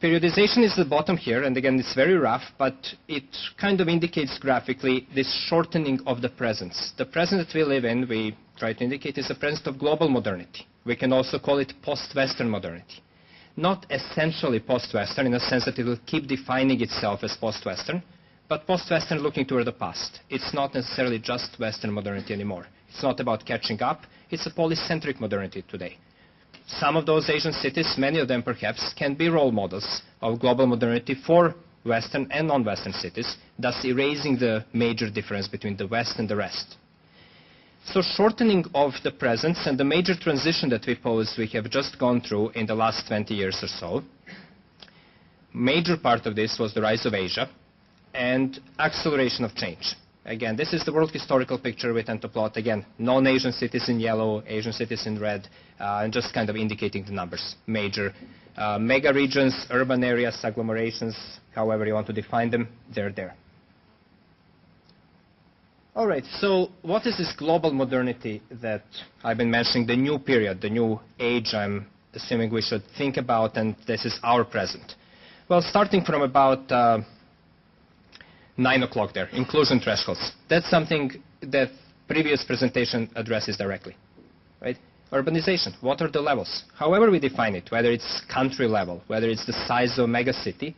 Periodization is the bottom here, and again, it's very rough, but it kind of indicates graphically this shortening of the presence. The present that we live in, we try to indicate, is the present of global modernity. We can also call it post-Western modernity. Not essentially post-Western in the sense that it will keep defining itself as post-Western, but post-Western looking toward the past. It's not necessarily just Western modernity anymore. It's not about catching up. It's a polycentric modernity today. Some of those Asian cities, many of them perhaps, can be role models of global modernity for Western and non-Western cities, thus erasing the major difference between the West and the rest. So shortening of the presence and the major transition that we pose, we have just gone through in the last 20 years or so. Major part of this was the rise of Asia and acceleration of change. Again, this is the world historical picture we tend to plot. Again, non-Asian cities in yellow, Asian cities in red, and just kind of indicating the numbers. Major mega regions, urban areas, agglomerations, however you want to define them, they're there. All right, so what is this global modernity that I've been mentioning, the new period, the new age I'm assuming we should think about, and this is our present? Well, starting from about 9 o'clock there, inclusion thresholds. That's something that previous presentation addresses directly, right? Urbanization, what are the levels? However we define it, whether it's country level, whether it's the size of a mega city,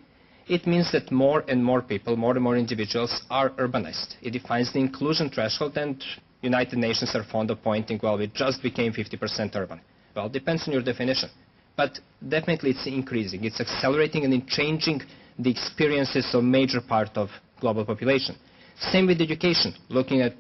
it means that more and more people, more and more individuals are urbanized. It defines the inclusion threshold, and United Nations are fond of pointing, well, we just became 50% urban. Well, it depends on your definition. But definitely it's increasing. It's accelerating and changing the experiences of major part of global population. Same with education. Looking at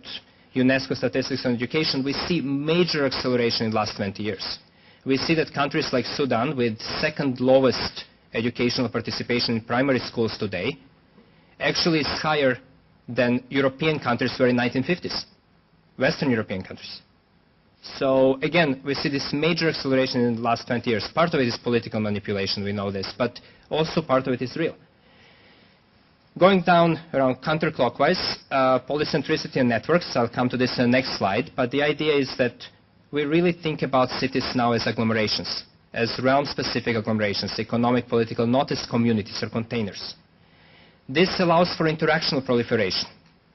UNESCO statistics on education, we see major acceleration in the last 20 years. We see that countries like Sudan, with second lowest educational participation in primary schools today, actually is higher than European countries were in 1950s, Western European countries. So again, we see this major acceleration in the last 20 years. Part of it is political manipulation, we know this, but also part of it is real. Going down around counterclockwise, polycentricity and networks, I'll come to this in the next slide, but the idea is that we really think about cities now as agglomerations, as realm-specific agglomerations, economic, political, not as communities or containers. This allows for interactional proliferation.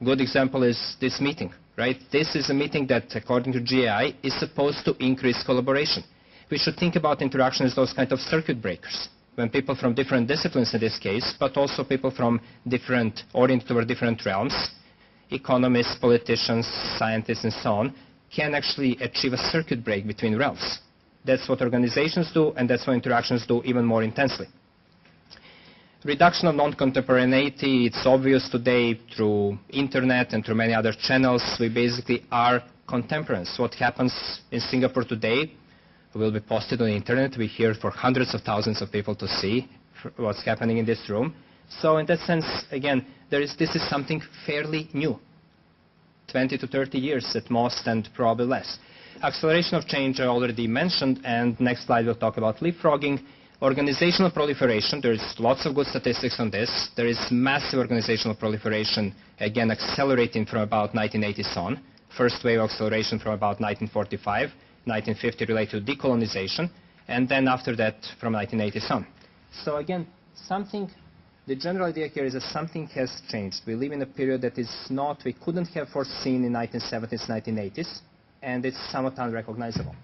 Good example is this meeting, right? This is a meeting that, according to GAI, is supposed to increase collaboration. We should think about interaction as those kind of circuit breakers, when people from different disciplines in this case, but also people from different, oriented toward different realms, economists, politicians, scientists, and so on, can actually achieve a circuit break between realms. That's what organizations do, and that's what interactions do even more intensely. Reduction of non-contemporaneity, it's obvious today through internet and through many other channels. We basically are contemporaries. What happens in Singapore today will be posted on the internet. We hear for hundreds of thousands of people to see what's happening in this room. So in that sense, again, this is something fairly new. 20 to 30 years at most, and probably less. Acceleration of change I already mentioned, and next slide we'll talk about leapfrogging. Organizational proliferation, there's lots of good statistics on this. There is massive organizational proliferation, again accelerating from about 1980s on. First wave of acceleration from about 1945, 1950 related to decolonization, and then after that from 1980s on. So again, the general idea here is that something has changed. We live in a period that is not, we couldn't have foreseen in 1970s, 1980s, and it's somewhat unrecognizable.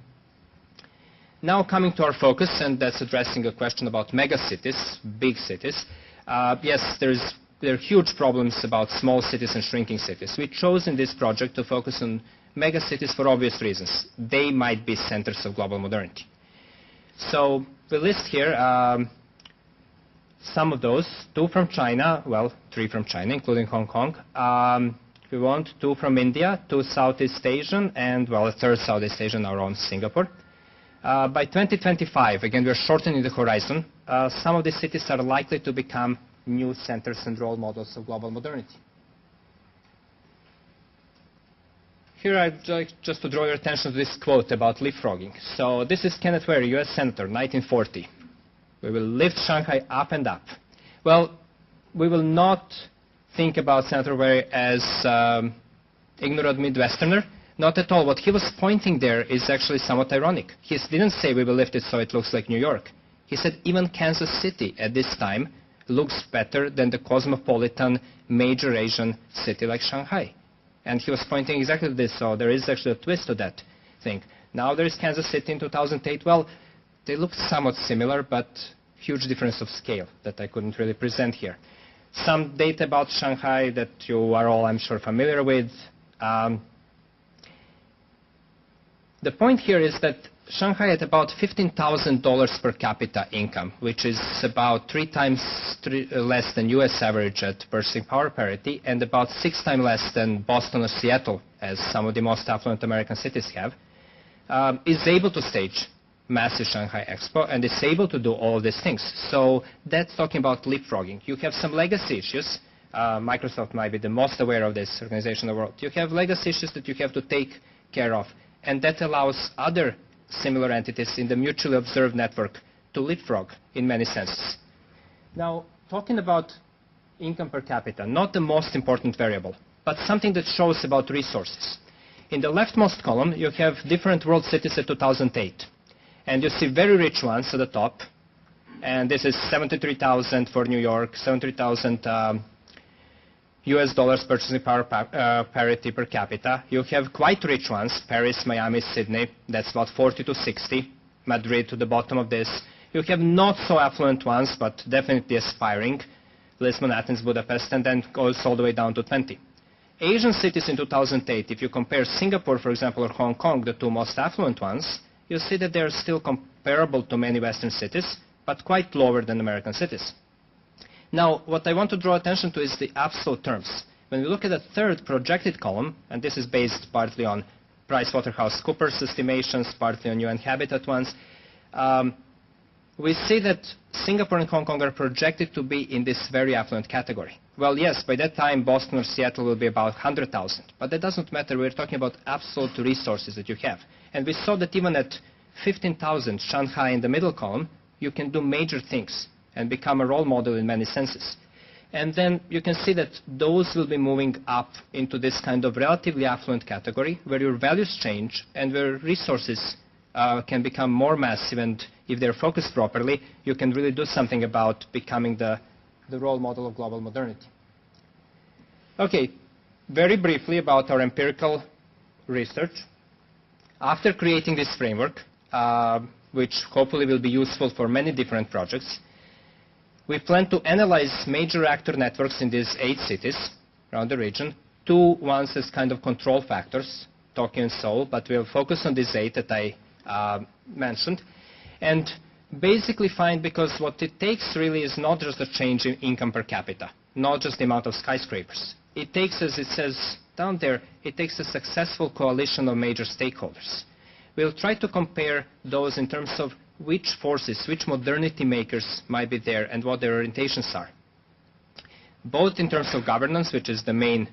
Now coming to our focus, and that's addressing a question about megacities, big cities. Yes, there are huge problems about small cities and shrinking cities. We chose in this project to focus on megacities for obvious reasons. They might be centers of global modernity. So we list here some of those, 2 from China, well, 3 from China, including Hong Kong. We want 2 from India, 2 Southeast Asian, and, well, a 3rd Southeast Asian, our own Singapore. By 2025, again, we're shortening the horizon. Some of these cities are likely to become new centers and role models of global modernity. Here I'd like just to draw your attention to this quote about leapfrogging. So this is Kenneth Ware, US Senator, 1940. We will lift Shanghai up and up. Well, we will not think about Senator Ware as ignorant Midwesterner. Not at all. What he was pointing there is actually somewhat ironic. He didn't say we will lift it so it looks like New York. He said even Kansas City at this time looks better than the cosmopolitan major Asian city like Shanghai. And he was pointing exactly to this, so there is actually a twist to that thing. Now there is Kansas City in 2008. Well, they look somewhat similar, but huge difference of scale that I couldn't really present here. Some data about Shanghai that you are all, I'm sure, familiar with. The point here is that Shanghai had about $15,000 per capita income, which is about 3 times less than US average at purchasing power parity, and about 6 times less than Boston or Seattle, as some of the most affluent American cities have, is able to stage massive Shanghai Expo and is able to do all of these things. So that's talking about leapfrogging. You have some legacy issues. Microsoft might be the most aware of this organization in the world. You have legacy issues that you have to take care of, and that allows other similar entities in the mutually observed network to leapfrog in many senses. Now, talking about income per capita, not the most important variable, but something that shows about resources. In the leftmost column, you have different world cities at 2008. And you see very rich ones at the top. And this is 73,000 for New York, 73,000 US dollars purchasing power parity per capita. You have quite rich ones, Paris, Miami, Sydney, that's about 40 to 60. Madrid to the bottom of this. You have not so affluent ones, but definitely aspiring, Lisbon, Athens, Budapest, and then goes all the way down to 20. Asian cities in 2008, if you compare Singapore, for example, or Hong Kong, the 2 most affluent ones, you see that they're still comparable to many Western cities, but quite lower than American cities. Now, what I want to draw attention to is the absolute terms. When we look at the 3rd projected column, and this is based partly on PricewaterhouseCoopers estimations, partly on UN Habitat ones, we see that Singapore and Hong Kong are projected to be in this very affluent category. Well, yes, by that time, Boston or Seattle will be about 100,000. But that doesn't matter. We're talking about absolute resources that you have. And we saw that even at 15,000, Shanghai in the middle column, you can do major things and become a role model in many senses. And then you can see that those will be moving up into this kind of relatively affluent category where your values change and where resources can become more massive, and if they're focused properly, you can really do something about becoming the role model of global modernity. Okay, very briefly about our empirical research. After creating this framework, which hopefully will be useful for many different projects, we plan to analyze major actor networks in these 8 cities around the region, 2 ones as kind of control factors, Tokyo and Seoul, but we'll focus on these 8 that I mentioned, and basically find, because what it takes really is not just a change in income per capita, not just the amount of skyscrapers. It takes, as it says down there, it takes a successful coalition of major stakeholders. We'll try to compare those in terms of which forces, which modernity makers might be there and what their orientations are. Both in terms of governance, which is the main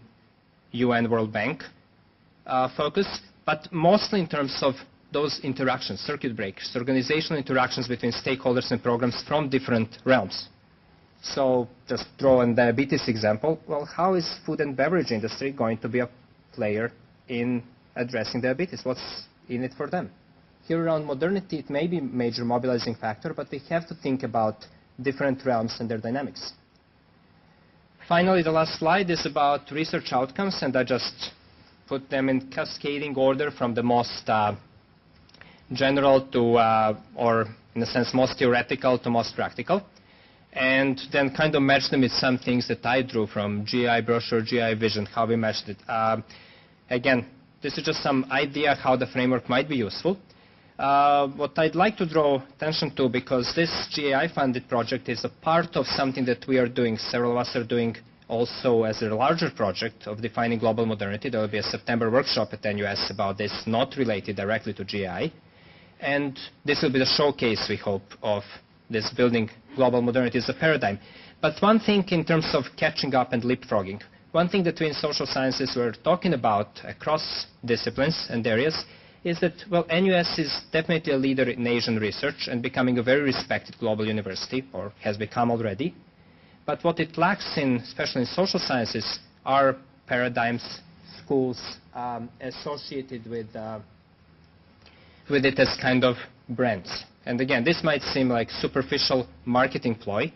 UN World Bank, focus, but mostly in terms of those interactions, circuit breakers, organizational interactions between stakeholders and programs from different realms. So just throw in diabetes example. Well, how is food and beverage industry going to be a player in addressing diabetes? What's in it for them? Here around modernity, it may be a major mobilizing factor, but we have to think about different realms and their dynamics. Finally, the last slide is about research outcomes, and I just put them in cascading order from the most general to, or in a sense, most theoretical to most practical, and then kind of match them with some things that I drew from GI brochure, GI vision, how we matched it. Again, this is just some idea how the framework might be useful. What I'd like to draw attention to, because this GAI-funded project is a part of something that we are doing, several of us are doing also as a larger project of defining global modernity. There will be a September workshop at NUS about this, not related directly to GAI. And this will be the showcase, we hope, of this building global modernity as a paradigm. But one thing in terms of catching up and leapfrogging, one thing that we in social sciences were talking about across disciplines and areas is that, well, NUS is definitely a leader in Asian research and becoming a very respected global university, or has become already. But what it lacks in, especially in social sciences, are paradigms, schools associated with it as kind of brands. And again, this might seem like superficial marketing ploy,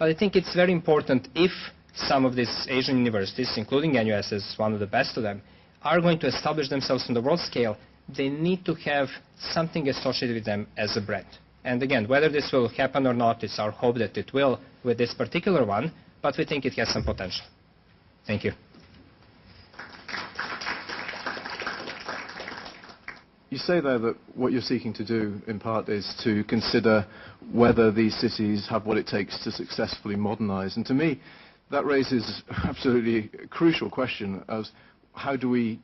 but I think it's very important if some of these Asian universities, including NUS as one of the best of them, are going to establish themselves on the world scale, they need to have something associated with them as a brand. And again, whether this will happen or not, it's our hope that it will with this particular one, but we think it has some potential. Thank you. You say there that what you're seeking to do, in part, is to consider whether these cities have what it takes to successfully modernize. And to me, that raises absolutely a crucial question as how do we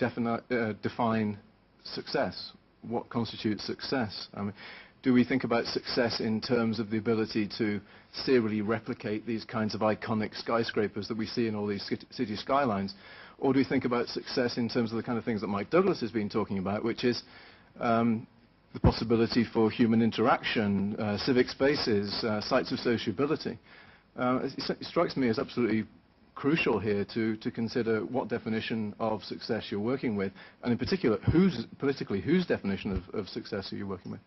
define success? What constitutes success? I mean, do we think about success in terms of the ability to serially replicate these kinds of iconic skyscrapers that we see in all these city skylines? Or do we think about success in terms of the kind of things that Mike Douglas has been talking about, which is the possibility for human interaction, civic spaces, sites of sociability? It strikes me as absolutely crucial here to consider what definition of success you're working with, and in particular, whose definition of success are you working with?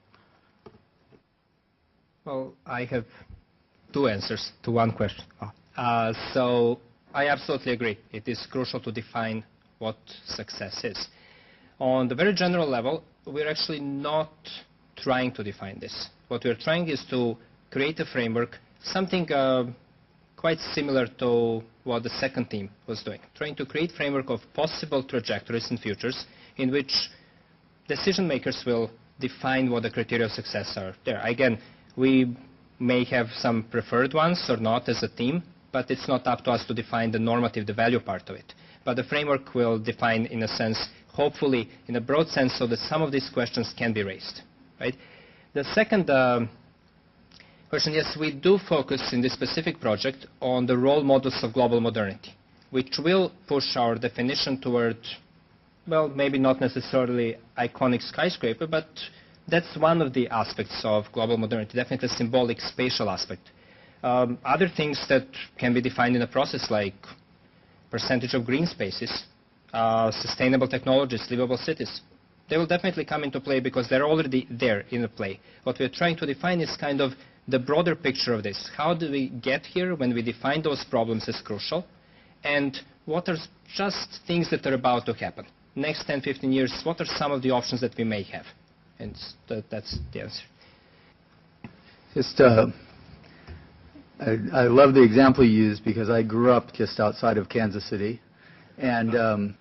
Well, I have two answers to one question. So I absolutely agree. It is crucial to define what success is. On the very general level, we're actually not trying to define this. What we're trying is to create a framework, something quite similar to what the second team was doing, trying to create framework of possible trajectories and futures in which decision makers will define what the criteria of success are there. Again, we may have some preferred ones or not as a team, but it's not up to us to define the normative, the value part of it. But the framework will define, in a sense, hopefully in a broad sense, so that some of these questions can be raised. Right? The second question, yes, we do focus in this specific project on the role models of global modernity, which will push our definition toward, well, maybe not necessarily iconic skyscraper, but that's one of the aspects of global modernity, definitely a symbolic spatial aspect. Other things that can be defined in a process like percentage of green spaces, sustainable technologies, livable cities, they will definitely come into play because they're already there in the play. What we're trying to define is kind of the broader picture of this. How do we get here when we define those problems as crucial? And what are just things that are about to happen? Next 10, 15 years, what are some of the options that we may have? And that's the answer. Just, I love the example you used because I grew up just outside of Kansas City. And I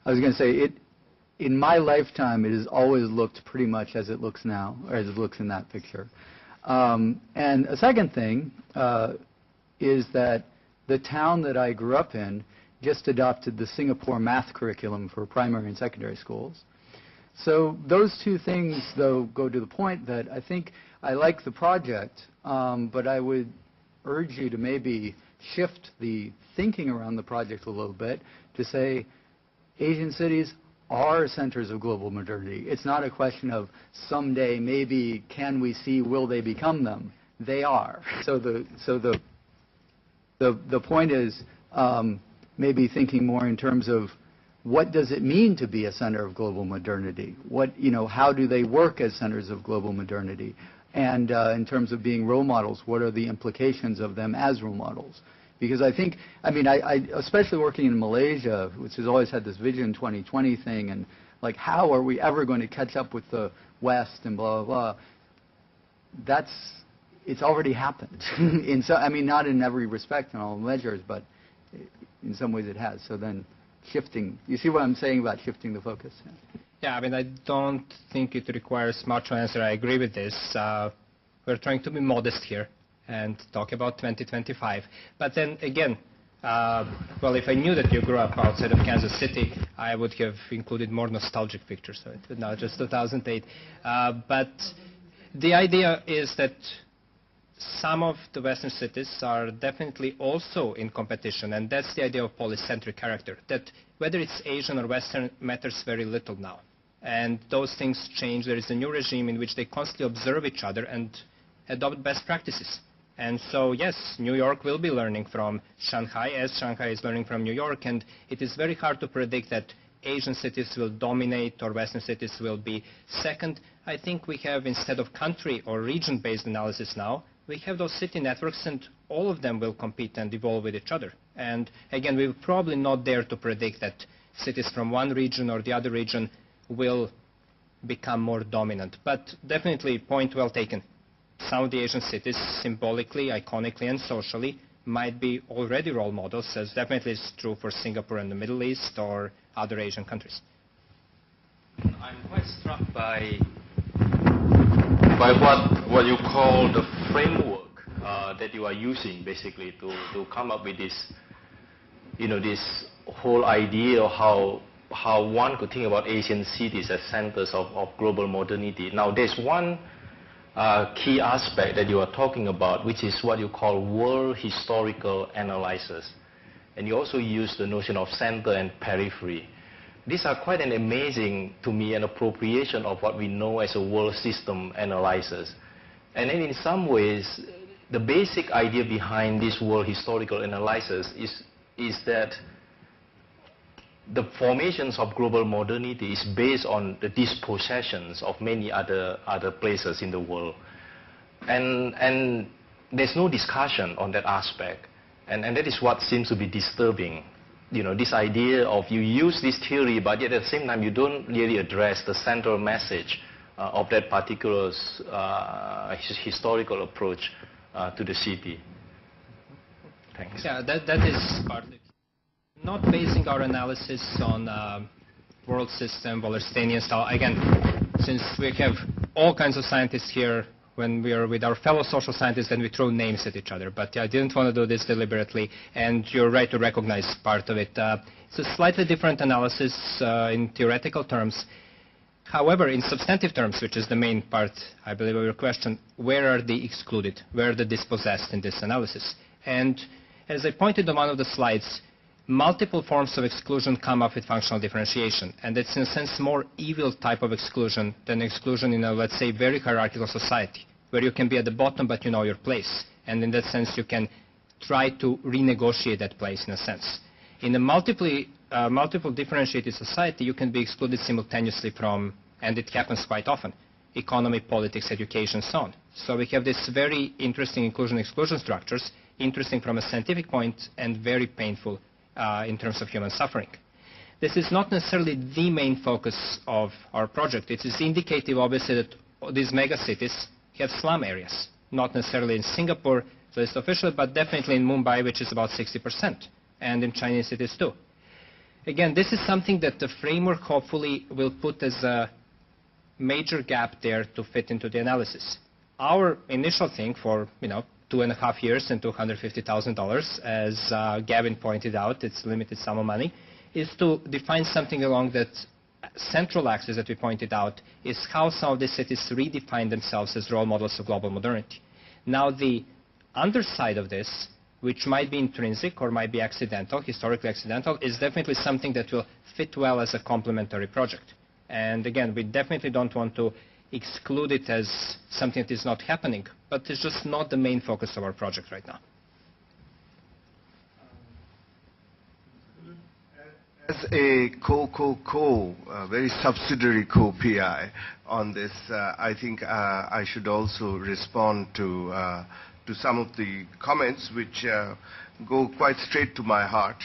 was going to say, in my lifetime, it has always looked pretty much as it looks now, or as it looks in that picture. And a second thing is that the town that I grew up in just adopted the Singapore math curriculum for primary and secondary schools. So those two things, though, go to the point that I think I like the project, but I would urge you to maybe shift the thinking around the project a little bit to say, Asian cities are centers of global modernity. It's not a question of someday, maybe, can we see, will they become them? They are. So the point is maybe thinking more in terms of what does it mean to be a center of global modernity? How do they work as centers of global modernity? And in terms of being role models, what are the implications of them as role models? Because I think, I especially working in Malaysia, which has always had this Vision 2020 thing, and like, how are we ever going to catch up with the West and blah, blah, blah. It's already happened. Not in every respect and all measures, but in some ways it has. So then shifting, you see what I'm saying about shifting the focus? Yeah, I don't think it requires much to answer. I agree with this. We're trying to be modest here and talk about 2025. But then again, well, if I knew that you grew up outside of Kansas City, I would have included more nostalgic pictures of it, not just 2008. But the idea is that some of the Western cities are definitely also in competition, and that's the idea of polycentric character, that whether it's Asian or Western matters very little now. And those things change. There is a new regime in which they constantly observe each other and adopt best practices. And so, yes, New York will be learning from Shanghai, as Shanghai is learning from New York, and it is very hard to predict that Asian cities will dominate or Western cities will be second. I think we have, instead of country or region-based analysis now, we have those city networks, and all of them will compete and evolve with each other. And again, we're probably not there to predict that cities from one region or the other region will become more dominant. But definitely, point well taken. Some of the Asian cities, symbolically, iconically, and socially, might be already role models, as definitely is true for Singapore and the Middle East or other Asian countries. I'm quite struck by what you call the framework that you are using, basically, to come up with this, this whole idea of how one could think about Asian cities as centers of global modernity. Now, there's one key aspect that you are talking about, which is what you call world historical analysis. And you also use the notion of center and periphery. These are quite an amazing, to me, an appropriation of what we know as a world system analysis. And then in some ways, the basic idea behind this world historical analysis is that the formations of global modernity is based on the dispossessions of many other places in the world. And there's no discussion on that aspect. And that is what seems to be disturbing. This idea of you use this theory, but yet at the same time you don't really address the central message of that particular historical approach to the city. Thanks. Yeah, that is partly. Not basing our analysis on world system, Wallersteinian style. Again, since we have all kinds of scientists here, when we are with our fellow social scientists, then we throw names at each other. But I didn't want to do this deliberately, and you're right to recognize part of it. It's a slightly different analysis in theoretical terms. However, in substantive terms, which is the main part, I believe, of your question, where are the excluded? Where are the dispossessed in this analysis? And as I pointed on one of the slides, multiple forms of exclusion come up with functional differentiation, and it's in a sense more evil type of exclusion than exclusion in a, let's say, very hierarchical society, where you can be at the bottom but you know your place, and in that sense you can try to renegotiate that place in a sense. In a multiple differentiated society, you can be excluded simultaneously from, and it happens quite often, economy, politics, education, so on. So we have this very interesting inclusion-exclusion structures, interesting from a scientific point and very painful in terms of human suffering. This is not necessarily the main focus of our project. It is indicative, obviously, that these megacities have slum areas. Not necessarily in Singapore, so it's official, but definitely in Mumbai, which is about 60%, and in Chinese cities too. Again, this is something that the framework hopefully will put as a major gap there to fit into the analysis. Our initial thing for, 2.5 years and $250,000, as Gavin pointed out, it's a limited sum of money, is to define something along that central axis that we pointed out, is how some of these cities redefine themselves as role models of global modernity. Now, the underside of this which might be intrinsic or might be accidental, historically accidental, is definitely something that will fit well as a complementary project. And again, we definitely don't want to exclude it as something that is not happening, but it's just not the main focus of our project right now. As a very subsidiary co-PI on this, I think I should also respond to some of the comments which go quite straight to my heart,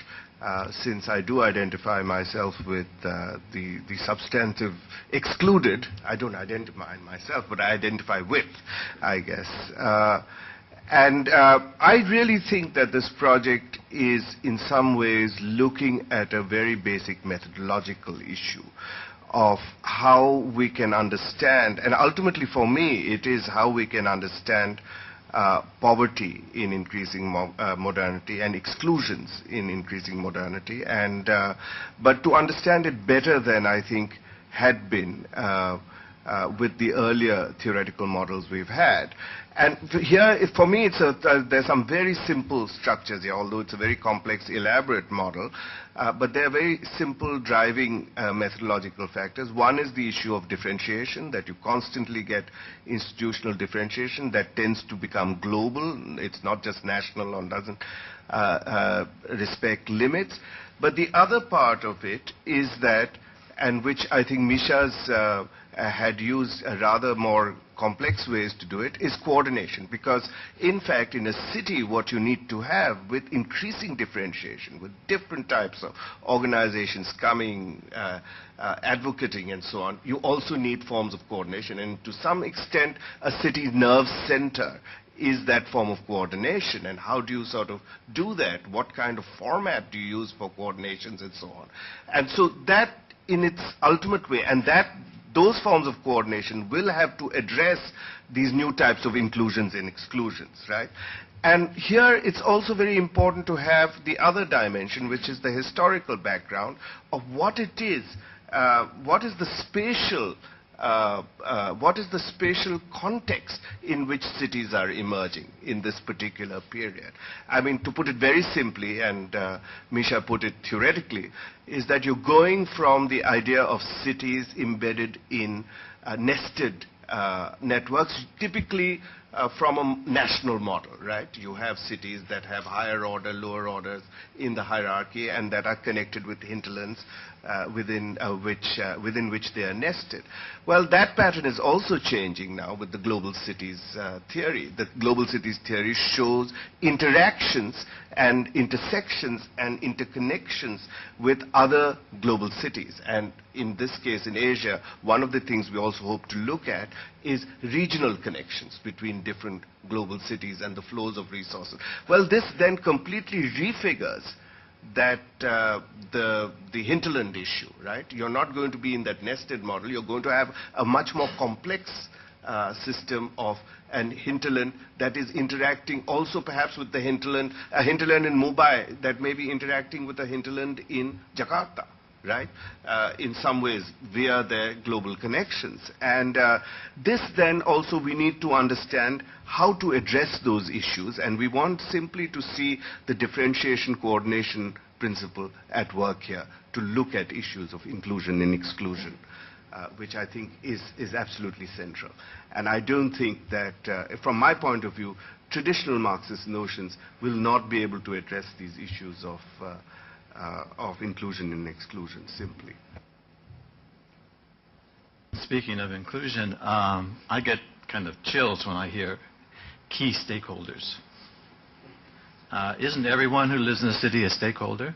since I do identify myself with the substantive excluded. I don't identify myself, but I identify with, I guess. And I really think that this project is in some ways looking at a very basic methodological issue of how we can understand, and ultimately for me it is how we can understand poverty in increasing modernity and exclusions in increasing modernity, and but to understand it better than I think had been with the earlier theoretical models we've had. And here, for me, there's some very simple structures here, although it's a very complex, elaborate model, but there are very simple driving methodological factors. One is the issue of differentiation, that you constantly get institutional differentiation that tends to become global. It's not just national or doesn't respect limits. But the other part of it is that, and which I think Misha's had used a rather more complex ways to do it, is coordination. Because in fact in a city what you need to have with increasing differentiation, with different types of organizations coming, advocating and so on, you also need forms of coordination. And to some extent a city's nerve center is that form of coordination. And how do you sort of do that? What kind of format do you use for coordinations and so on? And so that in its ultimate way, and those forms of coordination will have to address these new types of inclusions and exclusions, right? And here it's also very important to have the other dimension, which is the historical background of what it is, what is the spatial context in which cities are emerging in this particular period. I mean, to put it very simply, and Misha put it theoretically, is that you're going from the idea of cities embedded in nested networks, typically from a national model, right? You have cities that have higher order, lower orders in the hierarchy and that are connected with hinterlands within which they are nested. Well, that pattern is also changing now with the global cities theory. The global cities theory shows interactions and intersections and interconnections with other global cities. And in this case, in Asia, one of the things we also hope to look at is regional connections between different global cities and the flows of resources. Well, this then completely refigures that the hinterland issue, right? You're not going to be in that nested model. You're going to have a much more complex system of an hinterland that is interacting also perhaps with the hinterland, a hinterland in Mumbai that may be interacting with a hinterland in Jakarta, right? In some ways via their global connections. And this then also we need to understand how to address those issues, and we want simply to see the differentiation coordination principle at work here to look at issues of inclusion and exclusion, which I think is absolutely central. And I don't think that, from my point of view, traditional Marxist notions will not be able to address these issues of inclusion and exclusion simply. Speaking of inclusion, I get kind of chills when I hear key stakeholders. Isn't everyone who lives in the city a stakeholder?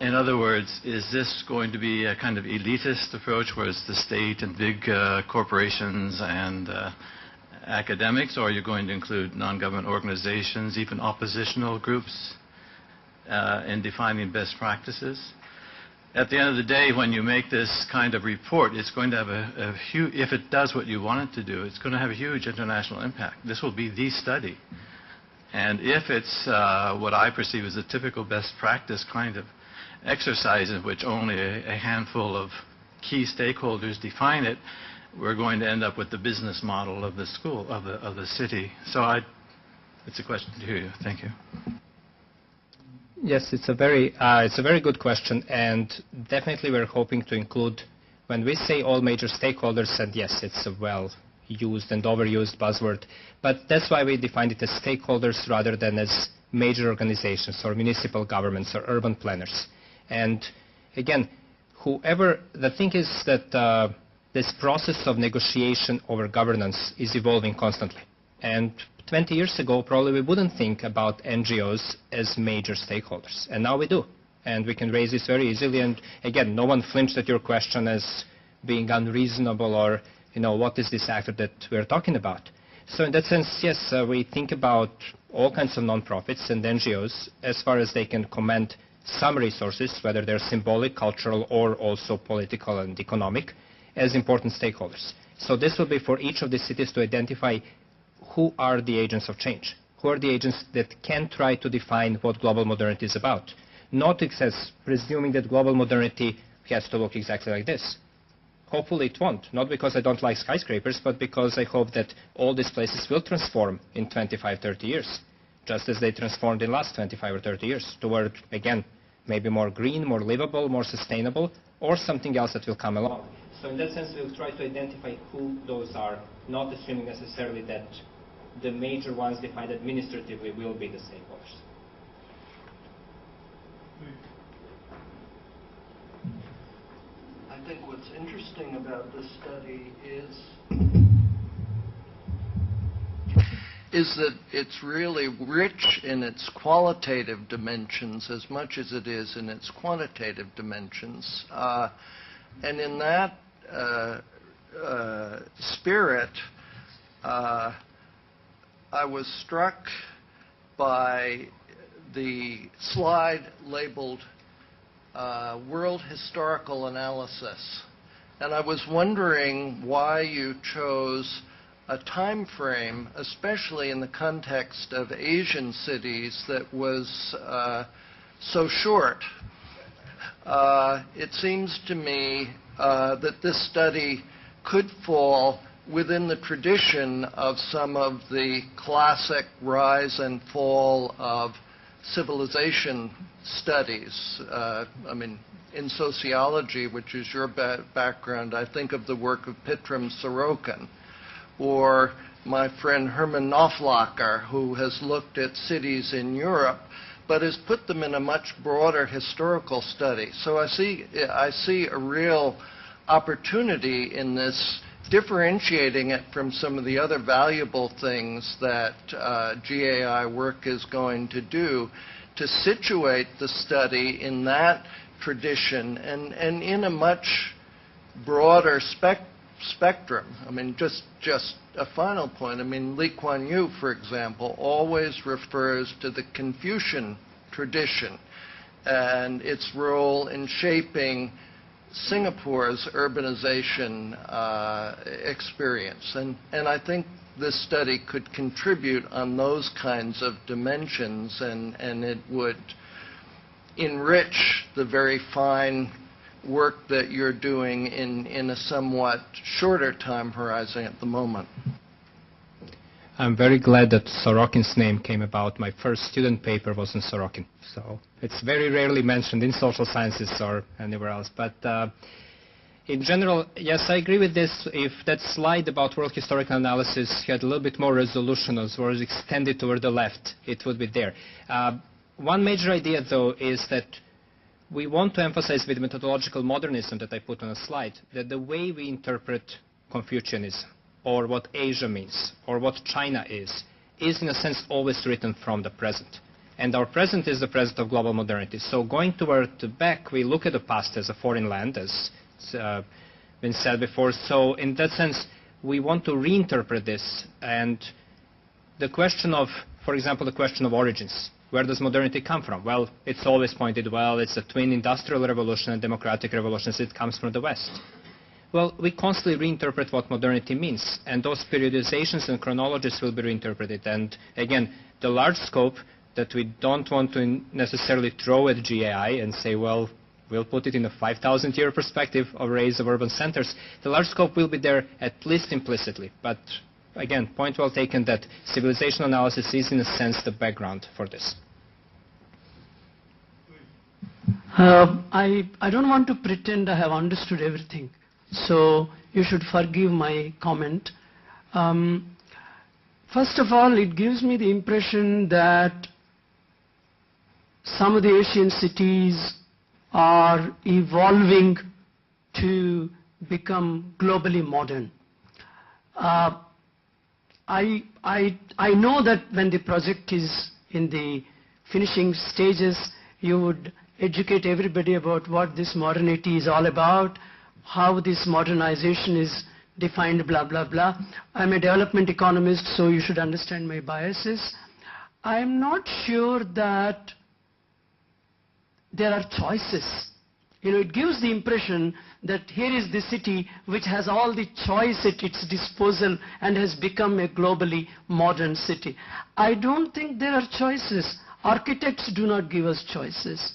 In other words, is this going to be a kind of elitist approach where it's the state and big corporations and academics, or are you going to include non-government organizations, even oppositional groups, in defining best practices? At the end of the day, when you make this kind of report, it's going to have a huge, if it does what you want it to do, it's going to have a huge international impact. This will be the study. And if it's what I perceive as a typical best practice kind of exercise in which only a handful of key stakeholders define it, we're going to end up with the business model of the school, of the city. So It's a question to hear you. Thank you. Yes, it's a very good question, and definitely we're hoping to include, when we say all major stakeholders, and yes, it's a well-used and overused buzzword, but that's why we defined it as stakeholders rather than as major organizations or municipal governments or urban planners. And again, the thing is that this process of negotiation over governance is evolving constantly. And 20 years ago, probably we wouldn't think about NGOs as major stakeholders, and now we do. And we can raise this very easily, and again, no one flinched at your question as being unreasonable or, what is this actor that we're talking about? So in that sense, yes, we think about all kinds of nonprofits and NGOs as far as they can command some resources, whether they're symbolic, cultural, or also political and economic, as important stakeholders. So this will be for each of the cities to identify who are the agents of change, who are the agents that can try to define what global modernity is about. Not as presuming that global modernity has to look exactly like this. Hopefully it won't, not because I don't like skyscrapers, but because I hope that all these places will transform in 25, 30 years, just as they transformed in the last 25 or 30 years, toward, again, maybe more green, more livable, more sustainable, or something else that will come along. So in that sense, we'll try to identify who those are, not assuming necessarily that the major ones defined administratively will be the stakeholders. I think what's interesting about this study is that it's really rich in its qualitative dimensions as much as it is in its quantitative dimensions. And in that spirit, I was struck by the slide labeled World Historical Analysis. And I was wondering why you chose a time frame, especially in the context of Asian cities, that was so short. It seems to me that this study could fall within the tradition of some of the classic rise and fall of civilization studies. In sociology, which is your background, I think of the work of Petram Sorokin, or my friend Herman Knopflacher, who has looked at cities in Europe, but has put them in a much broader historical study. So I see a real opportunity in this, differentiating it from some of the other valuable things that GAI work is going to do, to situate the study in that tradition and in a much broader spectrum. Just a final point. Lee Kuan Yew, for example, always refers to the Confucian tradition and its role in shaping Singapore's urbanization experience. And I think this study could contribute on those kinds of dimensions, and it would enrich the very fine work that you're doing in a somewhat shorter time horizon at the moment. I'm very glad that Sorokin's name came about. My first student paper was on Sorokin, so it's very rarely mentioned in social sciences or anywhere else. But in general, yes, I agree with this. If that slide about world historical analysis had a little bit more resolution or was extended toward the left, it would be there. One major idea, though, is that we want to emphasize with methodological modernism that I put on a slide, that the way we interpret Confucianism, or what Asia means, or what China is in a sense always written from the present. And our present is the present of global modernity. So going toward the back, we look at the past as a foreign land, as been said before. So in that sense, we want to reinterpret this. And the question of, for example, the question of origins. Where does modernity come from? Well, it's always pointed, well, it's a twin industrial revolution and democratic revolutions. It comes from the West. Well, we constantly reinterpret what modernity means, and those periodizations and chronologies will be reinterpreted. And again, the large scope that we don't want to necessarily throw at GAI and say, well, we'll put it in a 5,000-year perspective of raise of urban centers. The large scope will be there at least implicitly, but again, point well taken that civilization analysis is in a sense the background for this. I don't want to pretend I have understood everything, so you should forgive my comment. First of all, it gives me the impression that some of the Asian cities are evolving to become globally modern. I know that when the project is in the finishing stages, you would educate everybody about what this modernity is all about, how this modernization is defined, blah, blah, blah. I'm a development economist, so you should understand my biases. I'm not sure that there are choices. You know, it gives the impression that here is the city which has all the choice at its disposal and has become a globally modern city. I don't think there are choices. Architects do not give us choices.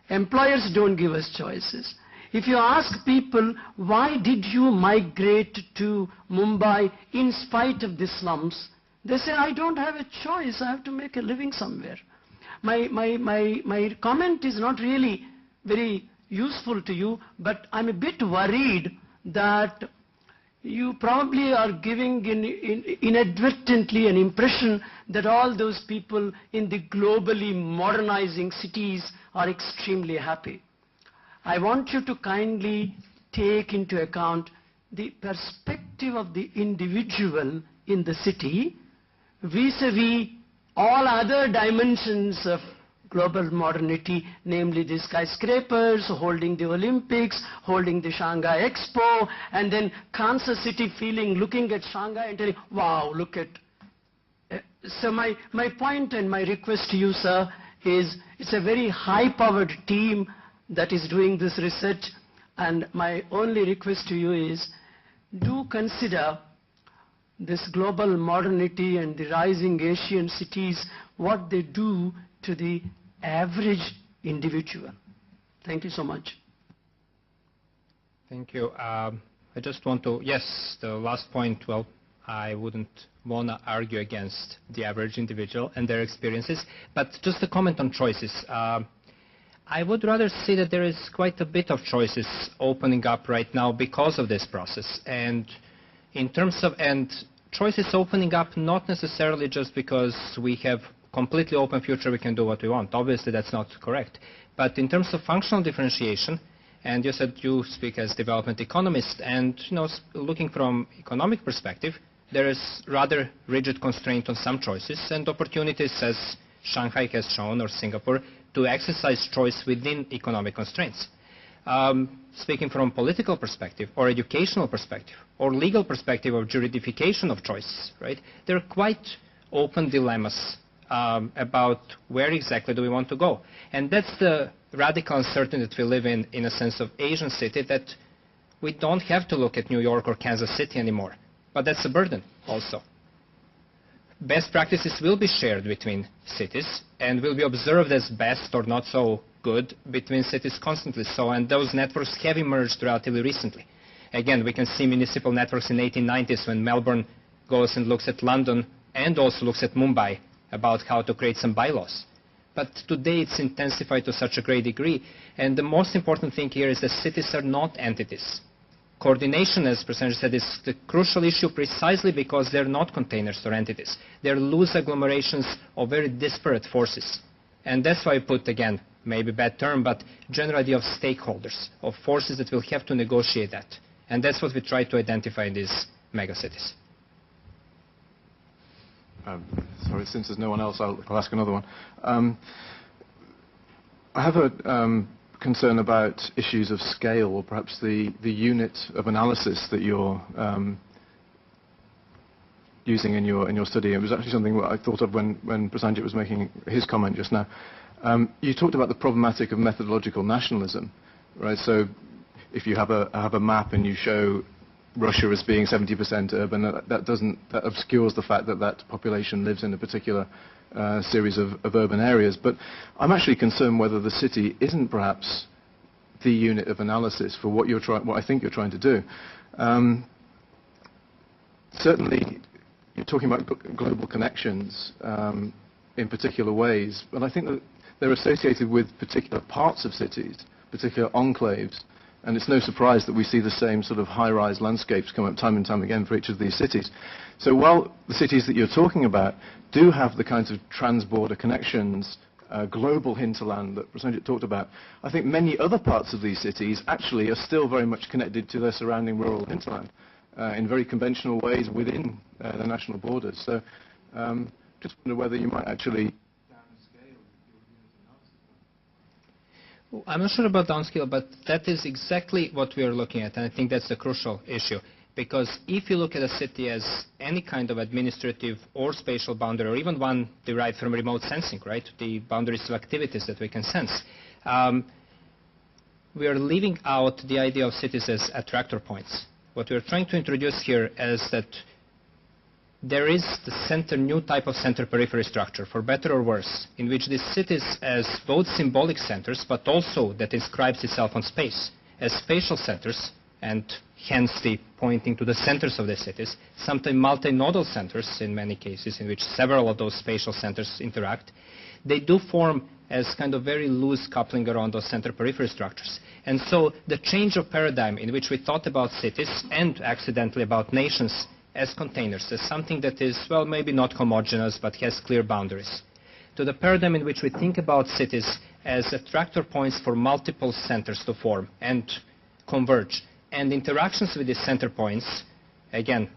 Employers don't give us choices. If you ask people, why did you migrate to Mumbai in spite of the slums, they say, I don't have a choice, I have to make a living somewhere. My comment is not really very useful to you, but I'm a bit worried that you probably are giving inadvertently an impression that all those people in the globally modernizing cities are extremely happy. I want you to kindly take into account the perspective of the individual in the city vis-a-vis all other dimensions of global modernity, namely the skyscrapers, holding the Olympics, holding the Shanghai Expo, and then Kansas City feeling, looking at Shanghai and telling, wow, look at. So my point and my request to you, sir, is it's a very high-powered team that is doing this research, and my only request to you is, do consider this global modernity and the rising Asian cities, what they do to the average individual. Thank you so much. Thank you. I just want to, yes, the last point, well, I wouldn't want to argue against the average individual and their experiences, but just a comment on choices. I would rather say that there is quite a bit of choices opening up right now because of this process. And in terms of, and choices opening up not necessarily just because we have completely open future, we can do what we want. Obviously, that's not correct. But in terms of functional differentiation, and you said you speak as development economist, and looking from economic perspective, there is rather rigid constraint on some choices and opportunities, as Shanghai has shown, or Singapore, to exercise choice within economic constraints. Speaking from political perspective, or educational perspective, or legal perspective of juridification of choice, right? There are quite open dilemmas about where exactly do we want to go. And that's the radical uncertainty that we live in a sense of Asian city, that we don't have to look at New York or Kansas City anymore. But that's a burden also. Best practices will be shared between cities and will be observed as best or not so good between cities constantly. So, and those networks have emerged relatively recently. Again, we can see municipal networks in the 1890s when Melbourne goes and looks at London and also looks at Mumbai about how to create some bylaws. But today it's intensified to such a great degree. And the most important thing here is that cities are not entities. Coordination, as Professor said, is the crucial issue precisely because they're not containers or entities. They're loose agglomerations of very disparate forces. And that's why I put, again, maybe bad term, but general idea of stakeholders, of forces that will have to negotiate that. And that's what we try to identify in these megacities. Sorry, since there's no one else, I'll ask another one. I have a concern about issues of scale, or perhaps the unit of analysis that you're using in your study. It was actually something that I thought of when Prasanjit was making his comment just now. You talked about the problematic of methodological nationalism, right? So if you have a map and you show Russia as being 70% urban, that obscures the fact that that population lives in a particular series of urban areas. But I'm actually concerned whether the city isn't perhaps the unit of analysis for what I think you're trying to do. Certainly, you're talking about global connections in particular ways, but I think that they're associated with particular parts of cities, particular enclaves, and it's no surprise that we see the same sort of high-rise landscapes come up time and time again for each of these cities. So while the cities that you're talking about do have the kinds of trans-border connections, global hinterland that Prasenjit talked about, I think many other parts of these cities actually are still very much connected to their surrounding rural hinterland in very conventional ways within the national borders. So just wonder whether you might actually... I'm not sure about downscale, but that is exactly what we are looking at, and I think that's the crucial issue. Because if you look at a city as any kind of administrative or spatial boundary, or even one derived from remote sensing, right, the boundaries of activities that we can sense, we are leaving out the idea of cities as attractor points. What we are trying to introduce here is that there is the new type of center-periphery structure, for better or worse, in which these cities as both symbolic centers, but also that inscribes itself on space, as spatial centers, and hence the pointing to the centers of the cities, sometimes multinodal centers in many cases, in which several of those spatial centers interact, they do form as kind of very loose coupling around those center-periphery structures. And so the change of paradigm in which we thought about cities, and accidentally about nations, as containers, as something that is, well, maybe not homogeneous, but has clear boundaries, to the paradigm in which we think about cities as attractor points for multiple centers to form and converge. And interactions with these center points, again,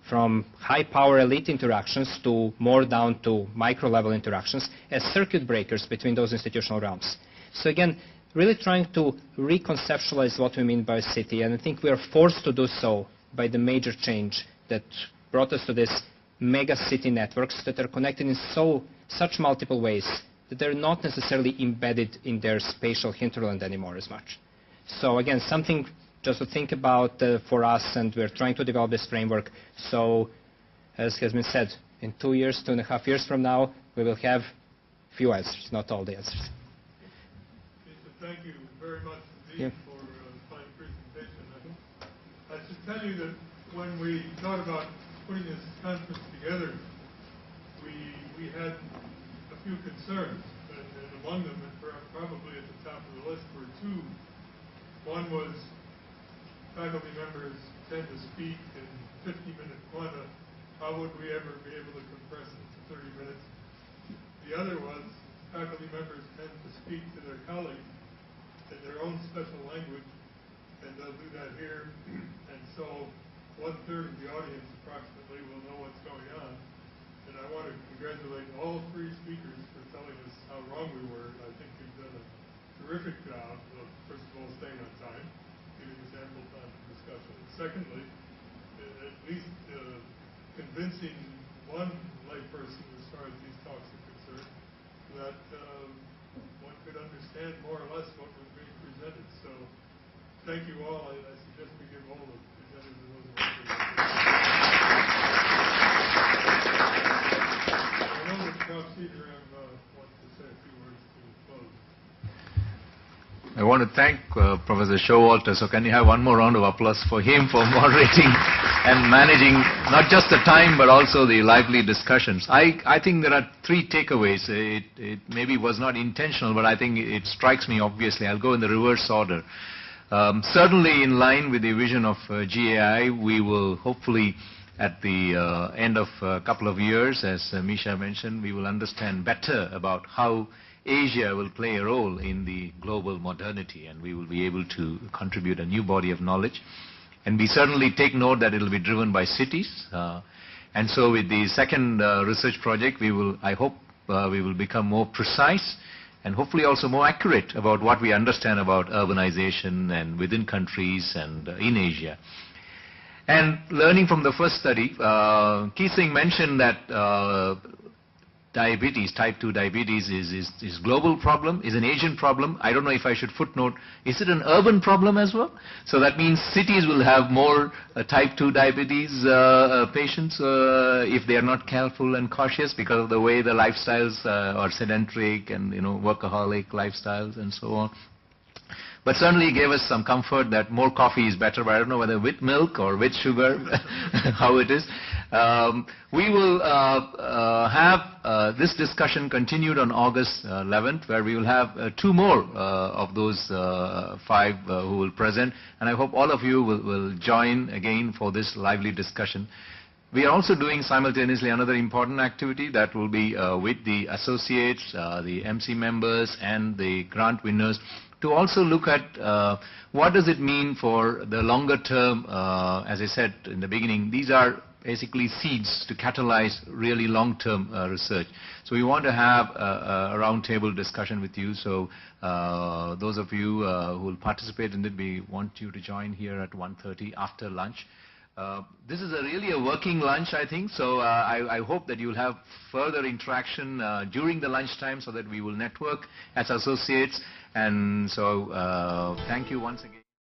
from high-power elite interactions to more down to micro-level interactions, as circuit breakers between those institutional realms. So again, really trying to reconceptualize what we mean by a city, and I think we are forced to do so by the major change that brought us to these mega city networks that are connected in such multiple ways that they're not necessarily embedded in their spatial hinterland anymore as much. So again, something just to think about for us, and we're trying to develop this framework. So, as has been said, in 2 years, 2.5 years from now, we will have few answers, not all the answers. Thank you very much indeed for the fine presentation. I should tell you that when we thought about putting this conference together, we had a few concerns, and among them, and probably at the top of the list, were two. One was faculty members tend to speak in 50-minute quanta. How would we ever be able to compress it to 30 minutes? The other was faculty members tend to speak to their colleagues in their own special language, and they'll do that here, and so 1/3 of the audience approximately will know what's going on. And I want to congratulate all three speakers for telling us how wrong we were. I think you've done a terrific job of, first of all, staying on time, giving us ample time for discussion. And secondly, at least convincing one layperson as far as these talks are concerned that one could understand more or less what was being presented. So thank you all. I suggest we give all the presenters and those I know that Prof. wants to say a few words to close. I want to thank Professor Showalter. So can you have one more round of applause for him for moderating and managing not just the time but also the lively discussions. I think there are three takeaways. It maybe was not intentional, but I think it strikes me obviously. I'll go in the reverse order. Certainly in line with the vision of GAI, we will hopefully at the end of a couple of years, as Misha mentioned, we will understand better about how Asia will play a role in the global modernity, and we will be able to contribute a new body of knowledge. And we certainly take note that it will be driven by cities. And so with the second research project, we will, I hope, we will become more precise and hopefully also more accurate about what we understand about urbanization and within countries and in Asia. And learning from the first study, Seng mentioned that diabetes, type 2 diabetes is global problem, is an Asian problem. I don't know if I should footnote, is it an urban problem as well? So that means cities will have more type 2 diabetes patients if they are not careful and cautious because of the way the lifestyles are sedentary and workaholic lifestyles and so on. But certainly it gave us some comfort that more coffee is better, but I don't know whether with milk or with sugar, how it is. We will have this discussion continued on August 11th, where we will have 2 more of those 5 who will present, and I hope all of you will join again for this lively discussion. We are also doing simultaneously another important activity that will be with the associates, the MC members and the grant winners, to also look at what does it mean for the longer term. As I said in the beginning, these are basically seeds to catalyze really long-term research. So we want to have a roundtable discussion with you. So those of you who will participate in it, we want you to join here at 1:30 after lunch. This is really a working lunch, I think, so I hope that you will have further interaction during the lunchtime so that we will network as associates. And so thank you once again.